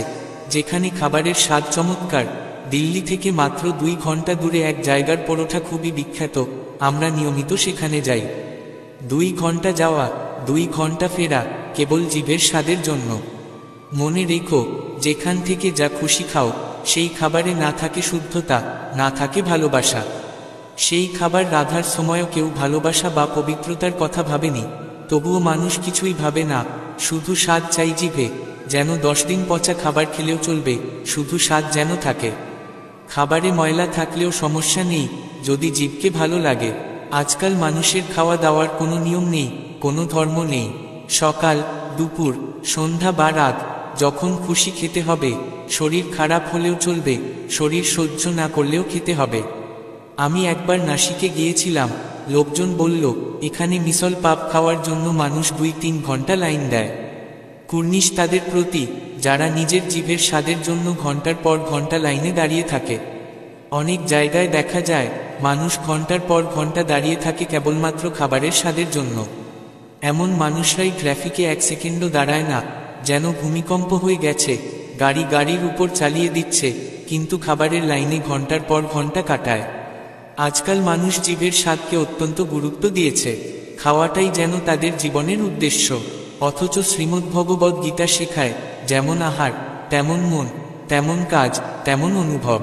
যেখানে খাবারের স্বাদ চমৎকার। দিল্লি থেকে মাত্র 2 ঘন্টা দূরে এক জায়গার পরোটা খুবই বিখ্যাত, আমরা নিয়মিত সেখানে যাই। 2 ঘন্টা যাওয়া, 2 ঘন্টা ফেরা, কেবল জিভের স্বাদের জন্য। মনে রেখো, যেখান থেকে যা খুশি খাও, সেই খাবারে না থাকে শুদ্ধতা, না থাকে ভালোবাসা। সেই খাবার রাধার সময়ও কেউ ভালোবাসা বা পবিত্রতার কথা ভাবেনি। তবুও মানুষ কিছুই ভাবে না, শুধু স্বাদ চাই জিভে, যেন 10 দিন পচা খাবার খেলেও চলবে, শুধু স্বাদ যেন থাকে। খাবারে ময়লা থাকলেও সমস্যা নেই, যদি জীবকে ভালো লাগে। আজকাল মানুষের খাওয়া দাওয়ার কোনো নিয়ম নেই, কোনো ধর্ম নেই। সকাল, দুপুর, সন্ধ্যা বা রাত, যখন খুশি খেতে হবে। শরীর খারাপ হলেও চলবে, শরীর সহ্য না করলেও খেতে হবে। আমি একবার নাসিকে গিয়েছিলাম, লোকজন বলল এখানে মিসল পাপ খাওয়ার জন্য মানুষ 2-3 ঘন্টা লাইন দেয়। কুর্নিশ তাদের প্রতি, যারা নিজের জিভের স্বাদের জন্য ঘন্টার পর ঘন্টা লাইনে দাঁড়িয়ে থাকে। অনেক জায়গায় দেখা যায় মানুষ ঘন্টার পর ঘন্টা দাঁড়িয়ে থাকে কেবলমাত্র খাবারের স্বাদের জন্য। এমন মানুষরাই ট্রাফিকে 1 সেকেন্ডও দাঁড়ায় না, যেন ভূমিকম্প হয়ে গেছে। গাড়ির উপর চালিয়ে দিচ্ছে, কিন্তু খাবারের লাইনে ঘন্টার পর ঘন্টা কাটায়। আজকাল মানুষ জীবের স্বাদকে অত্যন্ত গুরুত্ব দিয়েছে, খাওয়াটাই যেন তাদের জীবনের উদ্দেশ্য। অথচ শ্রীমদ্ভগবদ্ গীতা শেখায়, যেমন আহার তেমন মন, তেমন কাজ তেমন অনুভব।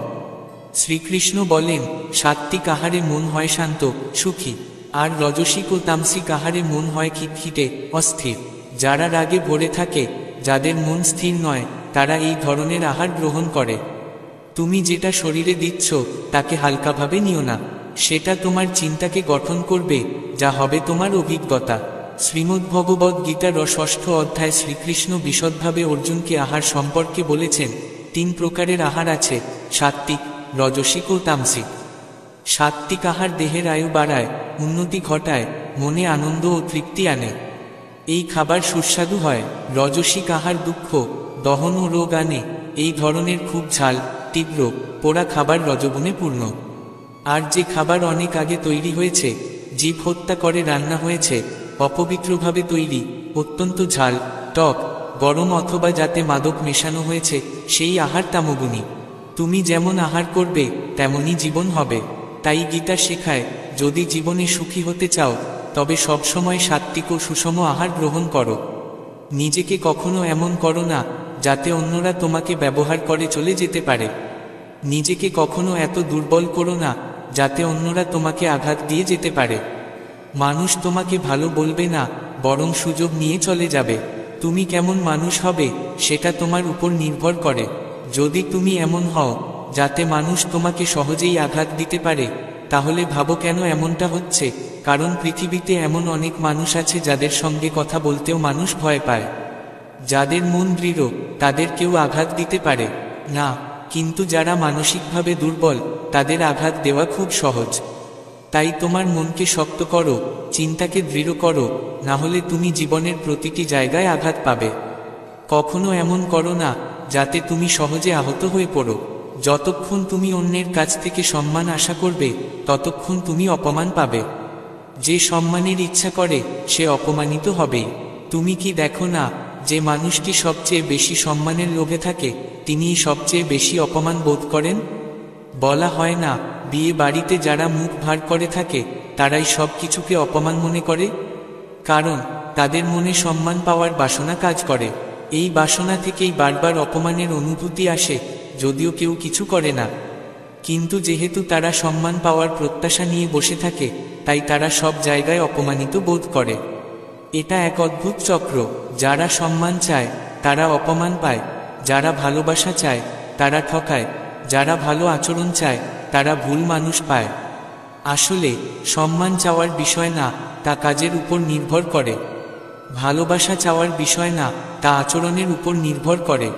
শ্রীকৃষ্ণ বলেন, সাত্ত্বিক আহারে মন হয় শান্ত, সুখী, আর রজসিক ও তামসিক আহারে মন হয় খিটখিটে, অস্থির। যারা রাগে ভরে থাকে, যাদের মন স্থির নয়, তারা এই ধরনের আহার গ্রহণ করে। তুমি যেটা শরীরে দিচ্ছ তাকে হালকাভাবে নিও না, সেটা তোমার চিন্তাকে গঠন করবে, যা হবে তোমার অভিজ্ঞতা। শ্রীমদ্ভগবদ্ গীতার 6ষ্ঠ অধ্যায় শ্রীকৃষ্ণ বিশদভাবে অর্জুনকে আহার সম্পর্কে বলেছেন। 3 প্রকারের আহার আছে, সাত্ত্বিক, রজসিক ও তামসিক। সাত্ত্বিক আহার দেহের আয়ু বাড়ায়, উন্নতি ঘটায়, মনে আনন্দ ও তৃপ্তি আনে। এই খাবার সুস্বাদু হয়। রজসিক আহার দুঃখ, দহন ও রোগ আনে। এই ধরনের খুব ঝাল, তীব্র, পোড়া খাবার রজগুণে পূর্ণ। আর যে খাবার অনেক আগে তৈরি হয়েছে, জীব হত্যা করে রান্না হয়েছে, অপবিত্রভাবে তৈরি, অত্যন্ত ঝাল, টক, গরম অথবা যাতে মাদক মেশানো হয়েছে, সেই আহার তামগুণী। তুমি যেমন আহার করবে তেমনই জীবন হবে। তাই গীতা শেখায়, যদি জীবনে সুখী হতে চাও, তবে সবসময় সাত্ত্বিক ও সুষম আহার গ্রহণ করো। নিজেকে কখনো এমন করো না যাতে অন্যরা তোমাকে ব্যবহার করে চলে যেতে পারে। নিজেকে কখনো এত দুর্বল করো না যাতে অন্যরা তোমাকে আঘাত দিয়ে যেতে পারে। মানুষ তোমাকে ভালো বলবে না, বরং সুযোগ নিয়ে চলে যাবে। তুমি কেমন মানুষ হবে সেটা তোমার উপর নির্ভর করে। যদি তুমি এমন হও যাতে মানুষ তোমাকে সহজেই আঘাত দিতে পারে, তাহলে ভাবো কেন এমনটা হচ্ছে। কারণ পৃথিবীতে এমন অনেক মানুষ আছে যাদের সঙ্গে কথা বলতেও মানুষ ভয় পায়। যাদের মন দৃঢ়, তাদের কেউ আঘাত দিতে পারে না, কিন্তু যারা মানসিকভাবে দুর্বল, তাদের আঘাত দেওয়া খুব সহজ। তাই তোমার মনকে শক্ত করো, চিন্তাকে দৃঢ় করো, না হলে তুমি জীবনের প্রতিটি জায়গায় আঘাত পাবে। কখনো এমন করো না যাতে তুমি সহজে আহত হয়ে পড়ো। যতক্ষণ তুমি অন্যের কাছ থেকে সম্মান আশা করবে, ততক্ষণ তুমি অপমান পাবে। যে সম্মানের ইচ্ছা করে সে অপমানিত হবেই। তুমি কি দেখো না, যে মানুষটি সবচেয়ে বেশি সম্মানের লোভে থাকে, তিনিই সবচেয়ে বেশি অপমান বোধ করেন? বলা হয় না, বিয়ে বাড়িতে যারা মুখ ভার করে থাকে তারাই সব কিছুকে অপমান মনে করে? কারণ তাদের মনে সম্মান পাওয়ার বাসনা কাজ করে। এই বাসনা থেকেই বারবার অপমানের অনুভূতি আসে, যদিও কেউ কিছু করে না। কিন্তু যেহেতু তারা সম্মান পাওয়ার প্রত্যাশা নিয়ে বসে থাকে, তাই তারা সব জায়গায় অপমানিত বোধ করে। এটা এক অদ্ভুত চক্র। যারা সম্মান চায় তারা অপমান পায়, যারা ভালোবাসা চায় তারা ঠকায়, যারা ভালো আচরণ চায় তারা ভুল মানুষ পায়। আসলে সম্মান চাওয়ার বিষয় না, তা কাজের উপর নির্ভর করে। ভালোবাসা চাওয়ার বিষয় না, তা আচরণের উপর নির্ভর করে।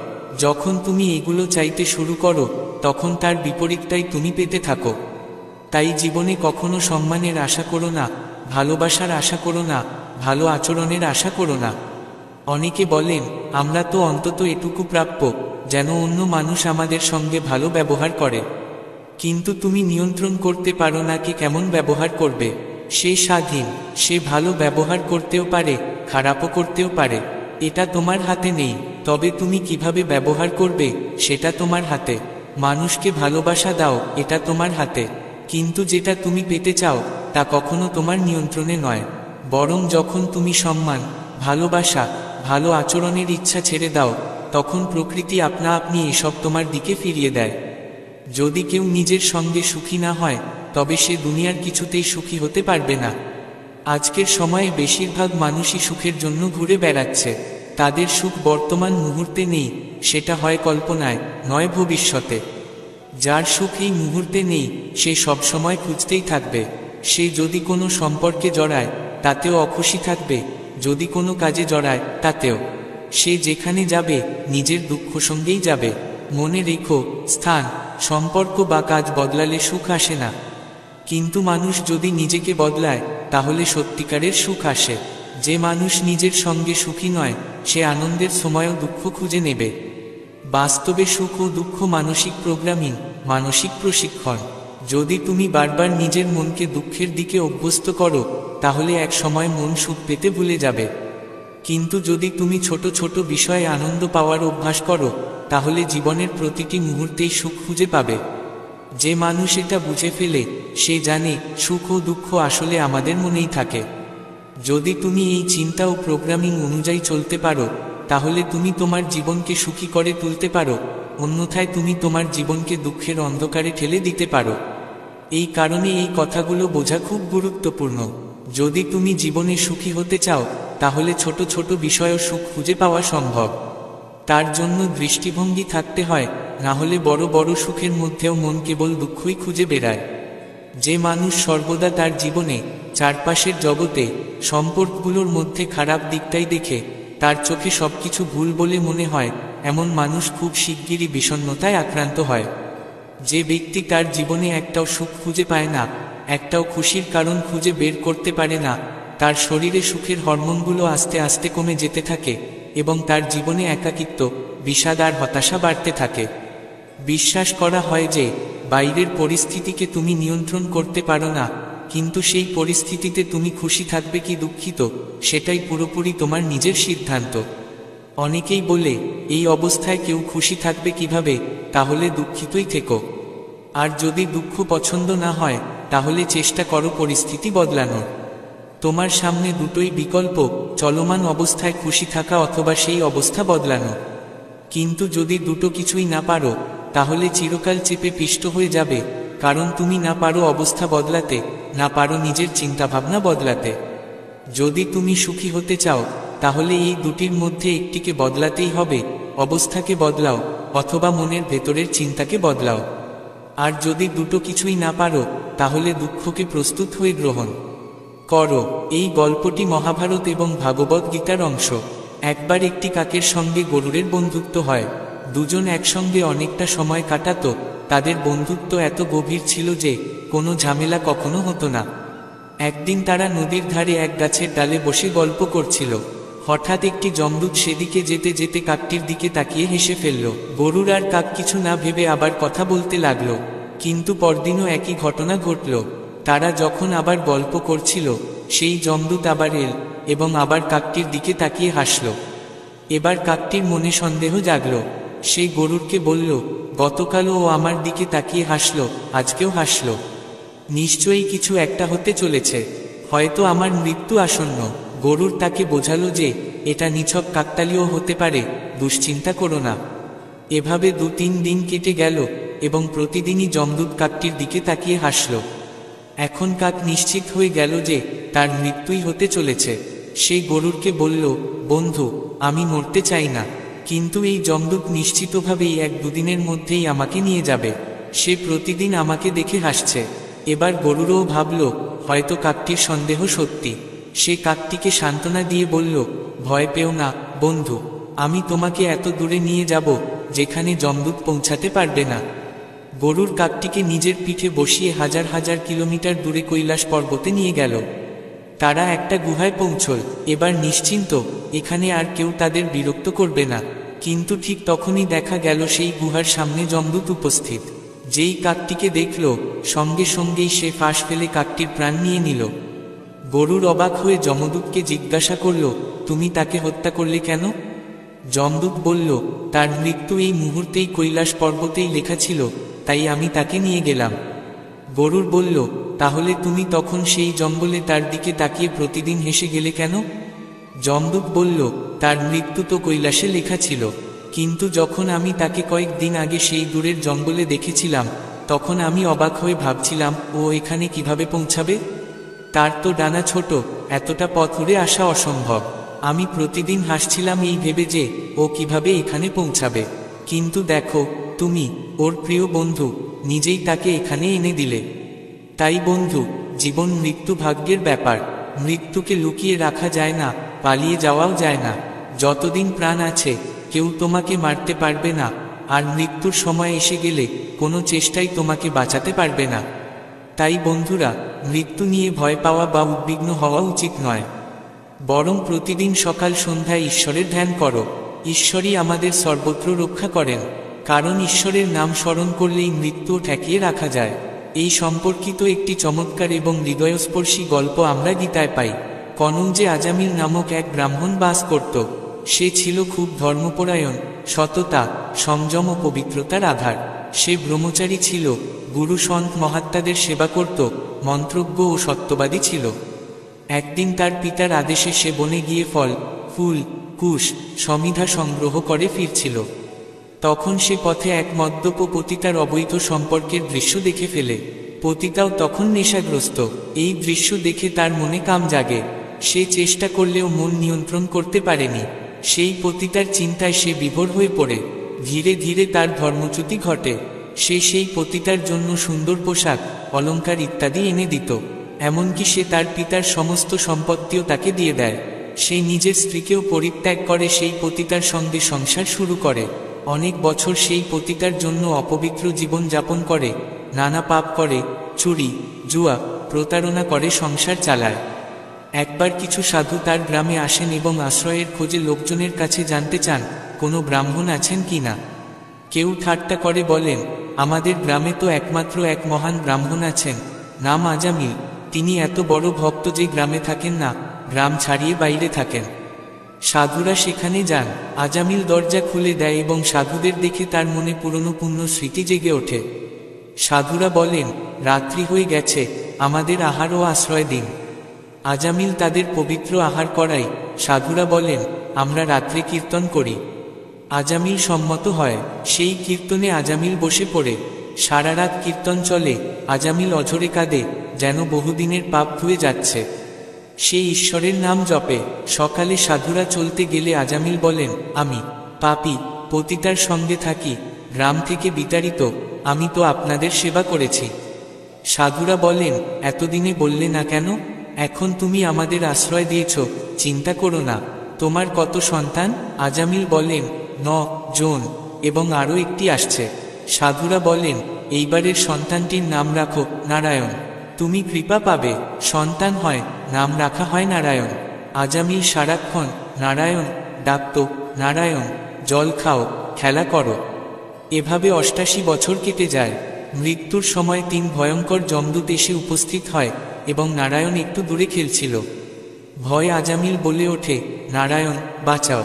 যখন তুমি এগুলো চাইতে শুরু করো, তখন তার বিপরীতটাই তুমি পেতে থাকো। তাই জীবনে কখনো সম্মানের আশা করো না, ভালোবাসার আশা করো না, ভালো আচরণের আশা করো না। অনেকে বলেন, আমরা তো অন্তত এটুকু প্রাপ্য যেন অন্য মানুষ আমাদের সঙ্গে ভালো ব্যবহার করে। কিন্তু তুমি নিয়ন্ত্রণ করতে পারো না কে কেমন ব্যবহার করবে। সে স্বাধীন, সে ভালো ব্যবহার করতেও পারে, খারাপও করতেও পারে। এটা তোমার হাতে নেই, তবে তুমি কিভাবে ব্যবহার করবে সেটা তোমার হাতে। মানুষকে ভালোবাসা দাও, এটা তোমার হাতে। কিন্তু যেটা তুমি পেতে চাও তা কখনো তোমার নিয়ন্ত্রণে নয়। বরং যখন তুমি সম্মান, ভালোবাসা, ভালো আচরণের ইচ্ছা ছেড়ে দাও, তখন প্রকৃতি আপনা আপনি এসব তোমার দিকে ফিরিয়ে দেয়। যদি কেউ নিজের সঙ্গে সুখী না হয়, তবে সে দুনিয়ার কিছুতেই সুখী হতে পারবে না। আজকের সময়ে বেশিরভাগ মানুষই সুখের জন্য ঘুরে বেড়াচ্ছে। তাদের সুখ বর্তমান মুহূর্তে নেই, সেটা হয় কল্পনায়, নয় ভবিষ্যতে। যার সুখ এই মুহূর্তে নেই সে সবসময় খুঁজতেই থাকবে। সে যদি কোনো সম্পর্কে জড়ায় তাতেও অখুশি থাকবে, যদি কোনো কাজে জড়ায় তাতেও। সে যেখানে যাবে নিজের দুঃখ সঙ্গেই যাবে। মনে রেখো, স্থান, সম্পর্ক বা কাজ বদলালে সুখ আসে না, কিন্তু মানুষ যদি নিজেকে বদলায় তাহলে সত্যিকারের সুখ আসে। যে মানুষ নিজের সঙ্গে সুখী নয় সে আনন্দের সময়ও দুঃখ খুঁজে নেবে। বাস্তবে সুখ ও দুঃখ মানসিক প্রোগ্রামিং, মানসিক প্রশিক্ষণ। যদি তুমি বারবার নিজের মনকে দুঃখের দিকে অভ্যস্ত করো তাহলে এক সময় মন সুখ পেতে ভুলে যাবে। কিন্তু যদি তুমি ছোট ছোট বিষয়ে আনন্দ পাওয়ার অভ্যাস করো তাহলে জীবনের প্রতিটি মুহূর্তেই সুখ খুঁজে পাবে। যে মানুষ এটা বুঝে ফেলে সে জানে সুখ ও দুঃখ আসলে আমাদের মনেই থাকে। যদি তুমি এই চিন্তা ও প্রোগ্রামিং অনুযায়ী চলতে পারো তাহলে তুমি তোমার জীবনকে সুখী করে তুলতে পারো, অন্যথায় তুমি তোমার জীবনকে দুঃখের অন্ধকারে ঠেলে দিতে পারো। এই কারণে এই কথাগুলো বোঝা খুব গুরুত্বপূর্ণ। যদি তুমি জীবনে সুখী হতে চাও তাহলে ছোট ছোট বিষয়েও সুখ খুঁজে পাওয়া সম্ভব। তার জন্য দৃষ্টিভঙ্গি থাকতে হয়, না হলে বড় বড় সুখের মধ্যেও মন কেবল দুঃখই খুঁজে বেড়ায়। যে মানুষ সর্বদা তার জীবনে, চারপাশের জগতে, সম্পর্কগুলোর মধ্যে খারাপ দিকটাই দেখে, তার চোখে সবকিছু ভুল বলে মনে হয়, এমন মানুষ খুব শিগগিরই বিষণ্ণতায় আক্রান্ত হয়। যে ব্যক্তি তার জীবনে একটাও সুখ খুঁজে পায় না, একটাও খুশির কারণ খুঁজে বের করতে পারে না, তার শরীরে সুখের হরমোনগুলো আস্তে আস্তে কমে যেতে থাকে এবং তার জীবনে একাকিত্ব, বিষাদ আর হতাশা বাড়তে থাকে। বিশ্বাস করা হয় যে বাইরের পরিস্থিতিকে তুমি নিয়ন্ত্রণ করতে পারো না, কিন্তু সেই পরিস্থিতিতে তুমি খুশি থাকবে কি দুঃখিত সেটাই পুরোপুরি তোমার নিজের সিদ্ধান্ত। অনেকেই বলে এই অবস্থায় কেউ খুশি থাকবে কিভাবে, তাহলে দুঃখিতই থেকো। আর যদি দুঃখ পছন্দ না হয় তাহলে চেষ্টা করো পরিস্থিতি বদলানোর। তোমার সামনে দুটোই বিকল্প, চলমান অবস্থায় খুশি থাকা অথবা সেই অবস্থা বদলানো। কিন্তু যদি দুটো কিছুই না পারো তাহলে চিরকাল চেপে পিষ্ট হয়ে যাবে, কারণ তুমি না পারো অবস্থা বদলাতে, না পারো নিজের চিন্তাভাবনা বদলাতে। যদি তুমি সুখী হতে চাও তাহলে এই দুটির মধ্যে একটিকে বদলাতেই হবে, অবস্থাকে বদলাও অথবা মনের ভেতরের চিন্তাকে বদলাও। আর যদি দুটো কিছুই না পারো তাহলে দুঃখকে প্রস্তুত হয়ে গ্রহণ করো। এই গল্পটি মহাভারত এবং ভাগবত গীতার অংশ। একবার একটি কাকের সঙ্গে গরুরের বন্ধুত্ব হয়। দুজন একসঙ্গে অনেকটা সময় কাটাতো। তাদের বন্ধুত্ব এত গভীর ছিল যে কোনো ঝামেলা কখনো হতো না। একদিন তারা নদীর ধারে এক গাছের ডালে বসে গল্প করছিল। হঠাৎ একটি যমদূত সেদিকে যেতে যেতে কাকটির দিকে তাকিয়ে হেসে ফেলল। গরুর আর কাক কিছু না ভেবে আবার কথা বলতে লাগলো। কিন্তু পরদিনও একই ঘটনা ঘটল। তারা যখন আবার গল্প করছিল সেই যমদূত আবার এল এবং আবার কাকটির দিকে তাকিয়ে হাসল। এবার কাকটির মনে সন্দেহ জাগল। সেই গরুরকে বলল, গতকালও ও আমার দিকে তাকিয়ে হাসল, আজকেও হাসল। নিশ্চয়ই কিছু একটা হতে চলেছে, হয়তো আমার মৃত্যু আসন্ন। গরুর তাকে বোঝালো যে এটা নিছক কাকতালীয় হতে পারে, দুশ্চিন্তা করো না। এভাবে 2-3 দিন কেটে গেল এবং প্রতিদিনই যমদূত কাকটির দিকে তাকিয়ে হাসল। এখন কাক নিশ্চিত হয়ে গেল যে তার মৃত্যুই হতে চলেছে। সেই গরুরকে বলল, বন্ধু, আমি মরতে চাই না, কিন্তু এই যমদূত নিশ্চিতভাবেই 1-2 দিনের মধ্যেই আমাকে নিয়ে যাবে। সে প্রতিদিন আমাকে দেখে হাসছে। এবার গরুরও ভাবল হয়তো কাকটির সন্দেহ সত্যি। সে কাকটিকে সান্ত্বনা দিয়ে বলল, ভয় পেও না বন্ধু, আমি তোমাকে এত দূরে নিয়ে যাব যেখানে যমদূত পৌঁছাতে পারবে না। গরুর কাকটিকে নিজের পিঠে বসিয়ে হাজার হাজার কিলোমিটার দূরে কৈলাস পর্বতে নিয়ে গেল। তারা একটা গুহায় পৌঁছল। এবার নিশ্চিন্ত, এখানে আর কেউ তাদের বিরক্ত করবে না। কিন্তু ঠিক তখনই দেখা গেল সেই গুহার সামনে যমদূত উপস্থিত। যেই কাকটিকে দেখল সঙ্গে সঙ্গেই সে ফাঁস ফেলে কাকটির প্রাণ নিয়ে নিল। গরুর অবাক হয়ে যমদূতকে জিজ্ঞাসা করল, তুমি তাকে হত্যা করলে কেন? যমদূত বলল, তার মৃত্যু এই মুহূর্তেই কৈলাস পর্বতেই লেখা ছিল, তাই আমি তাকে নিয়ে গেলাম। গরুর বলল, তাহলে তুমি তখন সেই জঙ্গলে তার দিকে তাকিয়ে প্রতিদিন হেসে গেলে কেন? যমদূত বলল, তার মৃত্যু তো কৈলাসে লেখা ছিল, কিন্তু যখন আমি তাকে কয়েকদিন আগে সেই দূরের জঙ্গলে দেখেছিলাম তখন আমি অবাক হয়ে ভাবছিলাম ও এখানে কিভাবে পৌঁছাবে। তার তো ডানা ছোট, এতটা পথ উড়ে আসা অসম্ভব। আমি প্রতিদিন হাসছিলাম এই ভেবে যে ও কিভাবে এখানে পৌঁছাবে। কিন্তু দেখো তুমি, ওর প্রিয় বন্ধু, নিজেই তাকে এখানে এনে দিলে। তাই বন্ধু, জীবন মৃত্যু ভাগ্যের ব্যাপার। মৃত্যুকে লুকিয়ে রাখা যায় না, পালিয়ে যাওয়াও যায় না। যতদিন প্রাণ আছে কেউ তোমাকে মারতে পারবে না, আর মৃত্যুর সময় এসে গেলে কোনো চেষ্টাই তোমাকে বাঁচাতে পারবে না। তাই বন্ধুরা, মৃত্যু নিয়ে ভয় পাওয়া বা উদ্বিগ্ন হওয়া উচিত নয়, বরং প্রতিদিন সকাল সন্ধ্যায় ঈশ্বরের ধ্যান করো। ঈশ্বরই আমাদের সর্বত্র রক্ষা করেন, কারণ ঈশ্বরের নাম স্মরণ করলেই মৃত্যুও ঠেকিয়ে রাখা যায়। এই সম্পর্কিত একটি চমৎকার এবং হৃদয়স্পর্শী গল্প আমরা গীতায় পাই। কনৌজে আজামিল নামক এক ব্রাহ্মণ বাস করত। সে ছিল খুব ধর্মপরায়ণ, সততা, সংযম ও পবিত্রতার আধার। সে ব্রহ্মচারী ছিল, গুরু সন্ত মহাত্মাদের সেবা করত, মন্ত্রজ্ঞ ও সত্যবাদী ছিল। একদিন তার পিতার আদেশে সে বনে গিয়ে ফল, ফুল, কুশ, সমিধা সংগ্রহ করে ফিরছিল। তখন সে পথে এক মদ্যপ পতিতার অবৈধ সম্পর্কের দৃশ্য দেখে ফেলে। পতিতাও তখন নেশাগ্রস্ত। এই দৃশ্য দেখে তার মনে কাম জাগে। সে চেষ্টা করলেও মন নিয়ন্ত্রণ করতে পারেনি। সেই পতিতার চিন্তায় সে বিভোর হয়ে পড়ে। ধীরে ধীরে তার ধর্মচ্যুতি ঘটে। সে সেই পতিতার জন্য সুন্দর পোশাক, অলংকার ইত্যাদি এনে দিত। এমনকি সে তার পিতার সমস্ত সম্পত্তিও তাকে দিয়ে দেয়। সে নিজের স্ত্রীকেও পরিত্যাগ করে সেই পতিতার সঙ্গে সংসার শুরু করে। অনেক বছর সেই পতিতার জন্য অপবিত্র জীবন যাপন করে, নানা পাপ করে, চুরি, জুয়া, প্রতারণা করে সংসার চালায়। একবার কিছু সাধু তার গ্রামে আসেন এবং আশ্রয়ের খোঁজে লোকজনের কাছে জানতে চান কোনো ব্রাহ্মণ আছেন কি না। কেউ ঠাট্টা করে বলেন, আমাদের গ্রামে তো একমাত্র এক মহান ব্রাহ্মণ আছেন, নাম আজামিল। তিনি এত বড় ভক্ত যে গ্রামে থাকেন না, গ্রাম ছাড়িয়ে বাইরে থাকেন। সাধুরা সেখানে যান। আজামিল দরজা খুলে দেয় এবং সাধুদের দেখে তার মনে পুরনো পুণ্য স্মৃতি জেগে ওঠে। সাধুরা বলেন, রাত্রি হয়ে গেছে, আমাদের আহার ও আশ্রয় দিন। আজামিল তাদের পবিত্র আহার করায়। সাধুরা বলেন, আমরা রাত্রে কীর্তন করি। আজামিল সম্মত হয়। সেই কীর্তনে আজামিল বসে পড়ে। সারা রাত কীর্তন চলে। আজামিল অঝরে কাঁদে, যেন বহুদিনের পাপ ধুয়ে যাচ্ছে। সে ঈশ্বরের নাম জপে। সকালে সাধুরা চলতে গেলে আজামিল বলেন, আমি পাপী, পতিতার সঙ্গে থাকি, গ্রাম থেকে বিতাড়িত, আমি তো আপনাদের সেবা করেছি। সাধুরা বলেন, এতদিনে বললে না কেন? এখন তুমি আমাদের আশ্রয় দিয়েছ, চিন্তা করো না। তোমার কত সন্তান? আজামিল বলেন, 9 জন, এবং আরও একটি আসছে। সাধুরা বলেন, এইবারের সন্তানটির নাম রাখো নারায়ণ, তুমি কৃপা পাবে। সন্তান হয়, নাম রাখা হয় নারায়ণ। আজামিল সারাক্ষণ নারায়ণ ডাকত, নারায়ণ, জল খাও, খেলা করো। এভাবে 88 বছর কেটে যায়। মৃত্যুর সময় 3 ভয়ঙ্কর যমদূত এসে উপস্থিত হয় এবং নারায়ণ একটু দূরে খেলছিল। ভয় আজামিল বলে ওঠে, নারায়ণ বাঁচাও।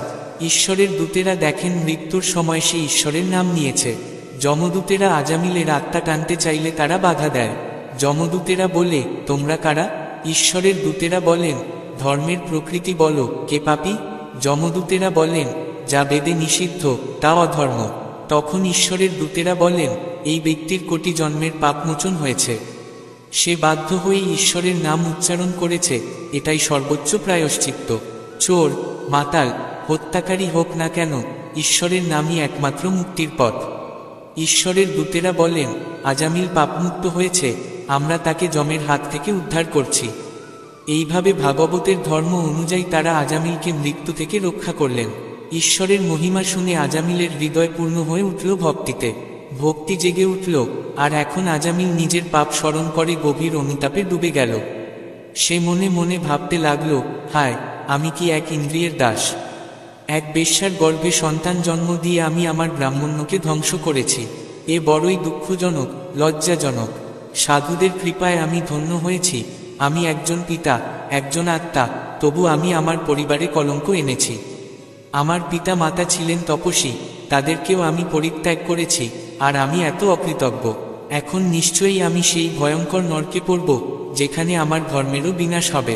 ঈশ্বরের দূতেরা দেখেন মৃত্যুর সময় সে ঈশ্বরের নাম নিয়েছে। যমদূতেরা আজামিলের আত্মা টানতে চাইলে তারা বাধা দেয়। যমদূতেরা বলে, তোমরা কারা? ঈশ্বরের দূতেরা বলেন, ধর্মের প্রকৃতি বলো, কে পাপী? যমদূতেরা বলেন, যা বেদে নিষিদ্ধ তা অধর্ম। তখন ঈশ্বরের দূতেরা বলেন, এই ব্যক্তির কোটি জন্মের পাপমোচন হয়েছে। সে বাধ্য হয়ে ঈশ্বরের নাম উচ্চারণ করেছে, এটাই সর্বোচ্চ প্রায়শ্চিত্ত। চোর, মাতাল, হত্যাকারী হোক না কেন, ঈশ্বরের নামই একমাত্র মুক্তির পথ। ঈশ্বরের দূতেরা বলেন, আজামিল পাপমুক্ত হয়েছে, আমরা তাকে যমের হাত থেকে উদ্ধার করছি। এইভাবে ভাগবতের ধর্ম অনুযায়ী তারা আজামিলকে মৃত্যু থেকে রক্ষা করলেন। ঈশ্বরের মহিমা শুনে আজামিলের হৃদয় পূর্ণ হয়ে উঠল ভক্তিতে। ভক্তি জেগে উঠল, আর এখন আজামিল নিজের পাপ স্মরণ করে গভীর অনুতাপে ডুবে গেল। সে মনে মনে ভাবতে লাগল, হায়, আমি কি এক ইন্দ্রিয়ের দাস! এক বেশ্যার গর্ভে সন্তান জন্ম দিয়ে আমি আমার ব্রাহ্মণ্যকে ধ্বংস করেছি। এ বড়ই দুঃখজনক, লজ্জাজনক। সাধুদের কৃপায় আমি ধন্য হয়েছি। আমি একজন পিতা, একজন আত্মা, তবু আমি আমার পরিবারে কলঙ্ক এনেছি। আমার পিতা মাতা ছিলেন তপস্বী, তাদেরকেও আমি পরিত্যাগ করেছি, আর আমি এত অকৃতজ্ঞ। এখন নিশ্চয়ই আমি সেই ভয়ঙ্কর নরকে পড়ব, যেখানে আমার ধর্মেরও বিনাশ হবে।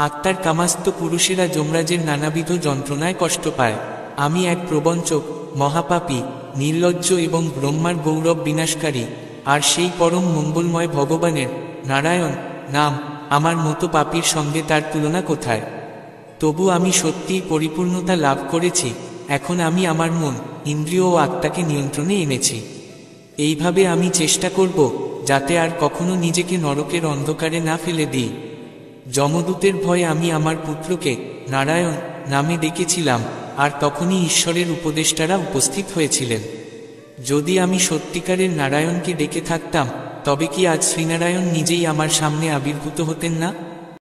আত্মার কামাস্ত পুরুষেরা যমরাজের নানাবিধ যন্ত্রণায় কষ্ট পায়। আমি এক প্রবঞ্চক, মহাপাপী, নির্লজ্জ এবং ব্রহ্মার গৌরব বিনাশকারী। আর সেই পরম মঙ্গলময় ভগবানের নারায়ণ নাম আমার মতো পাপীর সঙ্গে তার তুলনা কোথায়? তবু আমি সত্যিই পরিপূর্ণতা লাভ করেছি। এখন আমি আমার মন, ইন্দ্রিয় ও আত্মাকে নিয়ন্ত্রণে এনেছি। এইভাবে আমি চেষ্টা করব যাতে আর কখনো নিজেকে নরকের অন্ধকারে না ফেলে দিই। যমদূতের ভয়ে আমি আমার পুত্রকে নারায়ণ নামে ডেকেছিলাম, আর তখনই ঈশ্বরের উপদেষ্টারা উপস্থিত হয়েছিলেন। যদি আমি সত্যিকারের নারায়ণকে ডেকে থাকতাম, তবে কি আজ শ্রীনারায়ণ নিজেই আমার সামনে আবির্ভূত হতেন না?